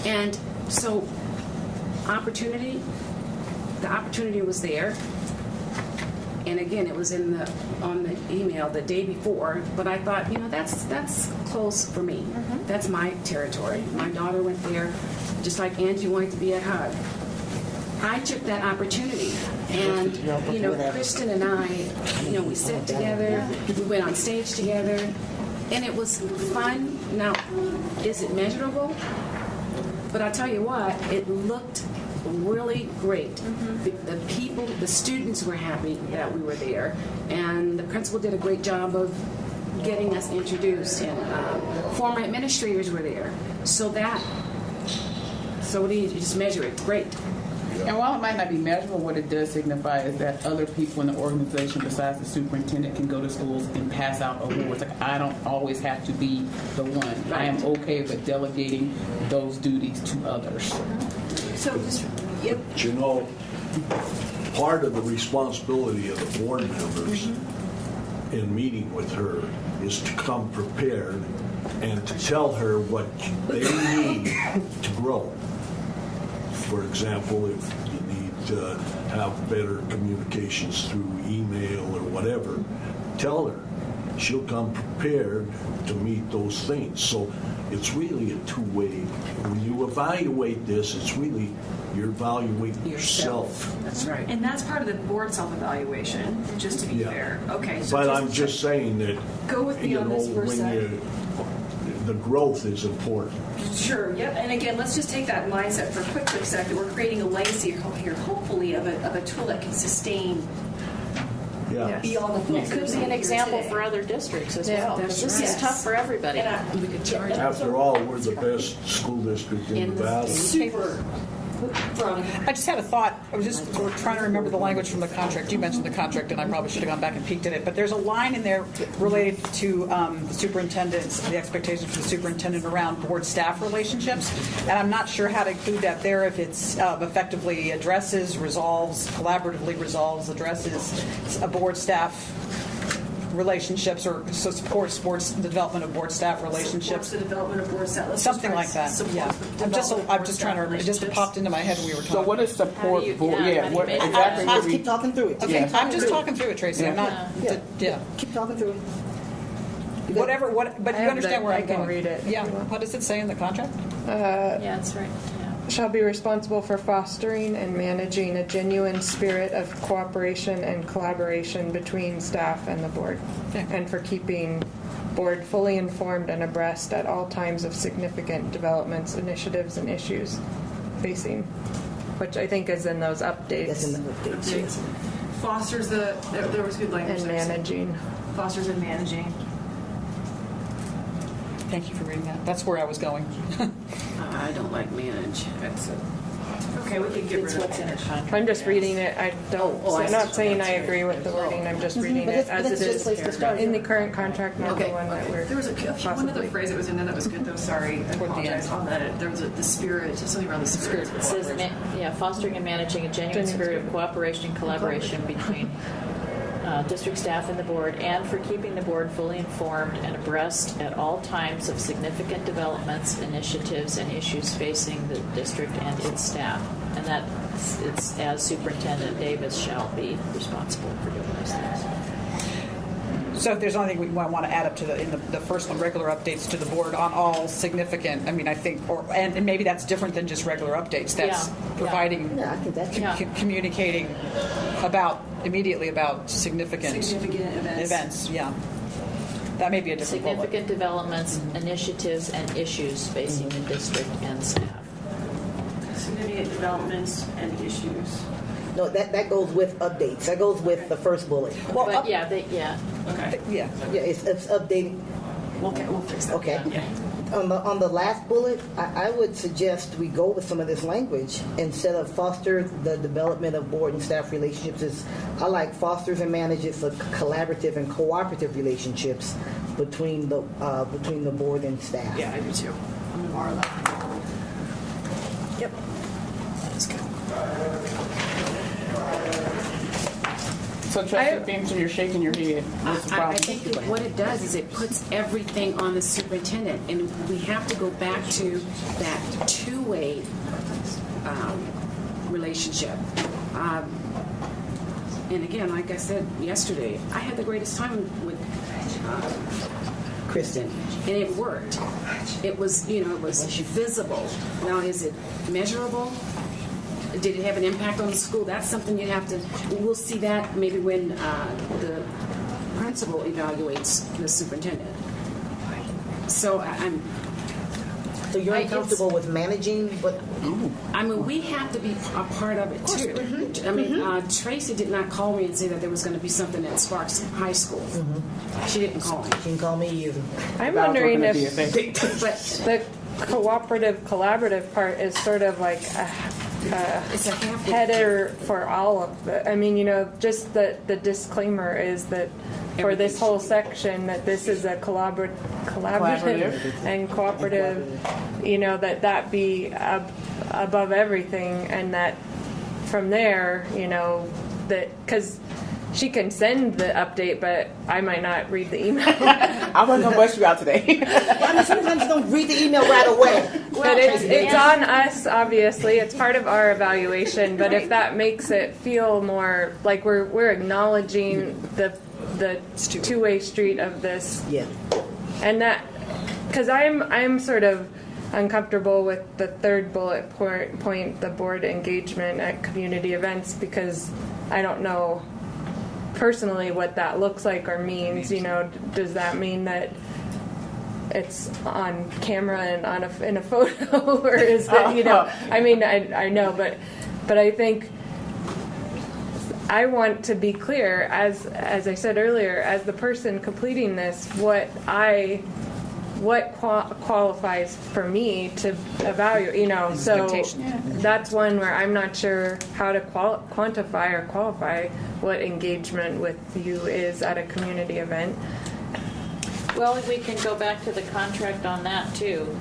And so, the opportunity was there. And again, it was on the email the day before. But I thought, that's close for me. Mm-hmm. That's my territory. My daughter went there, just like Angie wanted to be at HUD. I took that opportunity, and Kristen and I, we sat together, we went on stage together, and it was fun. Now, is it measurable? But I'll tell you what, it looked really great. Mm-hmm. The people, the students were happy that we were there, and the principal did a great job of getting us introduced, and former administrators were there. So what do you just measure it? Great.
And while it might not be measurable, what it does signify is that other people in the organization besides the superintendent can go to schools and pass out awards. Like, I don't always have to be the one. Right. I am okay with delegating those duties to others.
So,
part of the responsibility of the board members in meeting with her is to come prepared and to tell her what they need to grow. For example, if you need to have better communications through email or whatever, tell her. she'll come prepared to meet those things. So it's really a two-way. When you evaluate this, it's really you're evaluating yourself.
That's right.
And that's part of the board self-evaluation, just to be
Yeah.
fair. Okay. So
But I'm just saying that,
go with me
you
on
know,
this for a
when
sec.
the growth is important.
Sure, yep. And again, let's just take that mindset for a quick sec that we're creating a legacy here, hopefully, of a tool that can sustain
Yeah.
beyond the folks.
It could be an example for other districts as well, because this is
Yes.
tough for everybody.
And
We could charge
After all, we're the best school district in the valley.
super.
I just had a thought. I was just trying to remember the language from the contract. You mentioned the contract, and I probably should have gone back and peeked at it. But there's a line in there related to the superintendent's, the expectations for the superintendent around board-staff relationships. And I'm not sure how to include that there, if it's effectively addresses, resolves, collaboratively resolves, addresses a board-staff relationships, or so supports the development of board-staff relationships.
Supports the development of board staff. Let's
Something
just try
like that.
support
Yeah.
the
I'm just
development
trying to remember. It just
relationships.
popped into my head when we were talking.
So what is support
How do you-
board?
yeah, how
Yeah,
do you
what
make that
exactly?
Just keep talking through it.
Okay,
Yeah.
I'm just talking through it, Tracy. I'm not.
Yeah.
Yeah.
Keep talking through it. You got-
Whatever. But
I
you
have
understand
the-
where
I
I'm
can
going.
read it if
Yeah.
you want.
What does it say in the contract?
Yeah, that's right. Yeah.
Shall be responsible for fostering and managing a genuine spirit of cooperation and collaboration between staff and the board,
Yeah.
and for keeping board fully informed and abreast at all times of significant developments, initiatives, and issues facing, which I think is in those
That's
updates,
in the updates. Yeah.
Fosters the, there was good language
and
there.
managing.
Fosters and managing.
Thank you for reading that. That's where I was going.
I don't like manage. That's a,
Okay, we can get
It's
rid of
what's in
it.
the contract.
I'm just reading it. I don't.
Oh, I
I'm
see.
not saying I agree with the wording. I'm just reading
But
it
that's
as
a
it
good
is
place to start.
in the current contract, not the
Okay,
one that we're.
There was one other
Possibly.
phrase that was in there that was good though. Sorry, I apologize on that. There was the spirit, something around the spirit.
It says, fostering and managing a genuine spirit of cooperation and collaboration between district staff and the board, and for keeping the board fully informed and abreast at all times of significant developments, initiatives, and issues facing the district and its staff. And that it's as Superintendent Davis shall be responsible for doing those things.
So if there's anything we want to add up to the first one, regular updates to the board on all significant, I mean, I think, and maybe that's different than just regular updates. That's
Yeah.
providing,
Yeah, I think that's
Yeah.
communicating immediately about significant events. Yeah. That may be a different bullet.
Significant developments, initiatives, and issues facing the district and staff.
Significant developments and issues.
No, that goes with updates. That goes with the first bullet. Well,
But yeah,
Okay.
Yeah.
yeah, it's updating.
Okay, we'll fix that.
Okay.
Yeah.
On the last bullet, I would suggest we go with some of this language instead of foster the development of board and staff relationships. I like fosters and manages the collaborative and cooperative relationships between the board and staff.
Yeah, I do too. I'm gonna borrow that.
Yep.
That's good.
So Trustee Beamson, you're shaking your head. What's the
I
problem?
think that what it does is it puts everything on the superintendent, and we have to go back to that two-way relationship. And again, like I said yesterday, I had the greatest time with Kristen, and it worked. It was, it was visible. Now, is it measurable? Did it have an impact on the school? That's something you have to. We'll see that maybe when the principal evaluates the superintendent. So
So you're uncomfortable with managing, but
we have to be a part of it too. I mean, Tracy did not call me and say that there was going to be something at Sparks High School. She didn't call me.
you can call me either.
I'm wondering if
But
the collaborative part is sort of like
it's a half
header for all of it. I mean, just the disclaimer is that for this whole section that this is a collaborative and cooperative, that be above everything, and that from there, that because she can send the update, but I might not read the email.
I wasn't gonna bust you out today.
I mean, sometimes you don't read the email right away.
But it's on us, obviously. It's part of our evaluation. But if that makes it feel more like we're acknowledging the the two-way street of this.
Yeah.
And that, because I'm sort of uncomfortable with the third bullet point, the board engagement at community events, because I don't know personally what that looks like or means. You know, does that mean that it's on camera and in a photo, or is it, you know? I mean, I know, but I think I want to be clear, as I said earlier, as the person completing this, what qualifies for me to evaluate, you know. So that's one where I'm not sure how to quantify or qualify what engagement with you is at a community event.
Well, we can go back to the contract on that too.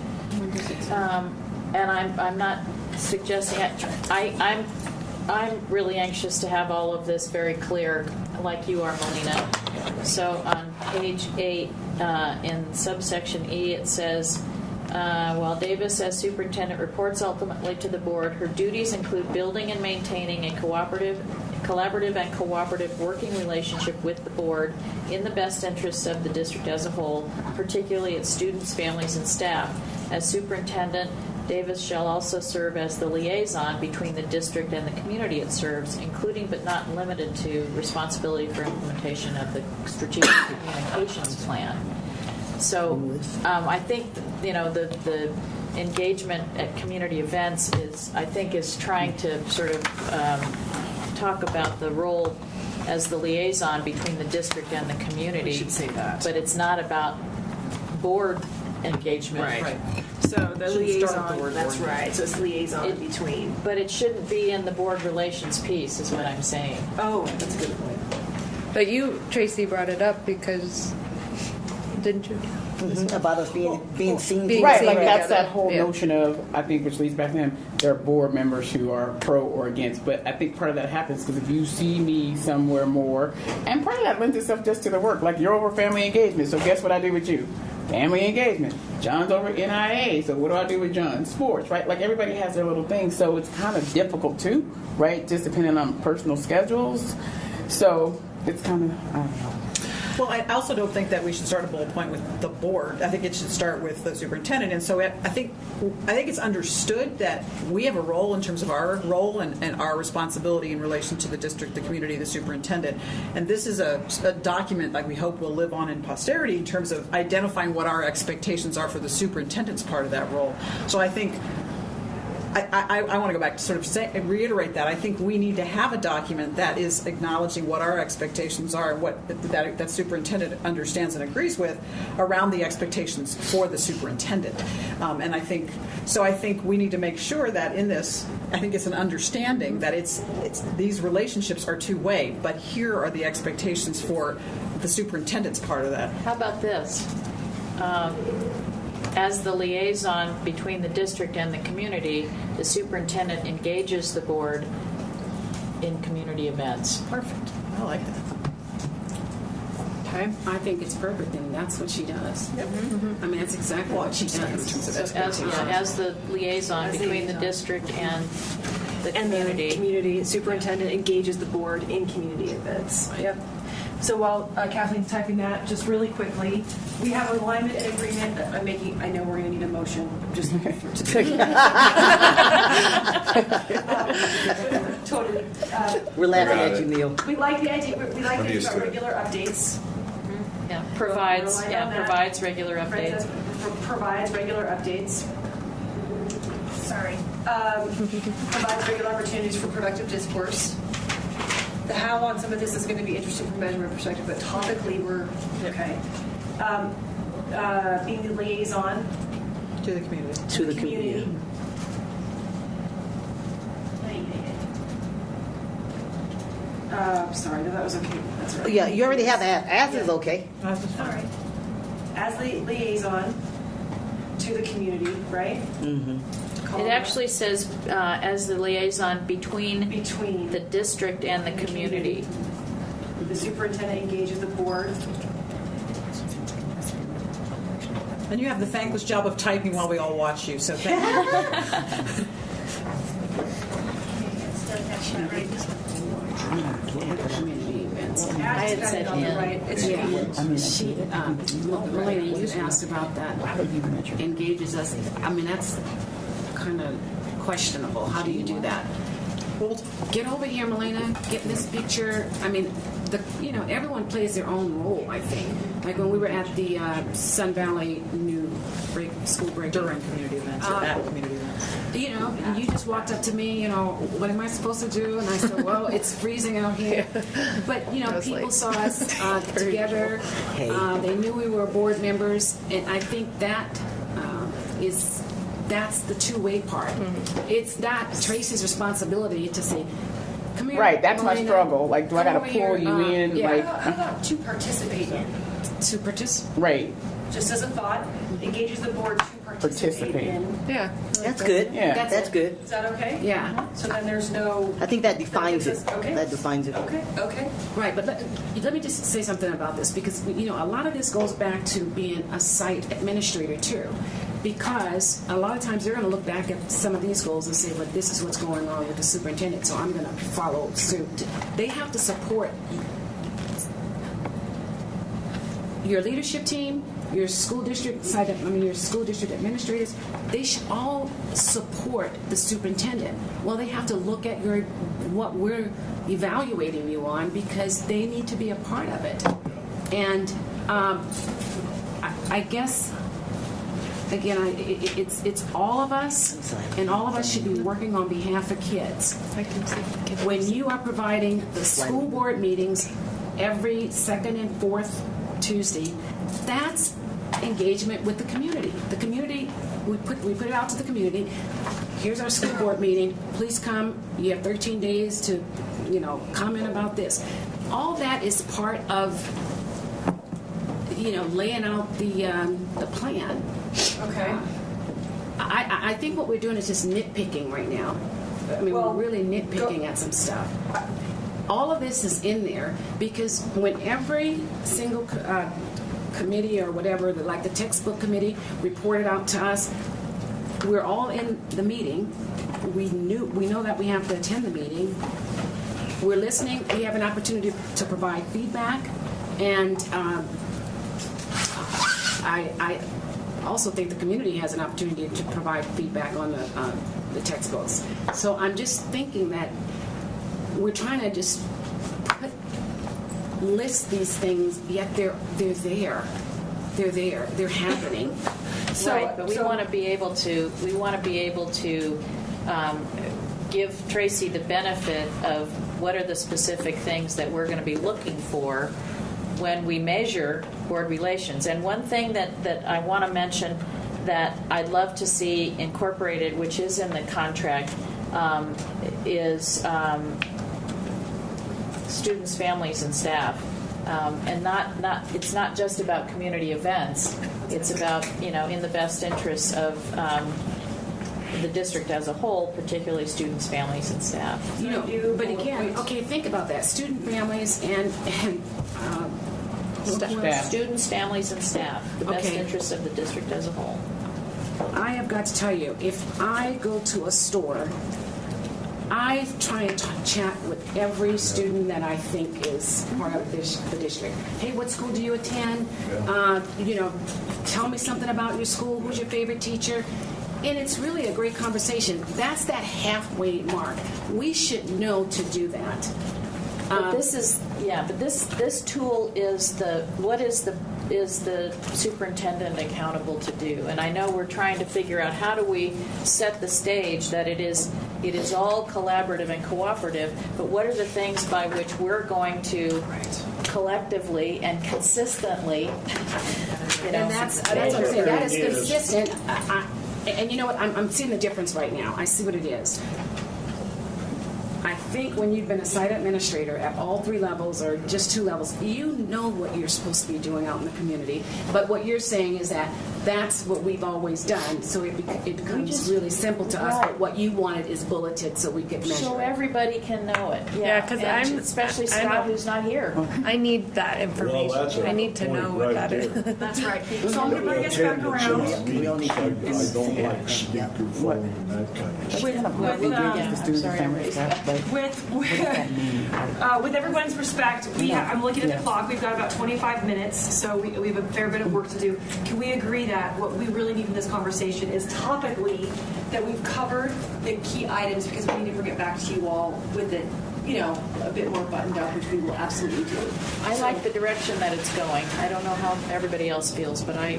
And I'm not suggesting I'm really anxious to have all of this very clear, like you are, Melina. So on page 8, in subsection E, it says, while Davis, as superintendent, reports ultimately to the board, her duties include building and maintaining a collaborative and cooperative working relationship with the board in the best interests of the district as a whole, particularly its students, families, and staff. As superintendent, Davis shall also serve as the liaison between the district and the community it serves, including but not limited to responsibility for implementation of the strategic communications plan. So I think, you know, the engagement at community events is trying to sort of talk about the role as the liaison between the district and the community.
We should say that.
But it's not about board engagement.
Right. So the liaison, that's right. So it's liaison between.
But it shouldn't be in the board relations piece, is what I'm saying.
Oh, that's a good point.
But you, Tracy, brought it up because, didn't you?
About us being seen.
Being
Right,
seen
like that's
together.
that whole
Yeah.
notion of, I think, which leads back to him, there are board members who are pro or against, but I think part of that happens because if you see me somewhere more, and part of that lends itself just to the work, like you're over family engagement, so guess what I do with you? Family engagement. John's over NIA, so what do I do with John? Sports, right? Like everybody has their little thing, so it's kind of difficult too, right? Just depending on personal schedules. So it's kind of, I don't know.
Well, I also don't think that we should start a bullet point with the board. I think it should start with the superintendent. And so I think it's understood that we have a role in terms of our role and our responsibility in relation to the district, the community, the superintendent. And this is a document that we hope will live on in posterity in terms of identifying what our expectations are for the superintendent's part of that role. So I think I want to go back to sort of reiterate that. I think we need to have a document that is acknowledging what our expectations are and what that superintendent understands and agrees with around the expectations for the superintendent. And I think we need to make sure that in this, I think it's an understanding that it's these relationships are two-way, but here are the expectations for the superintendent's part of that.
How about this? As the liaison between the district and the community, the superintendent engages the board in community events.
Perfect. I like that.
Okay. I think it's perfect, and that's what she does. Yep. I mean, that's exactly what she does.
So as the liaison between the district and the community.
And the community superintendent engages the board in community events. Yep. So while Kathleen's typing that, just really quickly, we have an alignment and agreement. I know we're going to need a motion. Just totally.
We're laughing at you, Neil.
We like the idea. We like the
used to it.
regular updates.
Yeah, provides regular updates.
Provides regular updates. Sorry. Provides regular opportunities for productive discourse. The how on some of this is going to be interesting from a measurement perspective, but topically we're okay. Being the liaison
To the community.
To the community.
Sorry, no, that was okay. That's right.
Yeah, you already have that. As is okay.
All right. As the liaison to the community, right?
Mm-hmm.
It actually says as the liaison between
Between
the district and the community.
the superintendent engages the board.
And you have the thankless job of typing while we all watch you, so thank you.
Community events. hands.
I had said hand.
Right, it's
Yeah.
she.
Melanie, you asked about that. Engages us. I mean, that's kind of questionable. How do you do that? Get over here, Melena. Get this picture. I mean, everyone plays their own role, I think. Like when we were at the Sun Valley New School Break.
During community events, or at community events.
You just walked up to me, what am I supposed to do? And I said, well, it's freezing out here. But, people saw us together. They knew we were board members. And I think that's the two-way part.
Mm-hmm.
It's not Tracy's responsibility to say, come here.
Right, that's my
Melena,
struggle. Like, do I
come
got to
over
pull
here."
you in?
Yeah.
Like,
How about to participate in?
To participate.
right.
Just as a thought, engages the board to participate
Participate.
in.
Yeah.
That's good.
Yeah.
That's good.
Is that okay?
Yeah.
So then there's no.
I think that defines it.
Okay.
That defines it.
Okay.
Right, but let me just say something about this, because a lot of this goes back to being a site administrator too, because a lot of times they're going to look back at some of these goals and say, well, this is what's going on with the superintendent, so I'm going to follow suit. They have to support your leadership team, your school district your school district administrators. They should all support the superintendent. Well, they have to look at what we're evaluating you on, because they need to be a part of it. And I guess again, it's all of us, and all of us should be working on behalf of kids. When you are providing the school board meetings every second and fourth Tuesday, that's engagement with the community. The community, we put it out to the community. Here's our school board meeting. Please come. You have 13 days to, comment about this. All that is part of, laying out the plan.
Okay.
I think what we're doing is just nitpicking right now. I mean,
Well,
we're really nitpicking at some stuff. All of this is in there because when every single committee or whatever, like the textbook committee, reported out to us, we're all in the meeting. We know that we have to attend the meeting. We're listening. We have an opportunity to provide feedback, and I also think the community has an opportunity to provide feedback on the textbooks. So I'm just thinking that we're trying to just list these things, yet they're there. They're there. They're happening.
Right, but we want to be able to give Tracy the benefit of what are the specific things that we're going to be looking for when we measure board relations. And one thing that I want to mention that I'd love to see incorporated, which is in the contract, is students, families, and staff. And it's not just about community events. It's about, in the best interests of the district as a whole, particularly students, families, and staff.
But again, okay, think about that. Student families and
Staff.
Students, families, and staff. The best
Okay.
interests of the district as a whole.
I have got to tell you, if I go to a store, I try and chat with every student that I think is part of the district. Hey, what school do you attend? Tell me something about your school. Who's your favorite teacher? And it's really a great conversation. That's that halfway mark. We should know to do that.
But this tool is the superintendent accountable to do? And I know we're trying to figure out how do we set the stage that it is all collaborative and cooperative, but what are the things by which we're going to collectively and consistently,
And that's what I'm saying. That is consistent. And you know what? I'm seeing the difference right now. I see what it is. I think when you've been a site administrator at all 3 levels or just 2 levels, you know what you're supposed to be doing out in the community. But what you're saying is that that's what we've always done, so it becomes really simple to us, but what you wanted is bulleted so we could measure
So
it.
everybody can know it.
Yeah, 'cause
And
I'm-
especially
I
Scott,
know.
who's not here.
I need that information.
Well, that's a
I need to
point
know what
right
that is.
there.
That's right. So I'm going to bring us back
Attendance
around.
at meetings, I don't like speakerphone and that kind of stuff.
With everyone's respect, I'm looking at the clock. We've got about 25 minutes, so we have a fair bit of work to do. Can we agree that what we really need in this conversation is topically that we've covered the key items, because we need to bring it back to you all with it, a bit more buttoned up, which we will absolutely do.
I like the direction that it's going. I don't know how everybody else feels, but I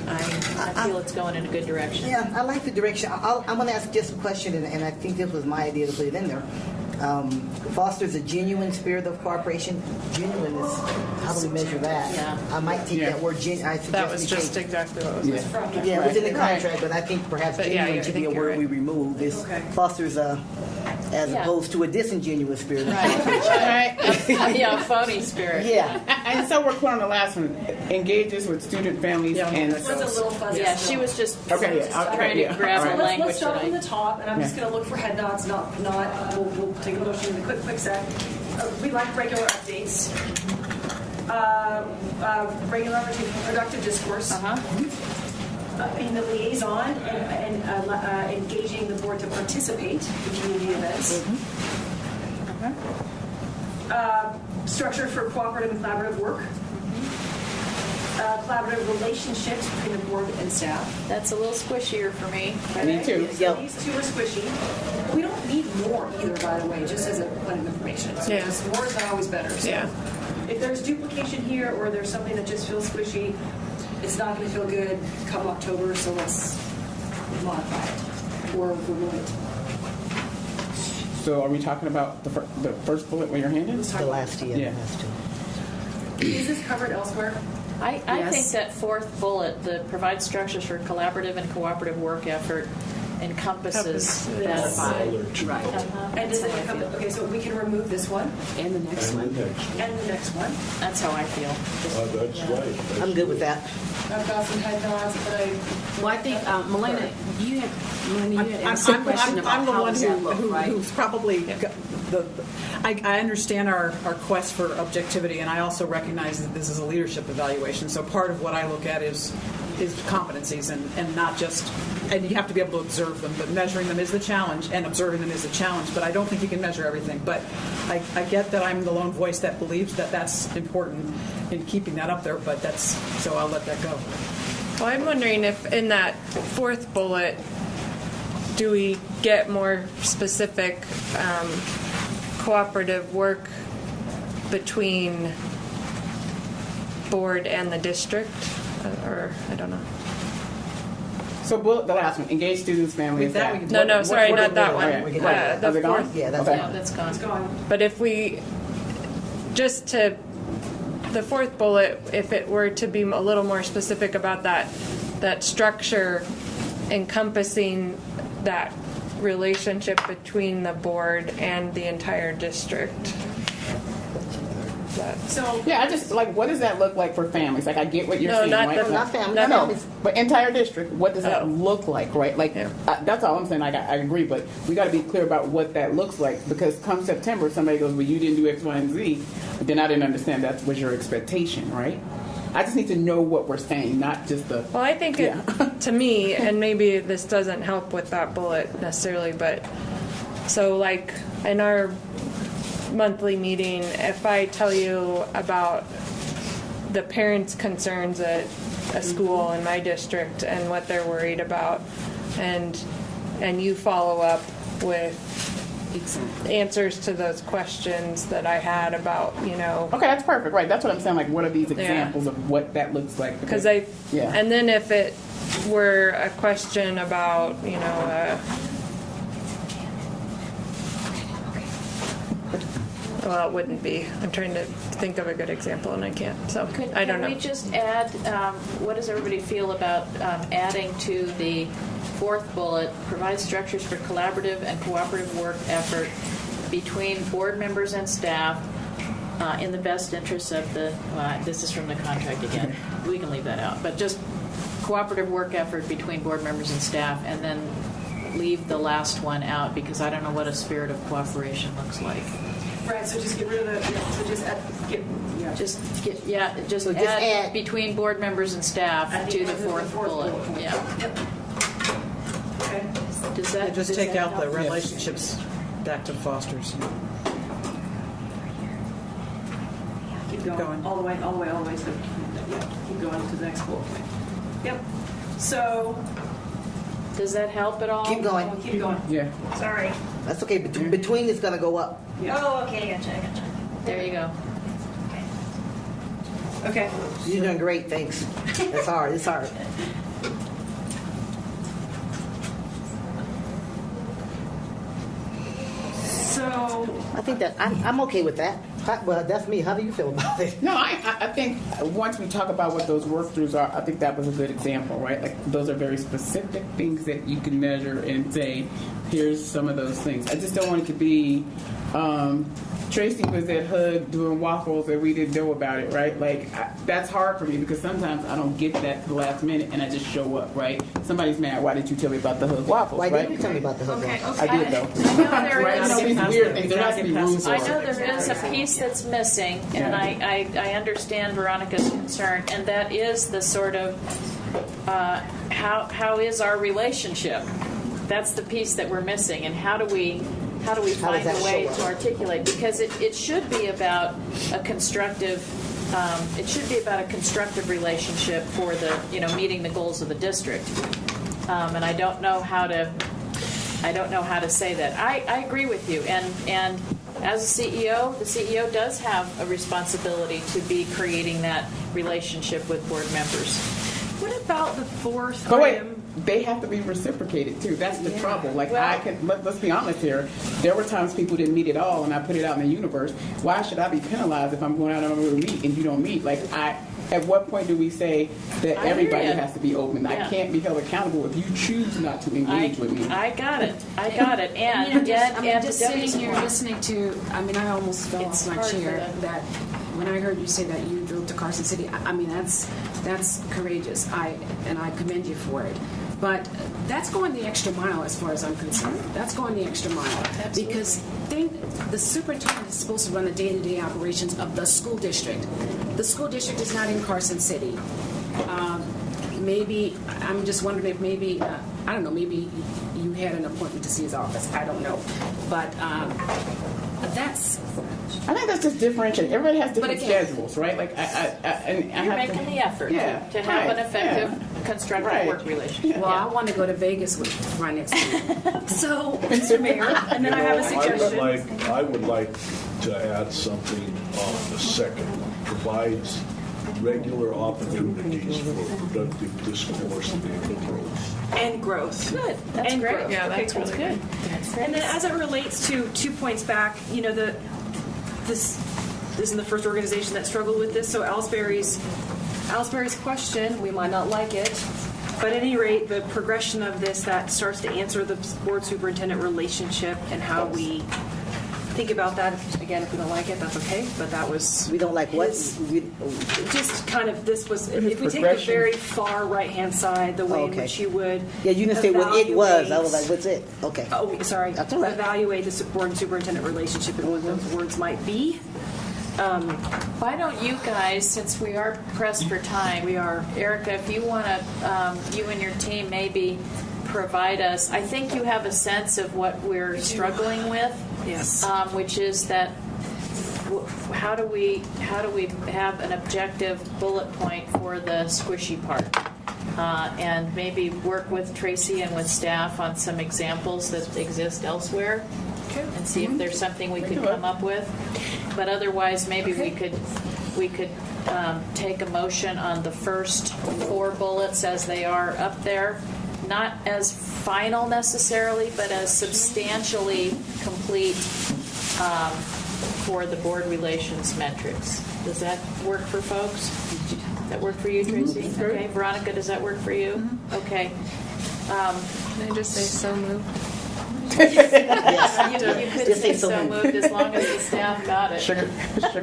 feel it's going in a good direction.
Yeah, I like the direction. I'm going to ask just a question, and I think this was my idea to put it in there. Fosters a genuine spirit of cooperation. Genuine is, how do we measure that?
Yeah.
I might take that word genuine.
That was just exactly what was
From
Yeah, it was in the contract, but I think perhaps
But yeah,
genuine
I
should be a
think you're
word
right.
we remove. This
Okay.
fosters as
Yeah.
opposed to a disingenuous spirit.
Right.
Yeah, phony spirit.
Yeah.
And so we're clear on the last one. Engages with student families and
It's a little fuzzy.
Yeah,
still.
she was just
Okay, yeah, okay,
trying to
yeah.
grab
All
the
right.
language
Let's start
that
from
I...
the top, and I'm just
Yeah.
going to look for head nods. We'll take a motion in a quick sec. We like regular updates. Regular updates, productive discourse. In the liaison and engaging the board to participate in community events. Structure for cooperative and collaborative work. Collaborative relationships between the board and staff.
That's a little squishier for me.
Me too.
So
Yep.
these two are squishy. We don't need more either, by the way, just as a point of information. So
Yeah.
just more is not always better. So
Yeah.
if there's duplication here or there's something that just feels squishy, it's not going to feel good come October, so let's modify it or remove it.
So are we talking about the first bullet where your hand is?
The last year.
Yeah.
The last two.
Is this covered elsewhere?
I
Yes.
think that fourth bullet, the provide structures for collaborative and cooperative work effort, encompasses that.
Right.
And does it become, okay, so we can remove this one
And the next
And
one.
the next,
and the next one.
That's how I feel.
that's right.
I'm good with that.
I've got some head nods, but
Well, I think, Melina, you had asked a question about
I'm the
how
one
does that look, right?
who's probably I understand our quest for objectivity, and I also recognize that this is a leadership evaluation. So part of what I look at is competencies and not just, and you have to be able to observe them, but measuring them is the challenge, and observing them is the challenge. But I don't think you can measure everything. But I get that I'm the lone voice that believes that that's important in keeping that up there. But so I'll let that go.
Well, I'm wondering if in that fourth bullet, do we get more specific cooperative work between board and the district? Or, I don't know.
So bullet, the last one, engage students, families.
With that, we can-
No, sorry,
what-
not that
what-
one.
what-
Right.
The
Is it gone?
fourth.
Yeah, that's
Okay.
No, that's gone.
it's gone.
But if we, just to, the fourth bullet, if it were to be a little more specific about that structure encompassing that relationship between the board and the entire district.
So
Yeah, I just like, what does that look like for families? Like, I get what you're
No,
saying,
not
right?
the-
Not family.
not
No,
families.
but entire district, what does that
Oh.
look like, right? Like,
Yeah.
that's all I'm saying. I agree, but we got to be clear about what that looks like, because come September, somebody goes, well, you didn't do X, Y, and Z, but then I didn't understand that was your expectation, right? I just need to know what we're saying, not just the.
Well, I think
Yeah.
to me, and maybe this doesn't help with that bullet necessarily, but so like in our monthly meeting, if I tell you about the parents' concerns at a school in my district and what they're worried about, and you follow up with answers to those questions that I had about,
Okay, that's perfect, right? That's what I'm saying. Like, what are these examples of what that looks like?
because
yeah.
and then if it were a question about, well, it wouldn't be. I'm trying to think of a good example and I can't. So I don't know.
Can we just add, what does everybody feel about adding to the fourth bullet, provide structures for collaborative and cooperative work effort between board members and staff in the best interests of the, this is from the contract again. We can leave that out, but just cooperative work effort between board members and staff, and then leave the last one out because I don't know what a spirit of cooperation looks like.
Right, so just get rid of the, so just
Just
So just
add
add-
between board members and staff to the fourth bullet. Yeah.
Yep. Okay.
Does that
Just
does
take
that
out the
help?
relationships back to fosters.
Keep
Going.
going, all the way, so, yeah, keep going to the next bullet point. Yep. So,
Does that help at all?
Keep going.
keep going.
Yeah.
Sorry.
That's okay. Between is gonna go up.
Oh, okay, I gotcha.
There you go.
Okay.
You're doing great. Thanks. It's hard. It's hard.
So,
I think that I'm okay with that. Well, that's me. How do you feel about it?
No, I think once we talk about what those work-throughs are, I think that was a good example, right? Like, those are very specific things that you can measure and say, here's some of those things. I just don't want it to be, Tracy was at HUD doing waffles and we didn't know about it, right? Like, that's hard for me because sometimes I don't get that to the last minute and I just show up, right? Somebody's mad, why didn't you tell me about the HUD waffles,
Why
right?
didn't you tell me about the hook?
I did, though.
I know there
Right?
is.
No, these weird things. There has to be room for
I
it.
know there is a piece that's missing, and I understand Veronica's concern, and that is the sort of how is our relationship? That's the piece that we're missing, and how do we find
that
a way
show up?
to articulate? Because it should be about a constructive. It should be about a constructive relationship for the meeting the goals of the district, and I don't know how to say that. I agree with you, and as a CEO, the CEO does have a responsibility to be creating that relationship with board members.
what about the fourth
But wait,
item?
they have to be reciprocated too. That's the trouble. Like,
Well-
let's be honest here. There were times people didn't meet at all, and I put it out in the universe. Why should I be penalized if I'm going out and I'm going to meet and you don't meet? Like, at what point do we say that
I hear
everybody
ya.
has to be open?
Yeah.
I can't be held accountable if you choose not to engage with me.
I got it. And
Just
to
sitting
Debbie's
here
point,
listening to, I almost fell
It's
off my
hard for
chair
them.
that when I heard you say that you drove to Carson City, that's courageous. I commend you for it. But that's going the extra mile as far as I'm concerned. That's going the extra mile. Because the superintendent is supposed to run the day-to-day operations of the school district. The school district is not in Carson City. Maybe, I'm just wondering if maybe, I don't know, maybe you had an appointment to see his office. I don't know. But that's...
I think that's just differentiating. Everybody has different
again-
schedules, right? Like, I
you're
have
making
to,
the effort
Yeah,
to have
right,
an effective,
yeah.
constructive
Right.
work relationship.
Well, I want to go to Vegas with right next to you.
So, Mr. Mayor, and then I have a suggestion.
I would like to add something on the second one. Provides regular opportunities for productive discourse and growth.
And growth.
Good. That's
And
great.
growth.
Yeah,
Okay,
that's
cool.
really good. That's great.
And then as it relates to 2 points back, this isn't the first organization that struggled with this. So Ellsbury's question, we might not like it, but at any rate, the progression of this that starts to answer the board superintendent relationship and how we think about that. Again, if we don't like it, that's okay. But that was
We don't like what?
just kind of this was. If we take the
progression.
very far right hand side, the way in
Okay.
which you would
Yeah, you didn't say what it was. I was
evaluate-
like, what's it? Okay.
Oh, sorry.
That's all right.
Evaluate the board and superintendent relationship and what those words might be.
Why don't you guys, since we are pressed for time,
We are.
Erica, if you want to, you and your team maybe provide us. I think you have a sense of what we're struggling with.
Yes.
Which is that how do we have an objective bullet point for the squishy part, and maybe work with Tracy and with staff on some examples that exist elsewhere, and see if there's something we could come up with. But otherwise, maybe we could take a motion on the first 4 bullets as they are up there. Not as final necessarily, but as substantially complete for the board relations metrics. Does that work for folks? Does that work for you, Tracy? Okay, Veronica, does that work for you? Okay.
Can I just say so moved?
You could
Just
say
say
so
so
moved as long as the staff got it.
Sugar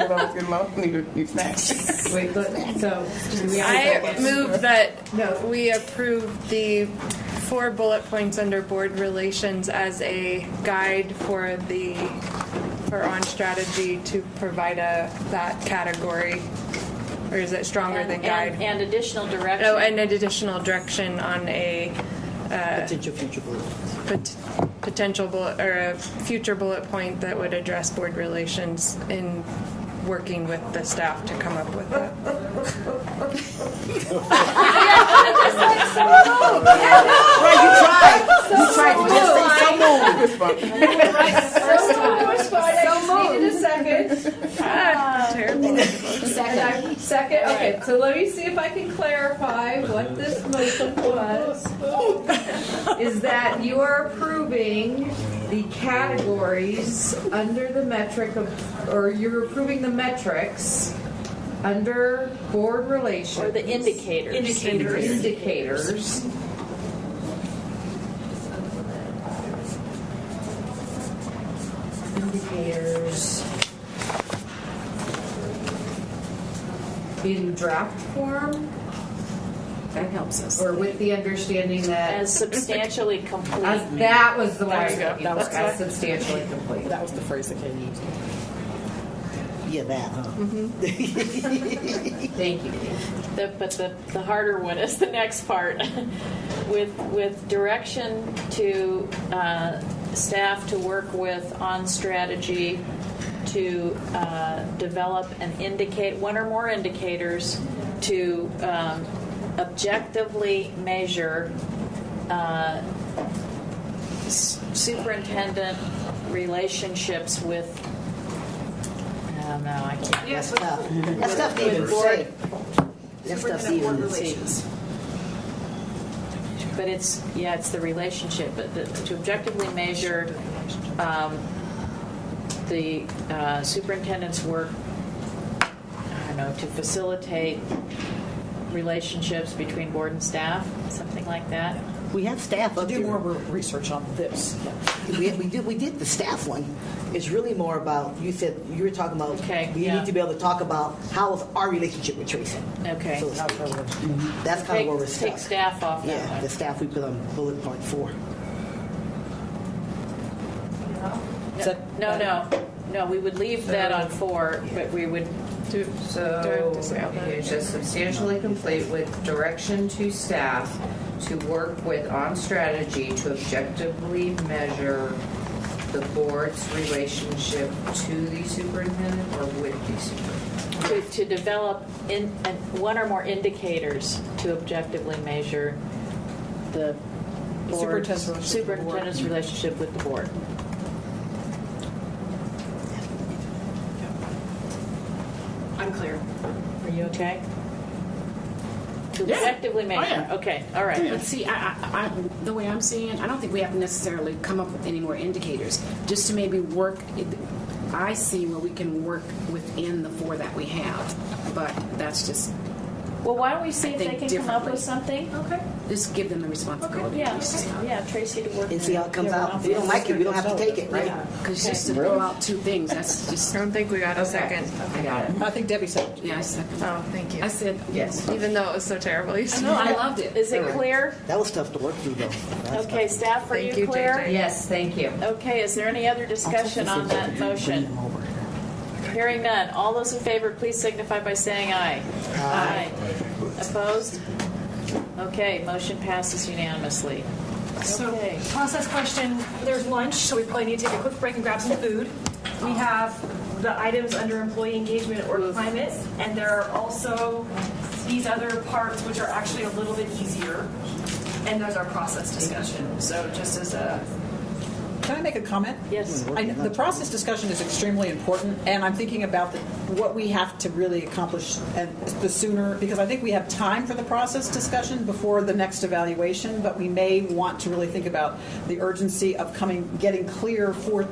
levels get low. Need snacks.
Wait, look, so, do we have a
I
second?
move that
No.
we approve the 4 bullet points under board relations as a guide for on strategy to provide that category. Or is it stronger than guide?
And additional direction.
Oh, and an additional direction on a
Potential future bullet.
potential bullet or a future bullet point that would address board relations in working with the staff to come up with that.
Right, you tried. You tried to just say so
Needed a second.
Terrible.
Second. Okay, so let me see if I can clarify what this motion was. Is that you are approving the categories under the metric of, or you're approving the metrics under board relations.
Or the indicators.
Indicators. Indicators in draft form,
That helps us.
or with the understanding that
As substantially complete.
that was the one I was
There you go.
looking
That was
for, as substantially complete.
That was the phrase that Katie used.
Yeah, that, huh?
Thank you.
But the harder one is the next part, with direction to staff to work with on strategy to develop and indicate one or more indicators to objectively measure superintendent relationships with. Oh no, I can't.
That's tough. That's tough to even say. That's tough to even say.
But it's the relationship. But to objectively measure the superintendent's work, I don't know, to facilitate relationships between board and staff, something like that.
We have staff up
Do
here.
more research on this.
We did the staff one. It's really more about, you were talking about,
Okay,
we
yeah.
need to be able to talk about how is our relationship with Tracy.
Okay.
So that's kind of where we're
Take
stuck.
staff off that
Yeah,
one.
the staff we put on bullet point 4.
No, we would leave that on 4, but we would
So, it says substantially complete with direction to staff to work with on strategy to objectively measure the board's relationship to the superintendent or with the superintendent.
to develop one or more indicators to objectively measure the superintendent's relationship with the board.
I'm clear.
Are you okay? To objectively measure.
yeah.
Okay, all right.
But see, the way I'm seeing it, I don't think we have to necessarily come up with any more indicators. Just to maybe work, I see where we can work within the 4 that we have. But that's just,
Well, why don't we see if they
think
can come up
differently.
with something? Okay.
just give them the responsibility.
Yeah, Tracy to work.
And see how it comes out. If we don't like it, we don't have to take it, right?
Because just to throw out 2 things, that's just,
I don't think we got a second.
I got it.
I think Debbie said.
yeah, I second.
Oh, thank you.
I said,
Yes.
Even though it was so terrible. You
I know, I loved it.
Is it clear?
That was tough to work through, though. That's
Okay, staff, are
Thank
you
you,
clear?
JJ.
Yes, thank you.
Okay, is there any other discussion on that motion? Hearing none. All those in favor, please signify by saying aye. Aye. Opposed? Okay, motion passes unanimously.
So,
Okay.
process question, there's lunch, so we probably need to take a quick break and grab some food. We have the items under employee engagement or climate, and there are also these other parts which are actually a little bit easier, and there's our process discussion. So just as a...
Can I make a comment?
Yes.
The process discussion is extremely important, and I'm thinking about what we have to really accomplish and the sooner, because I think we have time for the process discussion before the next evaluation, but we may want to really think about the urgency of getting clear for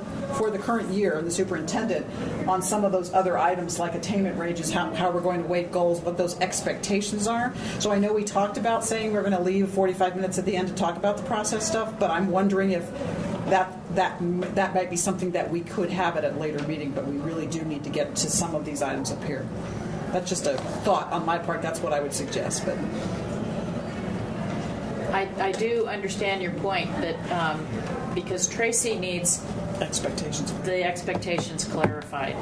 the current year and the superintendent on some of those other items like attainment ranges, how we're going to weight goals, what those expectations are. So I know we talked about saying we're going to leave 45 minutes at the end to talk about the process stuff, but I'm wondering if that might be something that we could have at a later meeting, but we really do need to get to some of these items up here. That's just a thought on my part. That's what I would suggest. But
I do understand your point that because Tracy needs the expectations clarified,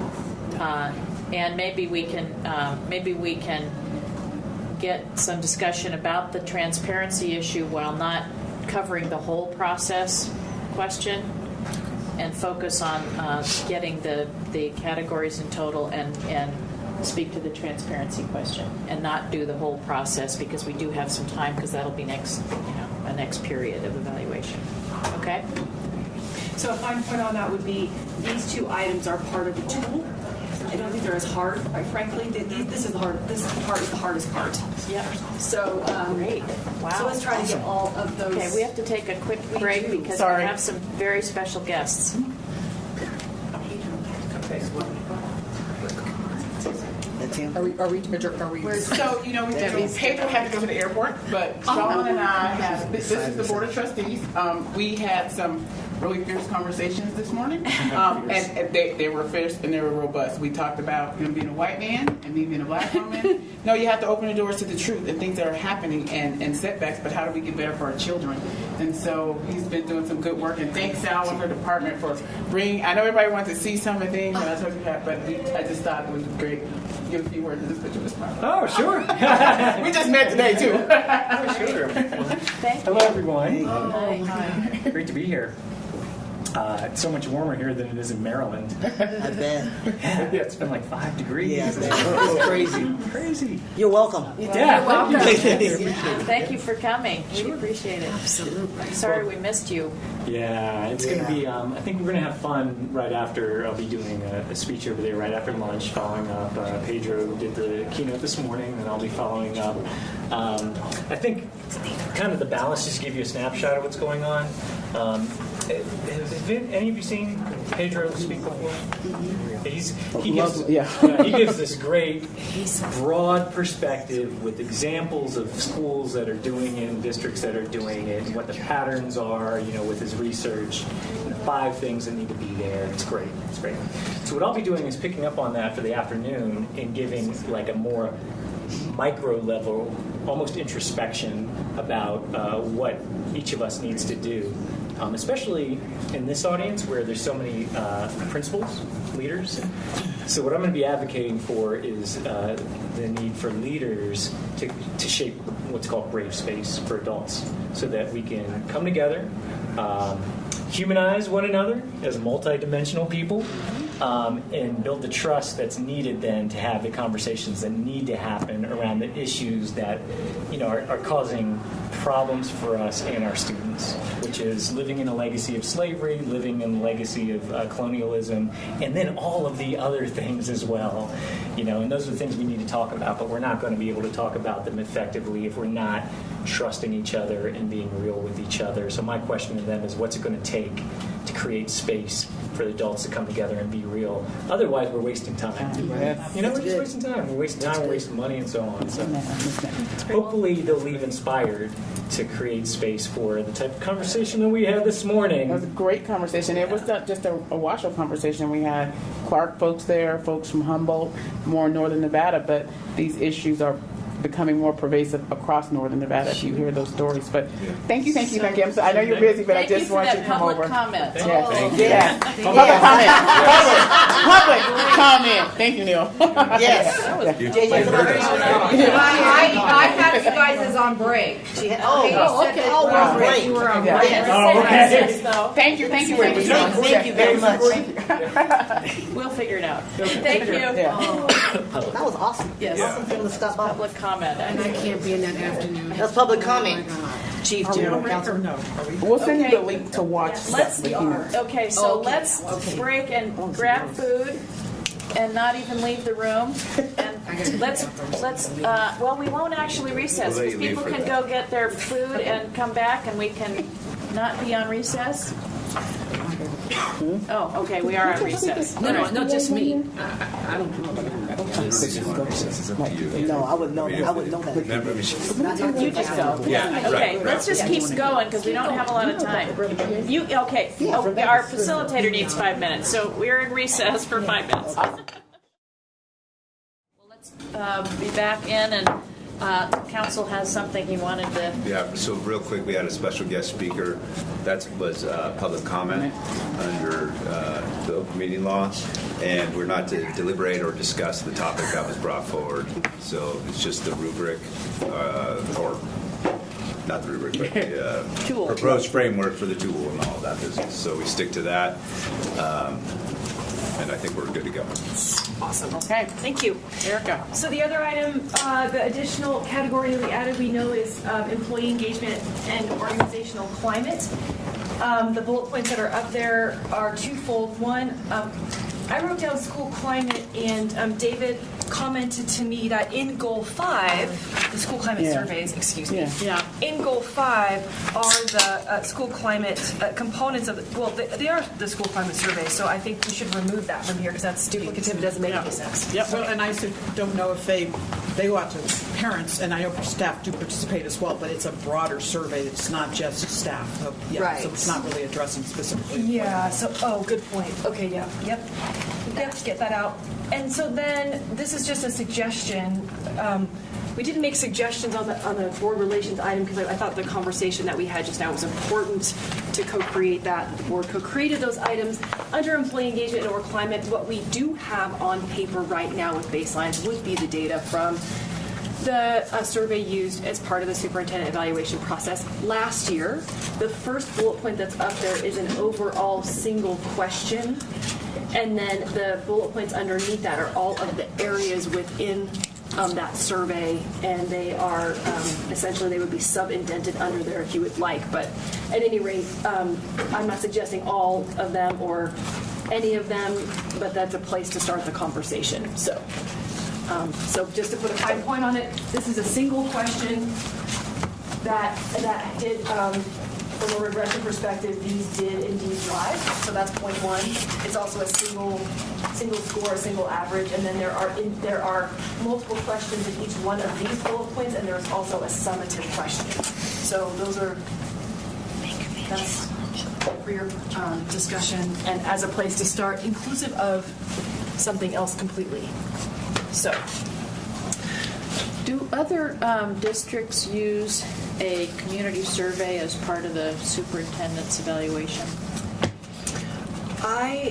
and maybe we can get some discussion about the transparency issue while not covering the whole process question, and focus on getting the categories in total and speak to the transparency question, and not do the whole process, because we do have some time, because that'll be a next period of evaluation. Okay?
So a fine point on that would be these two items are part of the tool. I don't think they're as hard, quite frankly. This part is the hardest part.
Yep.
So
great. Wow.
So let's try to get all of those.
Okay, we have to take a quick break because we have some very special guests.
are we
So, you know, Pedro had to go to the airport, but Sean and I have, this is the Board of Trustees. We had some really fierce conversations this morning, and they were fierce and they were robust. We talked about him being a white man and me being a black woman. No, you have to open the doors to the truth and things that are happening and setbacks, but how do we get better for our children? And so he's been doing some good work, and thanks Sal and her department for bringing, I know everybody wants to see some of the things, and I told you that, but I just thought it was great. Give a few words to this picture this time.
Oh, sure.
We just met today, too.
Sure.
Thank you.
Hello, everyone.
Hi.
Great to be here. It's so much warmer here than it is in Maryland.
I bet.
Yeah, it's been like 5 degrees.
Yeah, it's crazy.
Crazy.
You're welcome.
Yeah.
You're welcome.
Thank you.
Thank you for coming. We appreciate it.
Absolutely.
Sorry we missed you.
Yeah, it's going to be, I think we're going to have fun right after. I'll be doing a speech over there right after lunch, following up. Pedro did the keynote this morning, and I'll be following up. I think kind of the balance, just to give you a snapshot of what's going on. Have any of you seen Pedro speak before? He gives this great broad perspective with examples of schools that are doing it and districts that are doing it, and what the patterns are, with his research, and the 5 things that need to be there. It's great. It's great. So what I'll be doing is picking up on that for the afternoon and giving like a more micro level, almost introspection about what each of us needs to do. Especially in this audience where there's so many principals, leaders. So what I'm going to be advocating for is the need for leaders to shape what's called brave space for adults, so that we can come together, humanize one another as multidimensional people, and build the trust that's needed then to have the conversations that need to happen around the issues that are causing problems for us and our students, which is living in a legacy of slavery, living in a legacy of colonialism, and then all of the other things as well. And those are the things we need to talk about, but we're not going to be able to talk about them effectively if we're not trusting each other and being real with each other. So my question to them is, what's it going to take to create space for the adults to come together and be real? Otherwise, we're wasting time. We're just wasting time. We're wasting time, we're wasting money, and so on. So hopefully they'll leave inspired to create space for the type of conversation that we had this morning.
It was a great conversation. It was not just a Washoe conversation. We had Clark folks there, folks from Humboldt, more northern Nevada, but these issues are becoming more pervasive across northern Nevada if you hear those stories. But thank you. I know you're busy, but I just want you to come over.
Comment.
Public comment. Thank you, Neil.
Yes.
I had you guys as on break.
Okay. Oh, we're on break.
You were on break.
Thank you.
Thank you very much.
We'll figure it out. Thank you.
That was awesome.
Yes.
Awesome for them to stop by.
Public comment.
And I can't be in that afternoon.
That's public comment.
Oh, my God.
Chief General Counsel.
We'll send you the link to watch.
Let's break and grab food and not even leave the room. And let's we won't actually recess, because people can go get their food and come back, and we can not be on recess. Oh, okay, we are on recess.
No,
All
no,
right.
no, just me. I don't know. I don't think
It's up to you.
No, I wouldn't know. I wouldn't know that.
Remember, I mean,
You just go.
Yeah,
Okay,
right.
let's just keep going because we don't have a lot of time. Okay, our facilitator needs 5 minutes, so we're in recess for 5 minutes. Well, let's be back in, and council has something he wanted to.
Yeah, so real quick, we had a special guest speaker. That was public comment under the open meeting law, and we're not to deliberate or discuss the topic that was brought forward. So it's just the rubric, or not the rubric, but the
Tool.
proposed framework for the tool and all that business. So we stick to that, and I think we're good to go.
Awesome.
Okay,
Thank you.
Erica.
So the other item, the additional category that we added, we know is employee engagement and organizational climate. The bullet points that are up there are twofold. One, I wrote down school climate, and David commented to me that in Goal 5, the school climate surveys, excuse me, in Goal 5 are the school climate components of the, well, they are the school climate surveys, so I think we should remove that from here because that's duplicative. It doesn't make any sense.
Yeah, well, and I don't know if they go out to parents, and I know staff do participate as well, but it's a broader survey. It's not just staff. So,
Right.
So it's not really addressing specifically.
Yeah, so, oh, good point. Okay, yep, get that out. And so then, this is just a suggestion. We didn't make suggestions on the board relations item because I thought the conversation that we had just now was important to co-create that. The board co-created those items under employee engagement or climate. What we do have on paper right now with baselines would be the data from the survey used as part of the superintendent evaluation process last year. The first bullet point that's up there is an overall single question, and then the bullet points underneath that are all of the areas within that survey, and they are essentially they would be sub-indented under there if you would like. But at any rate, I'm not suggesting all of them or any of them, but that's a place to start the conversation. So just to put a fine point on it, this is a single question that did, from a regression perspective, these did indeed drive. So that's point one. It's also a single score, a single average, and then there are multiple questions in each one of these bullet points, and there's also a summative question. So that's for your discussion and as a place to start, inclusive of something else completely. So,
Do other districts use a community survey as part of the superintendent's evaluation?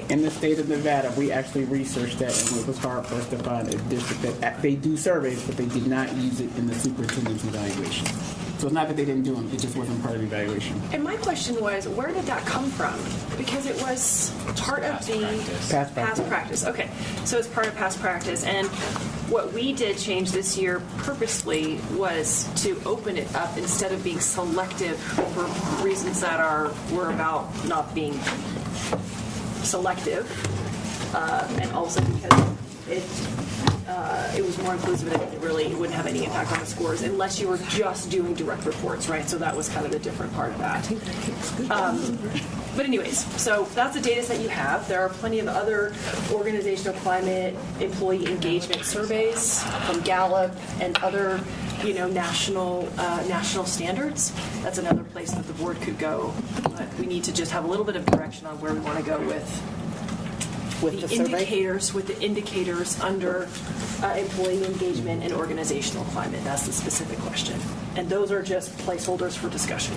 In the state of Nevada, we actually researched that, and it was hard for us to find a district that they do surveys, but they did not use it in the superintendent's evaluation. So it's not that they didn't do them; it just wasn't part of the evaluation.
and my question was, where did that come from? Because it was part of the
Past
practice. Okay, so it's part of past practice, and what we did change this year purposely was to open it up instead of being selective for reasons that were about not being selective, and also because it was more inclusive and it wouldn't have any impact on the scores unless you were just doing direct reports, right? So that was kind of the different part of that. But anyways, so that's the data set you have. There are plenty of other organizational climate, employee engagement surveys from Gallup and other, national standards. That's another place that the board could go. But we need to just have a little bit of direction on where we want to go with the indicators under employee engagement and organizational climate. That's the specific question. And those are just placeholders for discussion.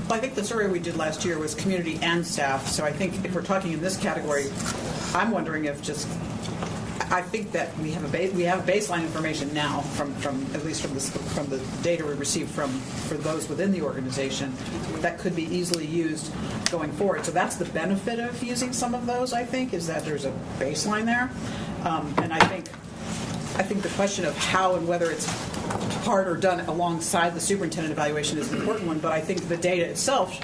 Well, I think the survey we did last year was community and staff. So I think if we're talking in this category, I'm wondering if I think that we have baseline information now from at least from the data we received for those within the organization that could be easily used going forward. So that's the benefit of using some of those, I think, is that there's a baseline there. And I think the question of how and whether it's part or done alongside the superintendent evaluation is an important one, but I think the data itself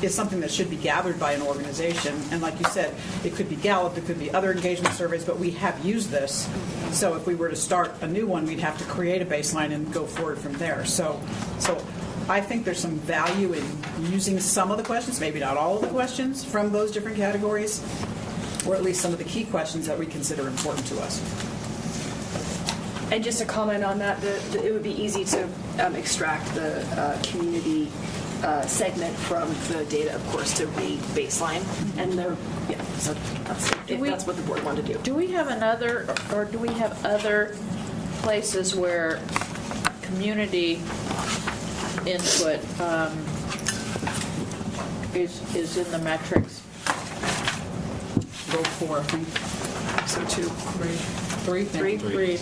is something that should be gathered by an organization. And like you said, it could be Gallup, it could be other engagement surveys, but we have used this. So if we were to start a new one, we'd have to create a baseline and go forward from there. So I think there's some value in using some of the questions, maybe not all of the questions from those different categories, or at least some of the key questions that we consider important to us.
And just to comment on that, it would be easy to extract the community segment from the data, of course, to be baseline. And so that's what the board wanted to do.
Do we have other places where community input is in the metrics?
Go 4, I think.
So 2, 3.
3.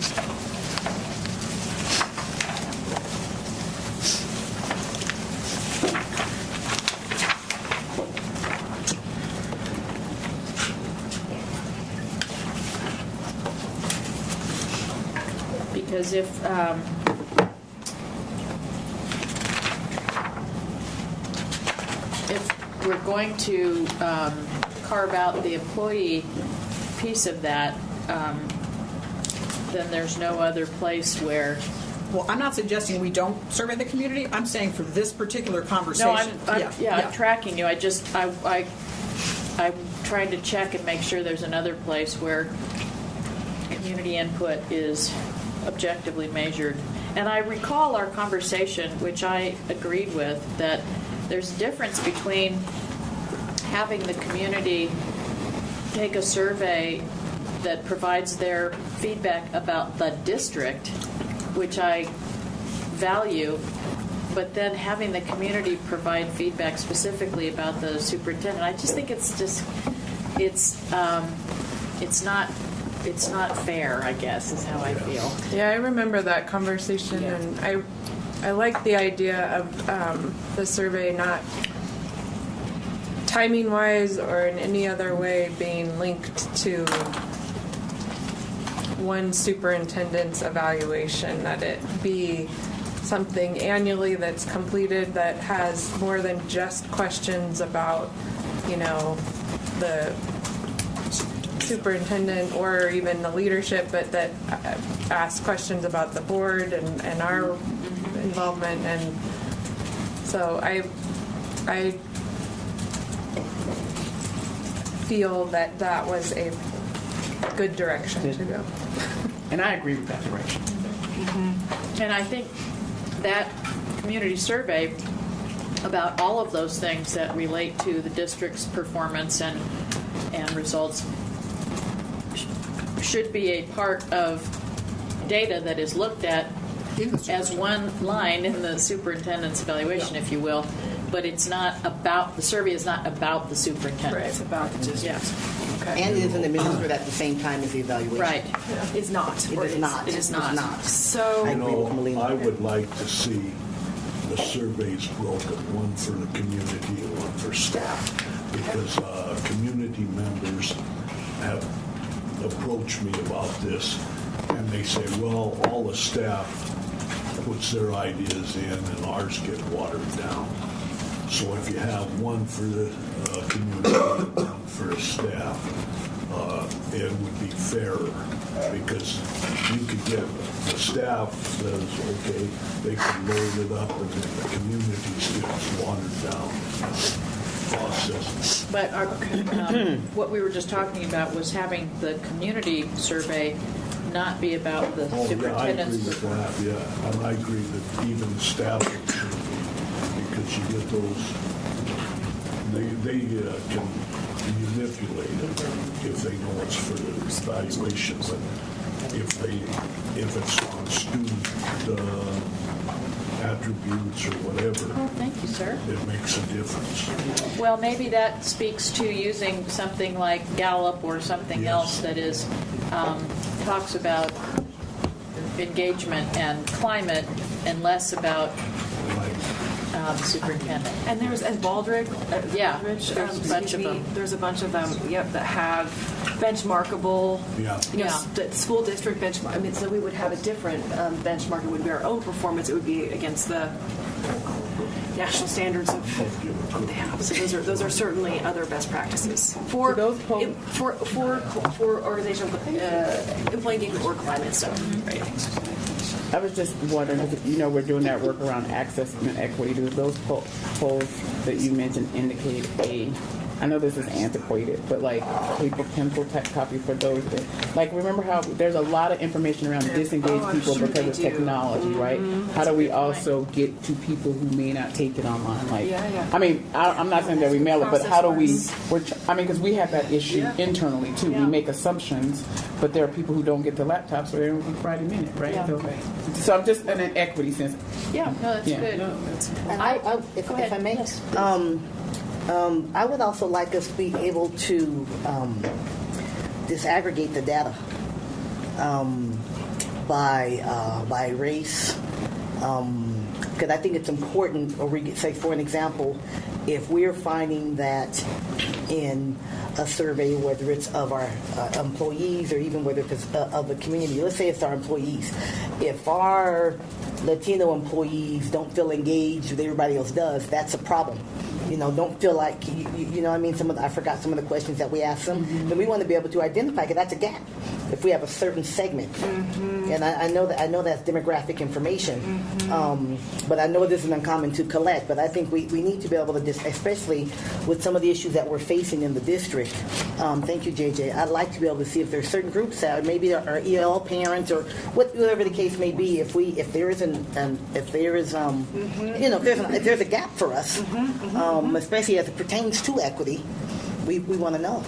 Because if we're going to carve out the employee piece of that, then there's no other place where.
Well, I'm not suggesting we don't survey the community. I'm saying for this particular conversation.
No, I'm tracking you. I'm trying to check and make sure there's another place where community input is objectively measured. And I recall our conversation, which I agreed with, that there's a difference between having the community take a survey that provides their feedback about the district, which I value, but then having the community provide feedback specifically about the superintendent. I just think it's not fair, I guess, is how I feel.
Yeah, I remember that conversation, and I like the idea of the survey not timing-wise or in any other way being linked to one superintendent's evaluation, that it be something annually that's completed that has more than just questions about, the superintendent or even the leadership, but that asks questions about the board and our involvement. And so I feel that was a good direction to go.
And I agree with that direction.
Mm-hmm. And I think that community survey about all of those things that relate to the district's performance and results should be a part of data that is looked at as one line in the superintendent's evaluation, if you will. But it's not about, the survey is not about the superintendent.
Right, it's about the district.
Yeah.
Okay.
And it isn't administered at the same time as the evaluation.
Right.
It's not.
It is not.
It is not.
It's not.
So
I agree with Melina.
I would like to see the surveys broken, one for the community and one for staff, because community members have approached me about this, and they say, well, all the staff puts their ideas in and ours get watered down. So if you have one for the community and one for staff, it would be fairer, because you could get, the staff says, okay, they can load it up, and then the communities gets watered down process.
But what we were just talking about was having the community survey not be about the superintendent's performance.
Yeah, and I agree that even staff should be, because you get those, they can manipulate it if they know it's for the evaluation, but if it's on student attributes or whatever,
Oh, thank you, sir.
it makes a difference.
Well, maybe that speaks to using something like Gallup or something else that is talks about engagement and climate and less about superintendent.
and there's Baldrige.
There's a bunch of them.
There's a bunch of them. Yep, that have benchmarkable.
Yeah.
The school district benchmark. I mean, so we would have a different benchmark. It would be our own performance. It would be against the national standards of what they have. So those are certainly other best practices for organizational employee engagement or climate stuff. Right.
I was just wondering, we're doing that work around access and equity. Do those polls that you mentioned indicate I know this is antiquated, but like paper pencil type copy for those that, like, remember how there's a lot of information around disengaged people because of technology, right? How do we also get to people who may not take it online? Like, I mean, I'm not saying that we mail it, but how do we, because we have that issue internally too. We make assumptions, but there are people who don't get the laptops or they don't get Friday Minute, right? So I'm just in an equity sense.
Yeah, no, that's good.
And if I may,
Yes,
I would also like us to be able to disaggregate the data by race, because I think it's important. Or we say, for an example, if we're finding that in a survey, whether it's of our employees or even whether it's of the community, let's say it's our employees, if our Latino employees don't feel engaged, everybody else does, that's a problem. Don't feel like, you know what I mean? I forgot some of the questions that we asked them. Then we want to be able to identify, because that's a gap. If we have a certain segment. And I know that's demographic information, but I know this is uncommon to collect, but I think we need to be able to, especially with some of the issues that we're facing in the district. Thank you, JJ. I'd like to be able to see if there's certain groups that maybe are EL parents or whatever the case may be, if there's a gap for us, especially as it pertains to equity, we want to know.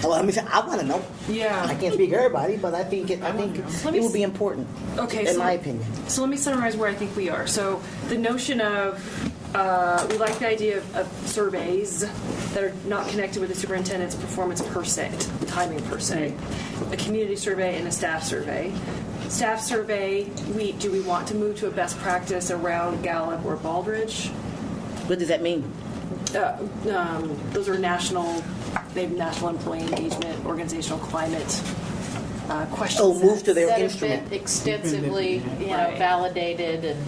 Well, I want to know.
Yeah.
I can't speak for everybody, but I think it will be important.
Okay.
In my opinion.
So let me summarize where I think we are. So the notion of we like the idea of surveys that are not connected with the superintendent's performance per se, timing per se. A community survey and a staff survey. Staff survey. Do we want to move to a best practice around Gallup or Baldrige?
What does that mean?
Those are national employee engagement, organizational climate questions.
Oh, move to their
that
instrument.
have been extensively, validated, and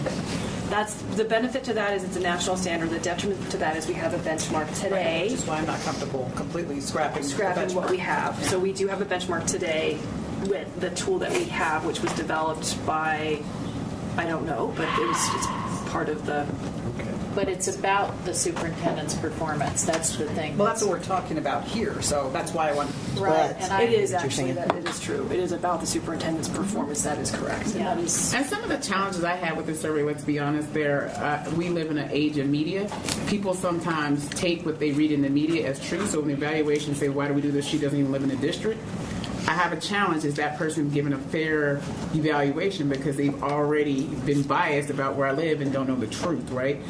that's the benefit to that is it's a national standard. The detriment to that is we have a benchmark today.
Which is why I'm not comfortable completely scrapping
what we have. So we do have a benchmark today with the tool that we have, which was developed by, I don't know, but it's part of the.
but it's about the superintendent's performance. That's the thing.
Well, that's what we're talking about here, so that's why I want.
Right, and
it is actually that it is true. It is about the superintendent's performance. That is correct.
Yeah.
And
some of the challenges I had with the survey, let's be honest, we live in an age of media. People sometimes take what they read in the media as true. So when the evaluations say, "Why do we do this?" She doesn't even live in the district. I have a challenge is that person given a fair evaluation because they've already been biased about where I live and don't know the truth, right?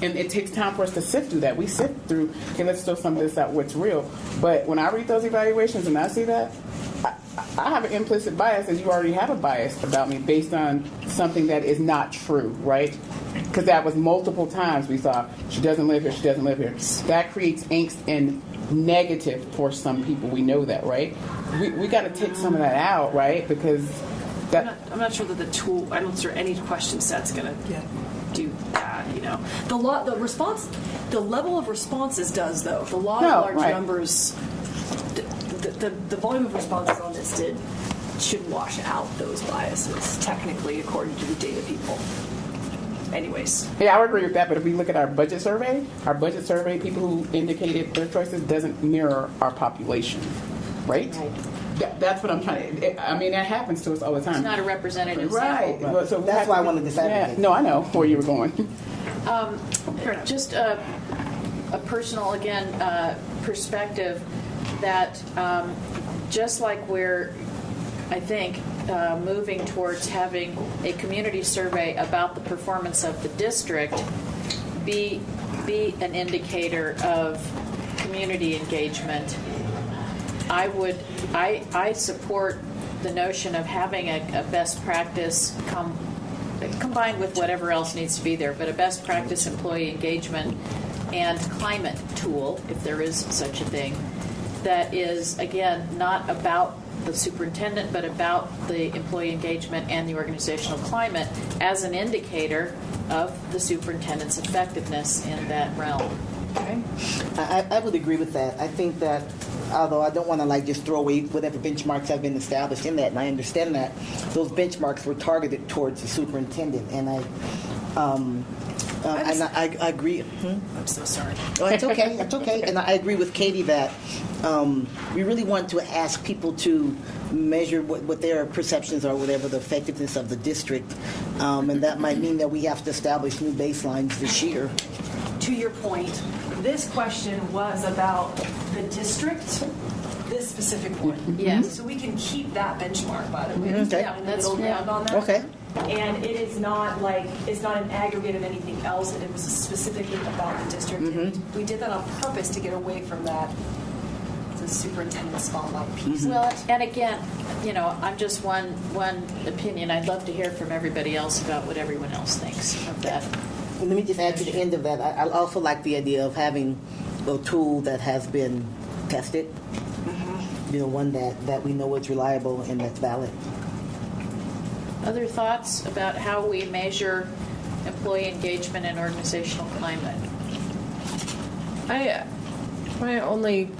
And it takes time for us to sift through that. We sift through, okay, let's throw some of this out, what's real. But when I read those evaluations and I see that, I have an implicit bias, and you already have a bias about me based on something that is not true, right? Because that was multiple times we saw, she doesn't live here, she doesn't live here. That creates angst and negative for some people. We know that, right? We got to take some of that out, right? Because
I'm not sure that the tool. I'm not sure any question set's going to do that. The level of responses does though. The law of large numbers. The volume of responses on this should wash out those biases technically, according to the data people. Anyways.
Yeah, I would agree with that, but if we look at our budget survey, people who indicated their choices doesn't mirror our population, right? That's what I'm trying to, that happens to us all the time.
It's not a representative
right.
sample.
So
that's why I wanted to say that.
No, I know where you were going.
Just a personal, perspective that just like we're, I think, moving towards having a community survey about the performance of the district be an indicator of community engagement. I support the notion of having a best practice combined with whatever else needs to be there, but a best practice employee engagement and climate tool, if there is such a thing, that is, again, not about the superintendent, but about the employee engagement and the organizational climate as an indicator of the superintendent's effectiveness in that realm.
Okay.
I would agree with that. I think that, although I don't want to like just throw away whatever benchmarks have been established in that, and I understand that those benchmarks were targeted towards the superintendent, and I agree.
I'm so sorry.
Oh, it's okay. It's okay. And I agree with Katie that we really want to ask people to measure what their perceptions are, whatever the effectiveness of the district, and that might mean that we have to establish new baselines this year.
To your point, this question was about the district, this specific one.
Yes.
So we can keep that benchmark, by the way.
Okay.
Yeah, middle ground on that.
Okay.
And it is not like, it's not an aggregate of anything else. It was specifically about the district. And we did that on purpose to get away from that, the superintendent spotlight piece.
Well, and again, I'm just one opinion. I'd love to hear from everybody else about what everyone else thinks of that.
And let me just add to the end of that. I also like the idea of having a tool that has been tested. One that we know is reliable and that's valid.
Other thoughts about how we measure employee engagement and organizational climate?
My only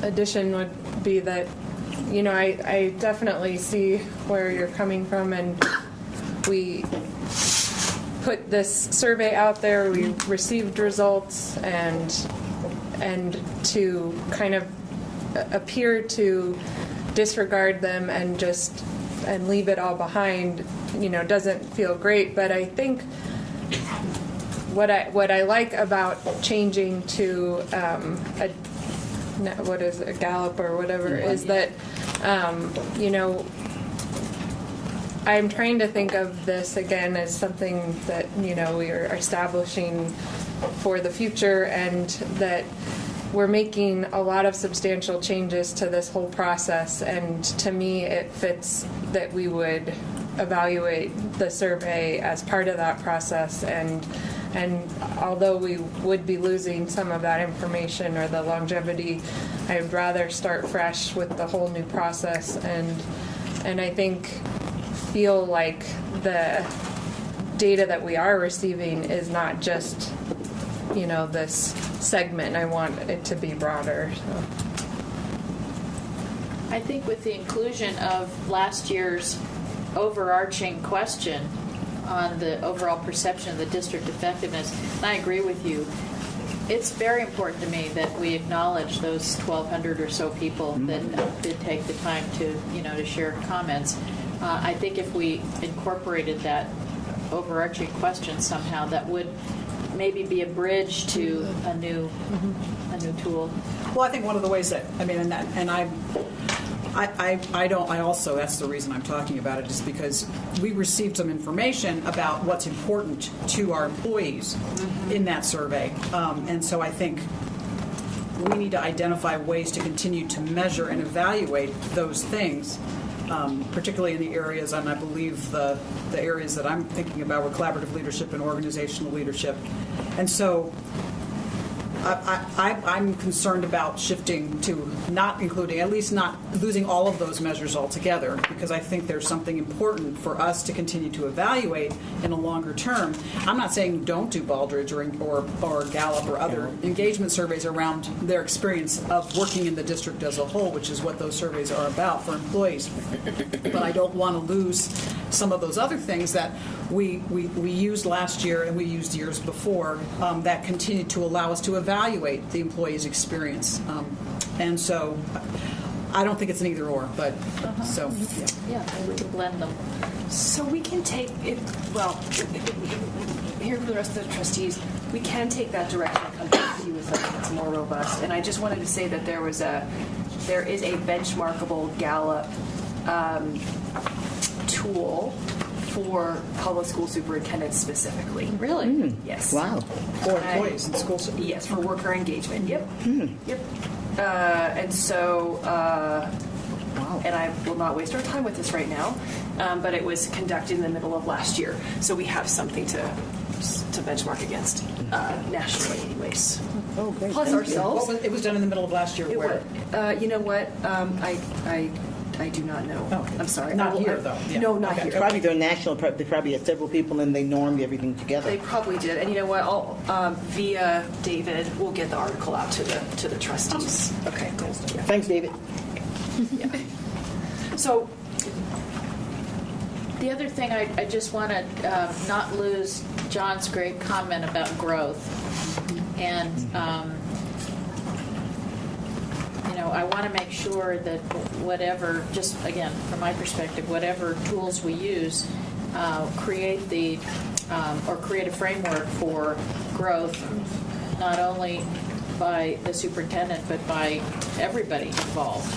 addition would be that, I definitely see where you're coming from, and we put this survey out there, we received results, and to kind of appear to disregard them and leave it all behind, doesn't feel great. But I think what I like about changing to a Gallup or whatever is that I'm trying to think of this again as something that we are establishing for the future, and that we're making a lot of substantial changes to this whole process, and to me it fits that we would evaluate the survey as part of that process, and although we would be losing some of that information or the longevity, I'd rather start fresh with the whole new process, and I think feel like the data that we are receiving is not just this segment. I want it to be broader. So.
I think with the inclusion of last year's overarching question on the overall perception of the district effectiveness, and I agree with you, it's very important to me that we acknowledge those 1,200 or so people that did take the time to share comments. I think if we incorporated that overarching question somehow, that would maybe be a bridge to a new tool.
Well, I think one of the ways that I also, that's the reason I'm talking about it, is because we received some information about what's important to our employees in that survey, and so I think we need to identify ways to continue to measure and evaluate those things. Particularly in the areas, and I believe the areas that I'm thinking about were collaborative leadership and organizational leadership. And so I'm concerned about shifting to not including, at least not losing all of those measures altogether, because I think there's something important for us to continue to evaluate in a longer term. I'm not saying don't do Baldrige or Gallup or other engagement surveys around their experience of working in the district as a whole, which is what those surveys are about for employees. But I don't want to lose some of those other things that we used last year and we used years before that continue to allow us to evaluate the employee's experience. And so I don't think it's an either or, but so, yeah.
Yeah, we can blend them.
So we can take it, here for the rest of the trustees, we can take that direction and come back to you with something that's more robust. And I just wanted to say that there is a benchmarkable Gallup tool for public school superintendents specifically.
Really?
Yes.
Wow.
For employees in schools.
Yes, for worker engagement. Yep. Yep. And so, and I will not waste our time with this right now, but it was conducted in the middle of last year, so we have something to benchmark against nationally, anyways.
Oh, great.
Plus
Thank you.
ourselves.
It was done in the middle of last year.
It
Where?
would. You know what? I I do not know.
Oh,
I'm sorry.
not here, though. Yeah.
No, not
Okay.
here.
Probably they're national. They probably had several people and they normed everything together.
They probably did. And you know what? I'll, via David, we'll get the article out to the trustees. Okay, cool. Yeah.
Thanks, David.
Yeah. So,
The other thing, I just want to not lose John's great comment about growth. And, I want to make sure that whatever, just again, from my perspective, whatever tools we use, create a framework for growth, not only by the superintendent, but by everybody involved,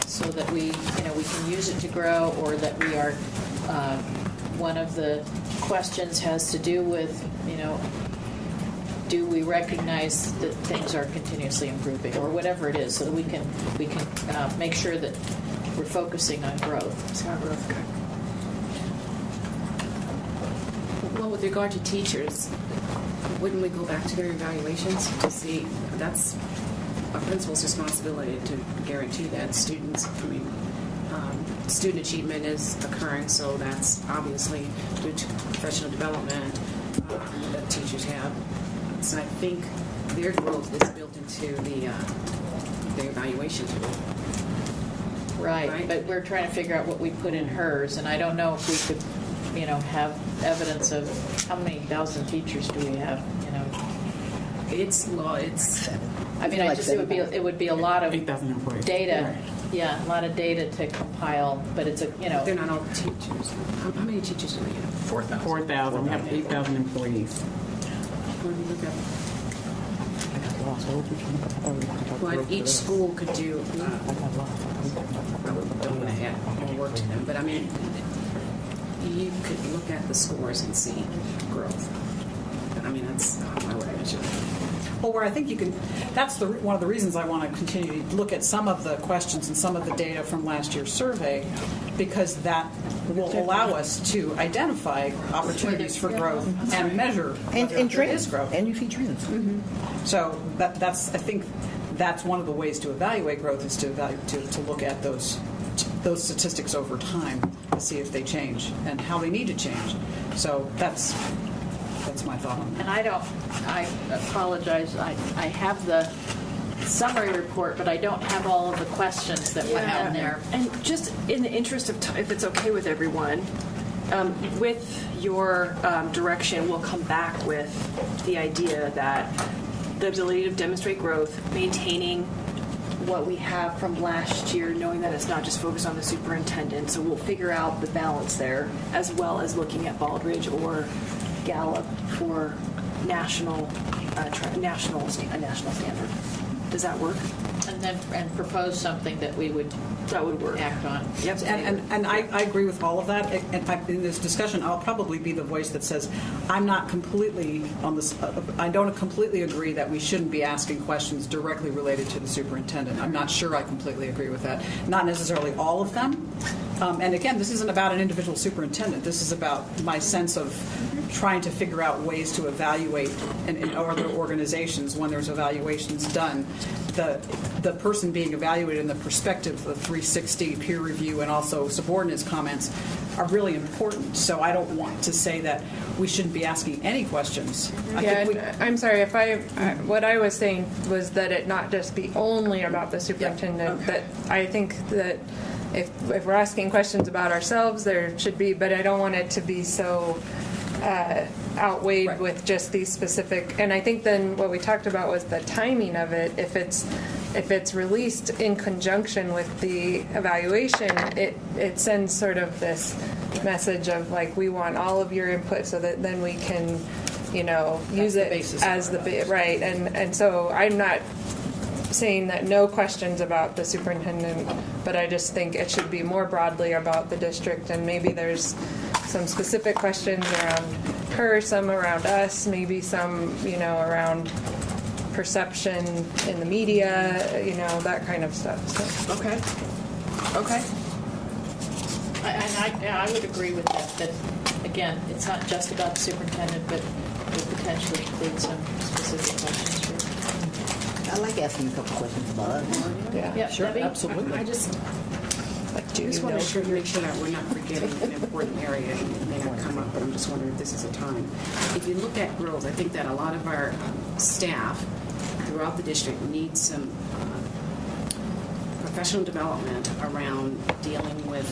so that we can use it to grow, or that we are, one of the questions has to do with, do we recognize that things are continuously improving, or whatever it is, so that we can make sure that we're focusing on growth.
Well, with regard to teachers, wouldn't we go back to their evaluations to see? That's a principal's responsibility to guarantee that student achievement is occurring, so that's obviously due to professional development that teachers have. So I think their growth is built into the evaluation tool.
Right, but we're trying to figure out what we put in hers, and I don't know if we could, have evidence of how many thousand teachers do we have,
It's
I mean, it would be a lot of
8,000 employees.
data.
Right.
Yeah, a lot of data to compile, but it's
they're not all teachers. How many teachers do we have?
4,000.
4,000. We have 8,000 employees.
When we look at what each school could do, I don't want to add more work to them, but I mean, you could look at the scores and see growth. I mean, that's how I would measure it.
Well, where I think you can, that's one of the reasons I want to continue to look at some of the questions and some of the data from last year's survey, because that will allow us to identify opportunities for growth and measure
And
whether there
trends.
is growth.
And you see trends.
So that's I think that's one of the ways to evaluate growth, is to look at those statistics over time to see if they change and how they need to change. So that's my thought on that.
And I apologize, I have the summary report, but I don't have all of the questions that went on there.
And just in the interest of time, if it's okay with everyone, with your direction, we'll come back with the idea that the ability to demonstrate growth, maintaining what we have from last year, knowing that it's not just focused on the superintendent. So we'll figure out the balance there, as well as looking at Baldridge or Gallup for national standard. Does that work?
And propose something that we would
work.
Act on.
Yep.
And I agree with all of that. In this discussion, I'll probably be the voice that says I'm not completely on this. I don't completely agree that we shouldn't be asking questions directly related to the superintendent. I'm not sure I completely agree with that. Not necessarily all of them. And again, this isn't about an individual superintendent. This is about my sense of trying to figure out ways to evaluate in other organizations when there's evaluations done. The person being evaluated in the perspective of the 360 peer review and also subordinates comments are really important. So I don't want to say that we shouldn't be asking any questions.
I'm sorry, what I was saying was that it not just be only about the superintendent.
Yeah. Okay.
That I think that if we're asking questions about ourselves, there should be, but I don't want it to be so outweighed
Right.
with just these specific. And I think then what we talked about was the timing of it. If it's released in conjunction with the evaluation, it sends sort of this message of like, we want all of your input so that then we can, use it as the right. And so I'm not saying that no questions about the superintendent, but I just think it should be more broadly about the district, and maybe there's some specific questions around her, some around us, maybe some, around perception in the media, that kind of stuff. So.
Okay.
I would agree with that again, it's not just about the superintendent, but would potentially include some specific questions for.
I like asking a couple questions about it.
Yeah.
Yeah,
Sure,
Debbie?
absolutely.
Like, do
I just
you
want
know
to make sure that we're not forgetting an important area, and it may not come up, but I'm just wondering if this is a time. If you look at growth, I think that a lot of our staff throughout the district need some professional development around dealing with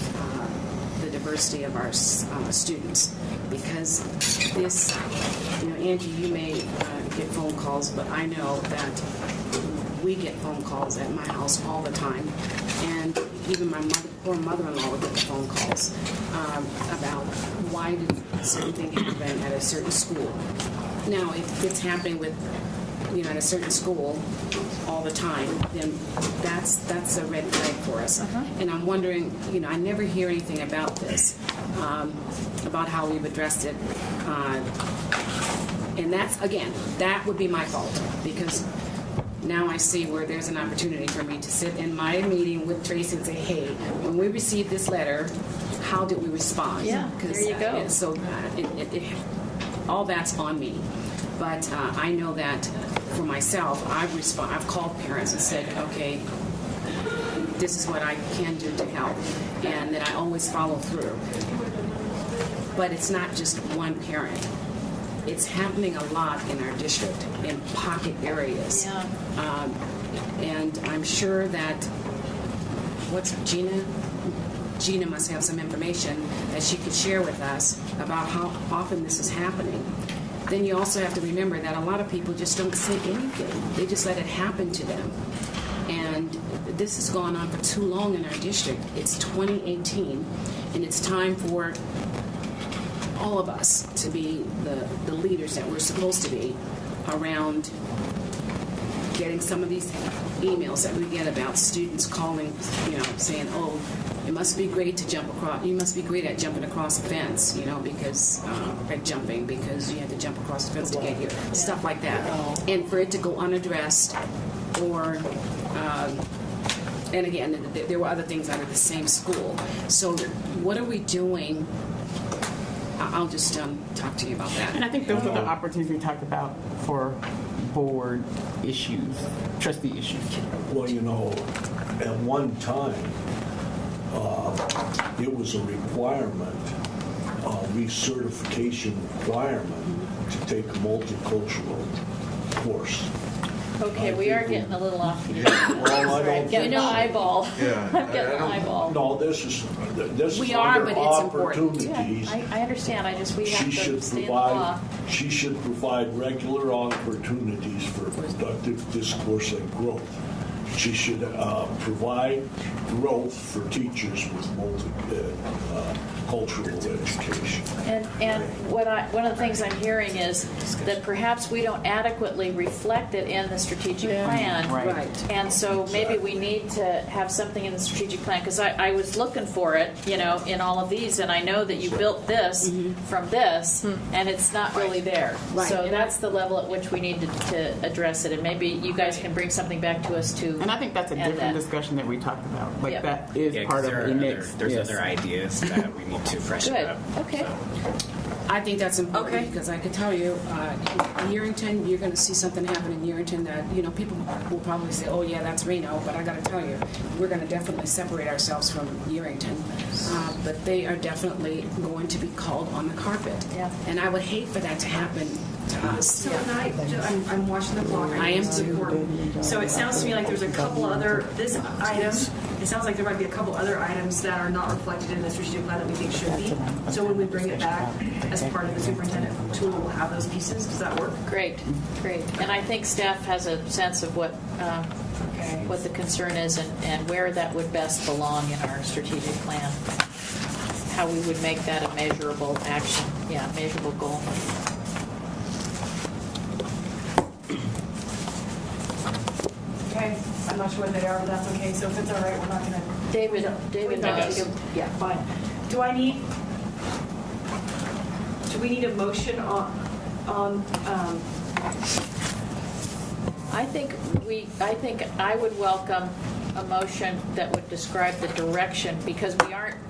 the diversity of our students. Because this, Angie, you may get phone calls, but I know that we get phone calls at my house all the time, and even my poor mother-in-law would get the phone calls about why did a certain thing happen at a certain school. Now, if it's happening with, at a certain school all the time, then that's a red flag for us. And I'm wondering, I never hear anything about this, about how we've addressed it. And that's, again, that would be my fault, because now I see where there's an opportunity for me to sit in my meeting with Tracy and say, hey, when we received this letter, how did we respond?
Yeah, there you go.
So all that's on me. But I know that for myself, I've called parents and said, okay, this is what I can do to help, and that I always follow through. But it's not just one parent. It's happening a lot in our district, in pocket areas.
Yeah.
And I'm sure that, Gina? Gina must have some information that she could share with us about how often this is happening. Then you also have to remember that a lot of people just don't say anything. They just let it happen to them. And this has gone on for too long in our district. It's 2018, and it's time for all of us to be the leaders that we're supposed to be around getting some of these emails that we get about students calling, saying, oh, it must be great to jump across, you must be great at jumping across a fence, because, at jumping, because you had to jump across the fence to get here, stuff like that. And for it to go unaddressed, or, and again, there were other things out of the same school. So what are we doing? I'll just talk to you about that.
And I think those are the opportunities we talked about for board issues, trustee issues.
Well, at one time, it was a requirement, a recertification requirement to take a multicultural course.
Okay, we are getting a little off the
Well, I don't
getting an eyeball.
Yeah,
I'm getting an eyeball.
No, this is
We are,
under
but it's important.
opportunities.
Yeah, I understand. We have
She
to
should
stay in the law.
she should provide regular opportunities for productive discourse and growth. She should provide growth for teachers with multicultural education.
And one of the things I'm hearing is that perhaps we don't adequately reflect it in the strategic plan.
Right.
And so maybe we need to have something in the strategic plan, because I was looking for it, in all of these, and I know that you built this from this, and it's not really there.
Right.
So that's the level at which we need to address it, and maybe you guys can bring something back to us to.
And I think that's a
add
different
that.
discussion that we talked about. Like that is
Yeah, 'cause
part of
there
the
are
next.
There's
yes.
other ideas that we need to freshen
Good.
up.
Okay.
I think that's important,
Okay.
because I can tell you, Yerington, you're going to see something happen in Yerington that, people will probably say, oh yeah, that's Reno, but I got to tell you, we're going to definitely separate ourselves from Yerington. But they are definitely going to be called on the carpet.
Yeah.
And I would hate for that to happen to us.
So I'm watching the clock.
I am
It's
too.
important. So it sounds to me like there's a couple other, this item, it sounds like there might be a couple other items that are not reflected in the strategic plan that we think should be. So when we bring it back as part of the superintendent tool, we'll have those pieces. Does that work?
Great. And I think staff has a sense of what the concern is and where that would best belong in our strategic plan. How we would make that a measurable action, measurable goal.
Okay. I'm not sure what they are, but that's okay. So if it's all right, we're not going to.
David knows.
Yeah, fine. Do we need a motion on
I think I would welcome a motion that would describe the direction, because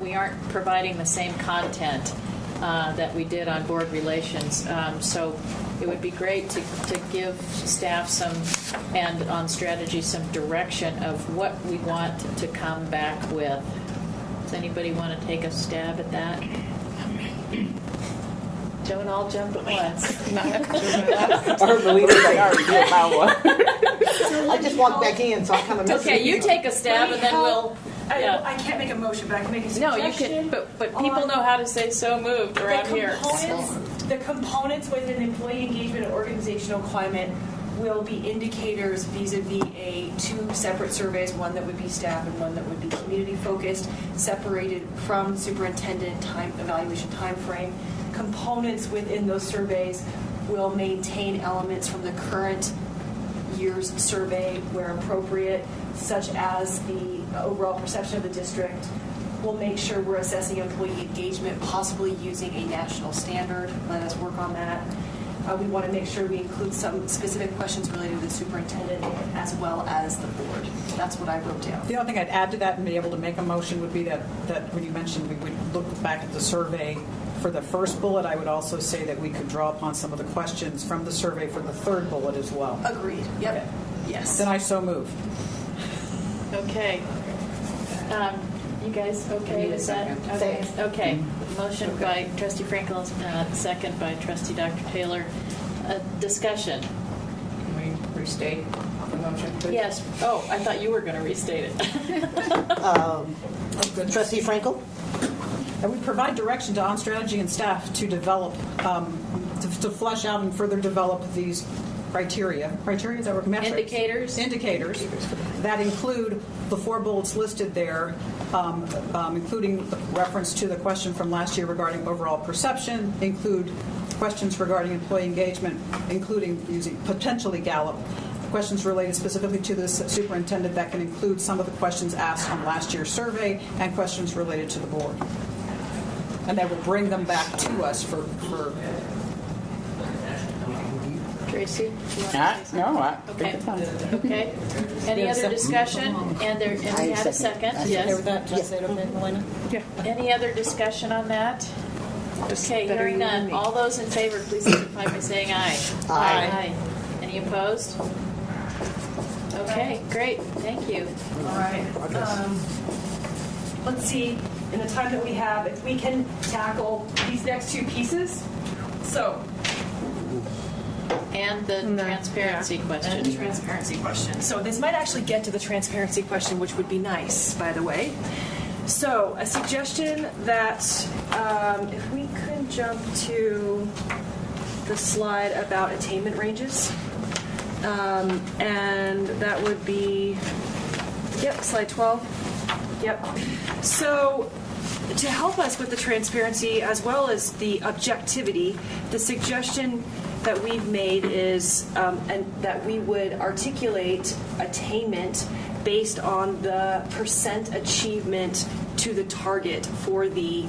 we aren't providing the same content that we did on board relations. So it would be great to give staff and on strategy some direction of what we want to come back with Does anybody want to take a stab at that? Don't all jump at once.
Our believers like, I already did my one.
I just walked back in, so I kind of missed
Okay, you take a stab and then we'll. Yeah.
I can't make a motion, but I can make a
No,
suggestion.
you can, but people know how to say so moved around here.
The components within employee engagement and organizational climate will be indicators vis-a-vis two separate surveys, one that would be staff and one that would be community focused, separated from superintendent evaluation time frame. Components within those surveys will maintain elements from the current year's survey where appropriate, such as the overall perception of the district. We'll make sure we're assessing employee engagement, possibly using a national standard. Let us work on that. We want to make sure we include some specific questions related to the superintendent as well as the board. That's what I wrote down.
The only thing I'd add to that and be able to make a motion would be that when you mentioned we would look back at the survey for the first bullet, I would also say that we could draw upon some of the questions from the survey for the third bullet as well.
Agreed. Yep.
Okay.
Yes.
Then I so move.
Okay. You guys okay with that? Okay. Okay. Motion by Trustee Franklin, second by Trustee Dr. Taylor. Discussion.
Can we restate the motion, please?
Yes. Oh, I thought you were going to restate it.
Trustee Frankel?
And we provide direction to on-strategy and staff to develop, to flesh out and further develop these criteria. Criteria, is that what metrics?
Indicators.
Indicators that include the 4 bullets listed there, including reference to the question from last year regarding overall perception, include questions regarding employee engagement, including using potentially Gallup, questions related specifically to the superintendent that can include some of the questions asked on last year's survey, and questions related to the board. And they will bring them back to us for
Tracy? Okay. Okay. Any other discussion? And we had a second. Yes.
with that? Just say it okay, Melina? Yeah.
Any other discussion on that? Okay, hearing none. All those in favor, please signify by saying aye. Aye. Any opposed? Okay, great. Thank you.
All right. Let's see, in the time that we have, if we can tackle these next two pieces. So,
And the transparency question.
and the transparency question. So this might actually get to the transparency question, which would be nice, by the way. So a suggestion that if we could jump to the slide about attainment ranges, and that would be, slide 12. Yep. So to help us with the transparency as well as the objectivity, the suggestion that we've made is and that we would articulate attainment based on the percent achievement to the target for the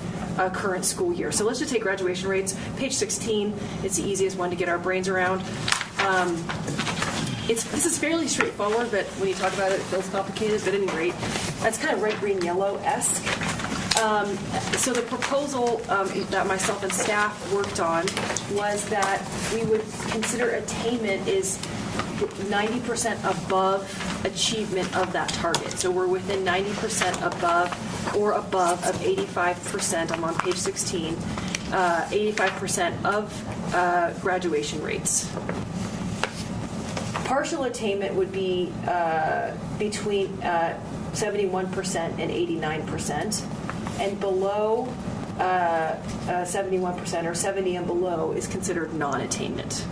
current school year. So let's just take graduation rates. Page 16, it's the easiest one to get our brains around. This is fairly straightforward, but when you talk about it, it feels complicated. But at any rate, that's kind of red, green, yellow-esque. So the proposal that myself and staff worked on was that we would consider attainment is 90% above achievement of that target. So we're within 90% above or above of 85%. I'm on page 16. 85% of graduation rates. Partial attainment would be between 71% and 89%. And below 71% or 70 and below is considered non-attainment.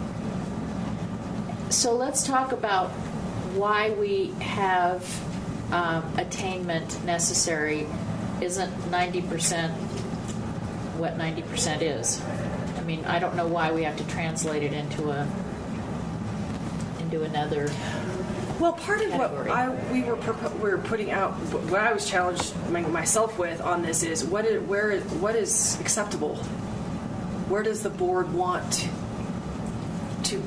So let's talk about why we have attainment necessary. Isn't 90% what 90% is? I mean, I don't know why we have to translate it into another.
Well, part of
category.
what we were putting out, what I was challenged myself with on this is what is acceptable? Where does the board want to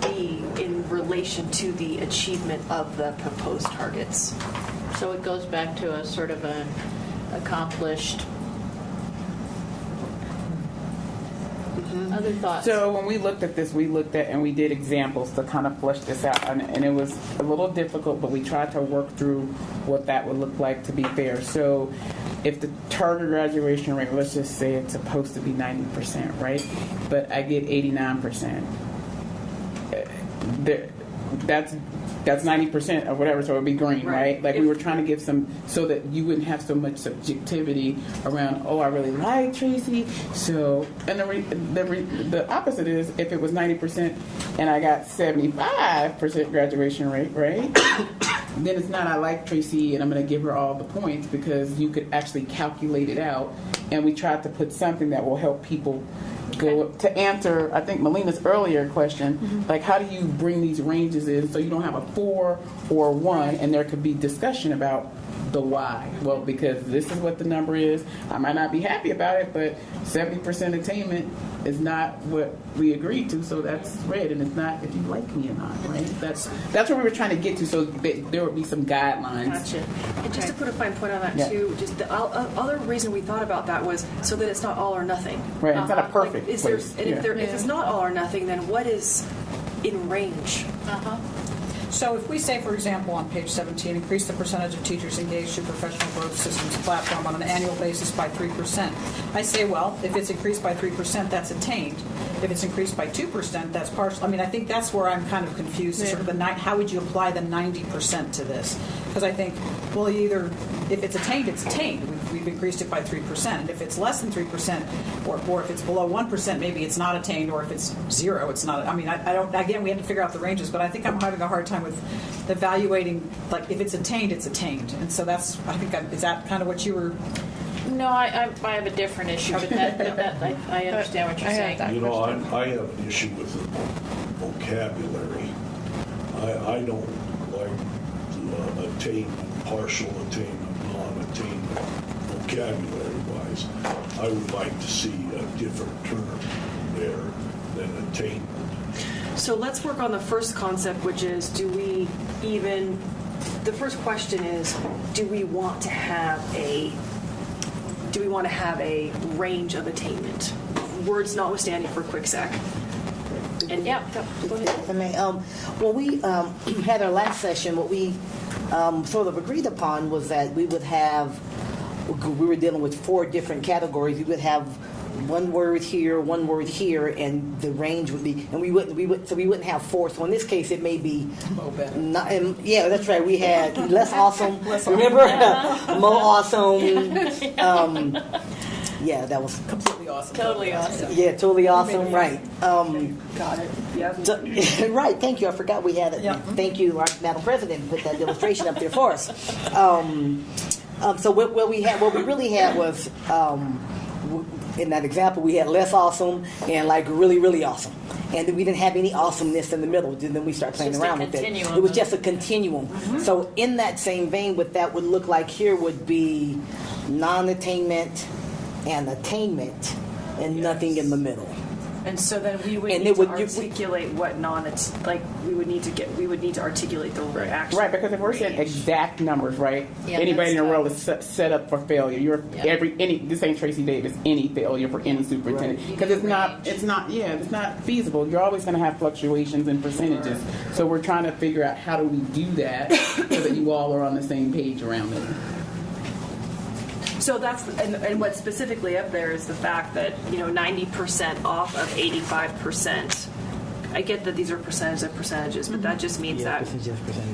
be in relation to the achievement of the proposed targets?
So it goes back to a sort of an accomplished Other thoughts?
So when we looked at this, we looked at and we did examples to kind of flesh this out, and it was a little difficult, but we tried to work through what that would look like to be fair. So if the target graduation rate, let's just say it's supposed to be 90%, right? But I get 89%. That's 90% or whatever, so it would be green, right? Like we were trying to give some, so that you wouldn't have so much subjectivity around, oh, I really like Tracy. So, and the opposite is if it was 90% and I got 75% graduation rate, right? Then it's not I like Tracy and I'm going to give her all the points, because you could actually calculate it out. And we tried to put something that will help people go to answer, I think, Melina's earlier question, like how do you bring these ranges in so you don't have a 4 or 1 and there could be discussion about the why. Well, because this is what the number is. I might not be happy about it, but 70% attainment is not what we agreed to, so that's red, and it's not if you like me or not, right? That's what we were trying to get to, so there would be some guidelines.
Gotcha. And just to put a fine point on that too, just the other reason we thought about that was so that it's not all or nothing.
Right, it's not a perfect
like,
place.
If it's not all or nothing, then what is in range?
So if we say, for example, on page 17, increase the percentage of teachers engaged in professional growth systems platform on an annual basis by 3%. I say, well, if it's increased by 3%, that's attained. If it's increased by 2%, that's partial. I mean, I think that's where I'm kind of confused. Sort of how would you apply the 90% to this? Because I think, well, either if it's attained, it's attained. We've increased it by 3%. And if it's less than 3%, or if it's below 1%, maybe it's not attained. Or if it's 0, it's not. I mean, I don't. Again, we have to figure out the ranges. But I think I'm having a hard time with evaluating. Like, if it's attained, it's attained. And so that's. I think is that kind of what you were.
No, I have a different issue, but I understand what you're saying.
You know, I have an issue with the vocabulary. I don't like attainment, partial attainment, non-attainment, vocabulary-wise. I would like to see a different term there than attainment.
So let's work on the first concept, which is the first question is, do we want to have a range of attainment? Words notwithstanding for a quick sec. And go ahead.
When we had our last session, what we sort of agreed upon was that we were dealing with 4 different categories. We would have one word here, and the range would be, and we wouldn't have 4. So in this case, it may be, yeah, that's right. We had less awesome. Remember, more awesome. Yeah, that was
completely awesome.
Totally awesome.
Yeah, totally awesome. Right.
Got it. Yeah.
Right. Thank you. I forgot we had it.
Yeah.
Thank you, our Madam President, put that illustration up there for us. So what we really had was. In that example, we had less awesome and like really, really awesome. And then we didn't have any awesomeness in the middle. And then we start playing around with it. It was just a continuum. So in that same vein, what that would look like here would be non-attainment and attainment and nothing in the middle.
And so then we would need to articulate what we would need to articulate the action.
Right, because if we're saying exact numbers, right? Anybody in the world is set up for failure. This ain't Tracy Davis, any failure for any superintendent. Because it's not feasible. You're always going to have fluctuations in percentages. Right. So we're trying to figure out how do we do that so that you all are on the same page around it.
So that's and what's specifically up there is the fact that 90% off of 85%. I get that these are percentages, but that just means that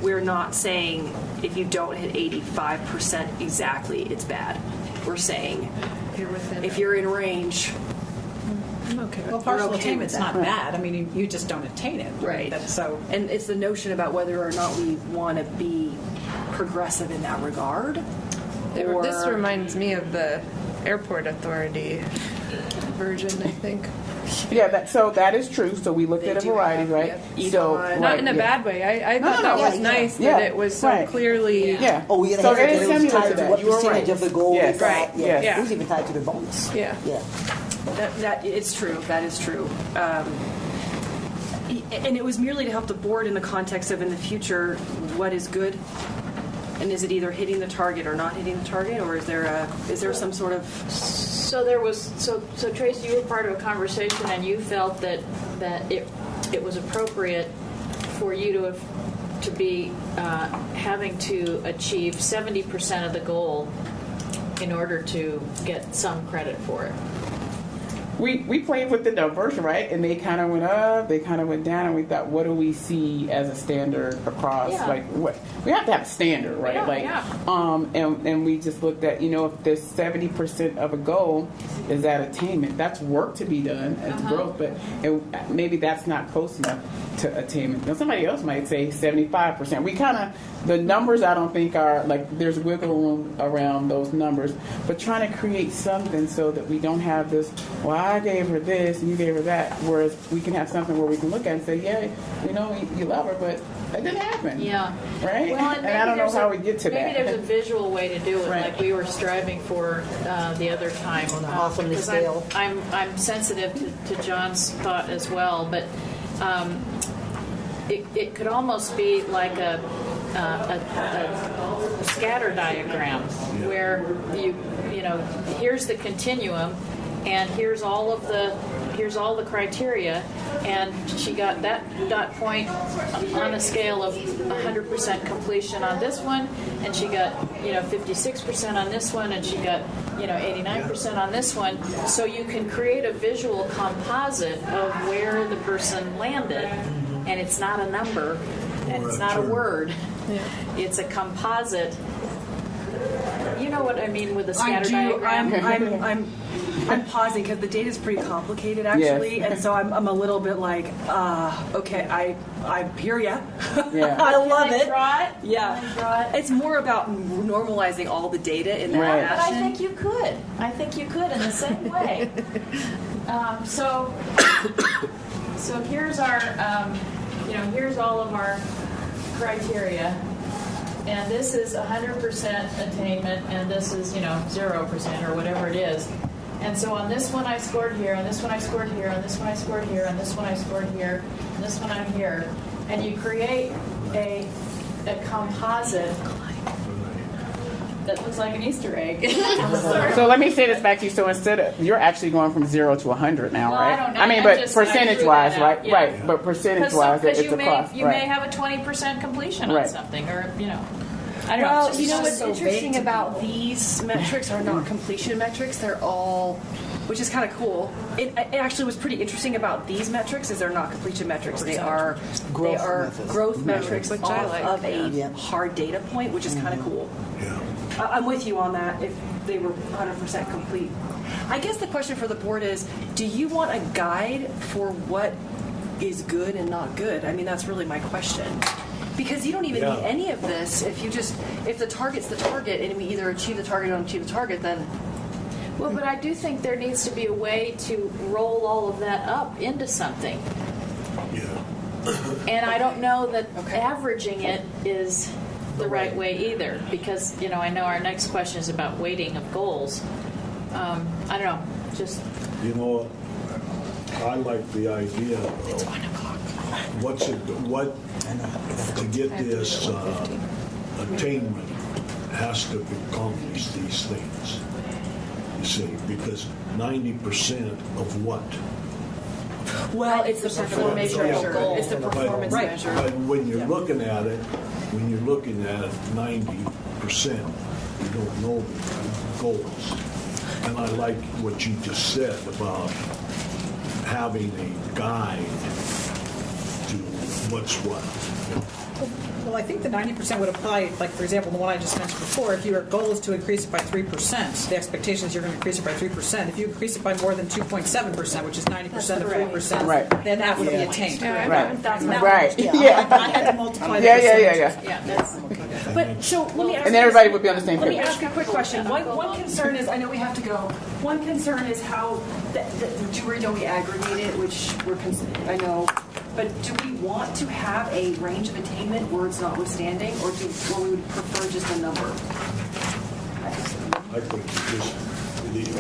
we're not saying if you don't hit 85% exactly, it's bad. We're saying if you're in range.
I'm okay. Well, partial attainment's not bad. I mean, you just don't attain it,
right? And it's the notion about whether or not we want to be progressive in that regard.
This reminds me of the airport authority version, I think.
Yeah, that is true. So we looked at a variety, right?
Not in a bad way. I thought that was nice that it was so clearly.
Yeah.
Oh, yeah.
So it is similar to that.
What percentage of the goal is
right?
Yeah. It was even tied to the bonus.
Yeah.
That it's true. That is true. And it was merely to help the board in the context of in the future what is good. And is it either hitting the target or not hitting the target, or is there some sort of?
So there was, so Tracy, you were part of a conversation and you felt that it was appropriate for you to be having to achieve 70% of the goal in order to get some credit for it.
We played with the numbers, right? And they kind of went up, they kind of went down, and we thought, what do we see as a standard across?
Yeah.
Like, what we have to have a standard, right?
Yeah,
And we just looked at, if there's 70% of a goal is at attainment, that's work to be done as growth, but maybe that's not close enough to attainment. Now somebody else might say 75%. We kind of, the numbers I don't think are, like, there's wiggle room around those numbers, but trying to create something so that we don't have this, well, I gave her this and you gave her that, whereas we can have something where we can look at it and say, yeah, you love her, but that didn't happen.
Yeah.
Right?
Well,
and I don't know how we get to
maybe
that.
there's a visual way to do it,
Right.
like we were striving for the other time.
On the awesomeness
Because
scale.
I'm sensitive to John's thought as well, but it could almost be like a scatter diagram where here's the continuum and here's all the criteria, and she got that dot point on a scale of 100% completion on this one, and she got 56% on this one, and she got 89% on this one. So you can create a visual composite of where the person landed, and it's not a number and it's not a word. It's a composite. You know what I mean with the scatter diagram?
I'm pausing because the data is pretty complicated, actually,
Yes.
and so I'm a little bit like, okay, I hear ya.
Yeah.
I love it.
Draw it?
Yeah,
Can I draw it?
it's more about normalizing all the data in that
Right.
But I
fashion.
think you could. I think you could in the same way. So here's our, here's all of our criteria, and this is 100% attainment, and this is 0% or whatever it is. And so on this one I scored here, on this one I scored here, on this one I scored here, on this one I scored here, and this one I'm here, and you create a composite that looks like an Easter egg.
So let me say this back to you. So instead of, you're actually going from 0 to 100 now,
Well,
right?
I don't know.
I mean,
I
but
just- I
percentage
threw
wise,
that out,
right?
yeah.
Right. But percentage wise, it's across.
You may have a 20% completion on
Right.
something, or I don't know.
Well,
It's
you know
just
what's
so
interesting
vague to
about these metrics are not completion metrics. They're all, which is kind of cool. It actually was pretty interesting about these metrics is they're not completion metrics. They are
Growth methods.
growth metrics
Which
off
I like.
of a
Yeah.
hard data point, which is kind of cool.
Yeah.
I'm with you on that if they were 100% complete. I guess the question for the board is, do you want a guide for what is good and not good? I mean, that's really my question. Because you don't even need any of this if the target's the target and we either achieve the target or don't achieve the target, then
Well, but I do think there needs to be a way to roll all of that up into something.
Yeah.
And I don't know that averaging it is the right way either, because, I know our next question is about weighting of goals. I don't know, just...
I like the idea of to get this attainment has to accomplish these things. You see, because 90% of what?
well, it's the
90% of the
performance
measure of
measure.
goal.
It's the performance measure.
But when you're looking at it, 90%, you don't know the goals. And I like what you just said about having a guide to what's what.
Well, I think the 90% would apply, like, for example, the one I just mentioned before. If your goal is to increase it by 3%, the expectation is you're going to increase it by 3%. If you increase it by more than 2.7%, which is 90% of 3%,
Right.
then that would be attained.
Right.
That's
Right.
I had to multiply the
Yeah.
Yeah, that's...
But so let me ask
And
you
everybody
this.
would be on the same
Let me
page.
ask you a quick question. One concern is, I know we have to go. One concern is how do we aggregate it, which I know. But do we want to have a range of attainment, words notwithstanding, or we would prefer just a number?
I think you just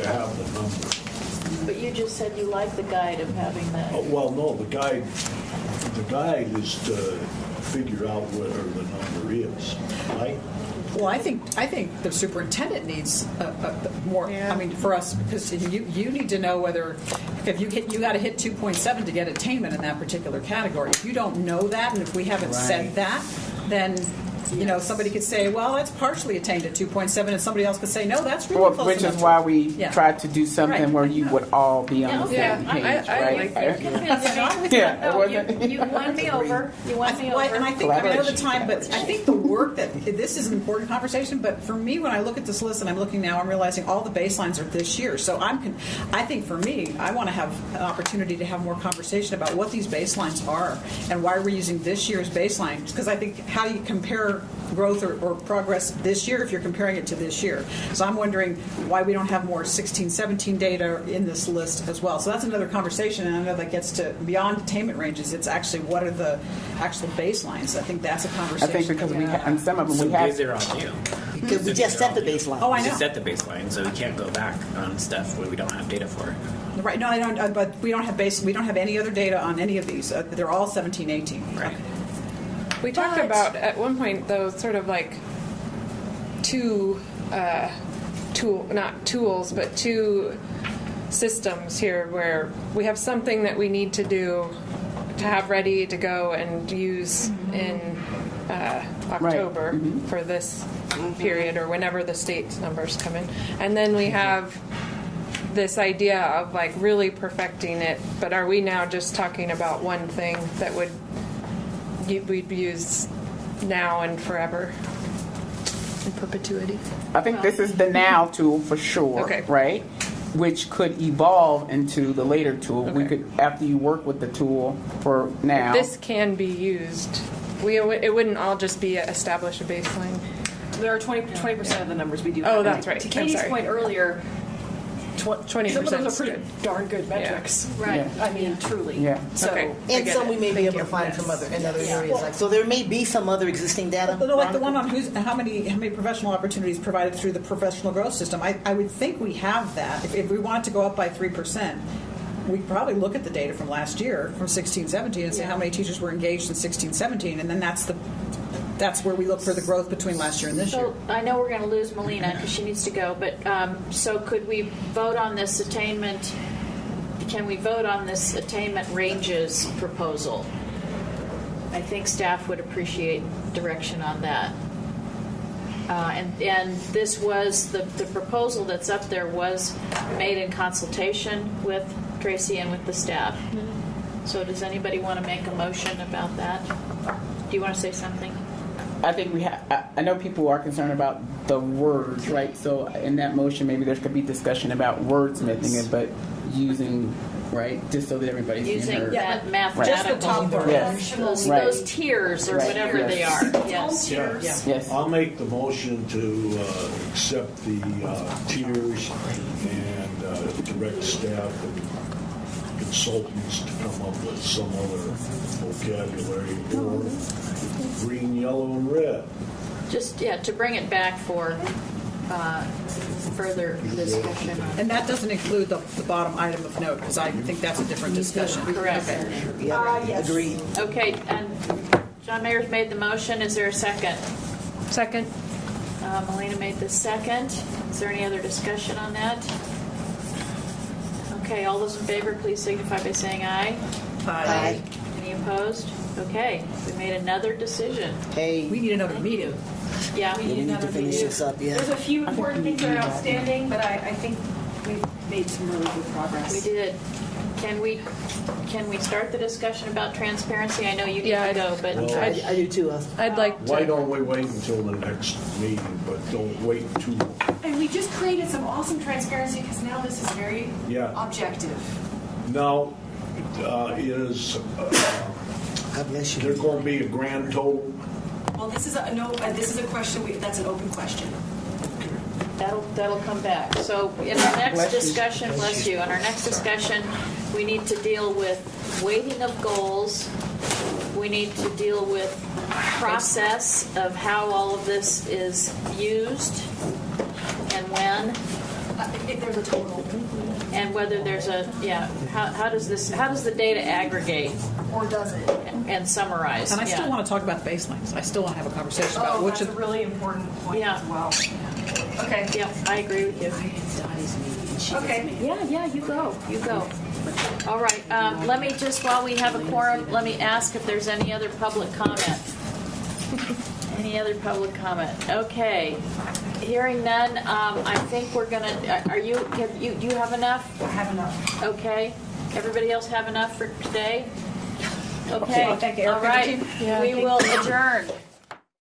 have the number.
But you just said you like the guide of having that.
Well, no, the guide is to figure out whatever the number is, right?
Well, I think the superintendent needs more.
Yeah.
I mean, for us, because you need to know whether if you got to hit 2.7 to get attainment in that particular category. If you don't know that, and if we haven't said that, then. Somebody could say, well, that's partially attained at 2.7, and somebody else could say, no, that's really close
which
enough.
is why we tried to do something
Right.
where you would all be on the same
Yeah,
page,
I
right?
like that.
Yeah, it wasn't.
You won me over. You won me over.
And I think I know the time, but I think the work that this is an important conversation. But for me, when I look at this list and I'm looking now, I'm realizing all the baselines are this year. So I think for me, I want to have an opportunity to have more conversation about what these baselines are and why we're using this year's baseline. Because I think how do you compare growth or progress this year if you're comparing it to this year. So I'm wondering why we don't have more 16-17 data in this list as well. So that's another conversation, and I know that gets to beyond attainment ranges. It's actually what are the actual baselines. I think that's a
I
conversation.
think because and some of them we have.
These are on you.
Because we just set the baseline.
Oh, I
We
know.
just set the baseline, so we can't go back on stuff where we don't have data for.
Right? No, I don't. But we don't have We don't have any other data on any of these. They're all 17-18.
Right.
We talked about at one point though, sort of like two systems here where we have something that we need to do to have ready to go and use in October for this period or whenever the state numbers come in, and then we have this idea of like really perfecting it. But are we now just talking about one thing that we'd use now and forever in perpetuity?
I think this is the now tool for sure,
Okay.
right? Which could evolve into the later tool. We
Okay.
could, after you work with the tool for now.
This can be used. It wouldn't all just be establish a baseline.
There are 20% of the numbers we do.
Oh,
have.
that's right.
To
I'm
Katie's
sorry.
point earlier,
20%
some of those
is
are pretty
good.
darn good metrics.
Right.
Yeah.
I mean, truly.
Yeah.
So,
Okay.
And
I get
some
it.
we may be
Thank
able
you.
to find
Yes.
from in other areas. So there may be some other existing data.
Like the one on how many professional opportunities provided through the professional growth system. I would think we have that. If we wanted to go up by 3%, we'd probably look at the data from last year, from 16-17, and say how many teachers were engaged in 16-17, and then that's where we look for the growth between last year and this year.
So I know we're going to lose Melina because she needs to go, but so could we vote on this attainment? Can we vote on this attainment ranges proposal? I think staff would appreciate direction on that. And this was the proposal that's up there was made in consultation with Tracy and with the staff. So does anybody want to make a motion about that? Do you want to say something?
I think we have. I know people are concerned about the words, right? So in that motion, maybe there could be discussion about wordsmithing it, but using just so that everybody's
Using
heard.
that mathematical,
Just the top part. Yes.
those tiers or
Right.
whatever
Yes.
they are. Yes.
Yes.
Yes.
I'll make the motion to accept the tiers and direct staff and consultants to come up with some other vocabulary or green, yellow, and red.
Just, to bring it back for further discussion.
And that doesn't include the bottom item of note, because I think that's a different discussion.
Correct.
Okay.
Yes. Agreed.
Okay, and John Mayer's made the motion. Is there a second?
Second.
Melina made the second. Is there any other discussion on that? Okay, all those in favor, please signify by saying aye.
Aye.
Any opposed? Okay, we made another decision.
Hey,
We need another meeting.
Yeah.
we need to finish this up. Yeah.
there's a few important things that are outstanding, but I think we've made some really good progress.
We did. Can we start the discussion about transparency? I know you need
Yeah,
to go, but
Well,
I do too.
I'd like
Why
to.
don't we wait until the next meeting, but don't wait too long?
And we just created some awesome transparency because now this is very objective.
Now,
God bless you.
there going to be a grand total?
Well, this is a question. That's an open question.
that'll come back. So in our next discussion, bless you, in our next discussion, we need to deal with weighting of goals. We need to deal with process of how all of this is used and when,
If there's a total.
and whether there's how does the data aggregate?
or does it?
and summarize.
And I still
yeah.
want to talk about the baselines. I still want to have a conversation
Oh,
about which
that's
of
a really important point
Yeah.
as well. Okay.
Yeah, I agree with you.
Okay.
Yeah, you go. All right, let me just, while we have a quorum, let me ask if there's any other public comment. Any other public comment? Okay. Hearing none, I think we're gonna, do you have enough?
I have enough.
Okay. Everybody else have enough for today? Okay.
Thank you, Erica.
All right. We will adjourn.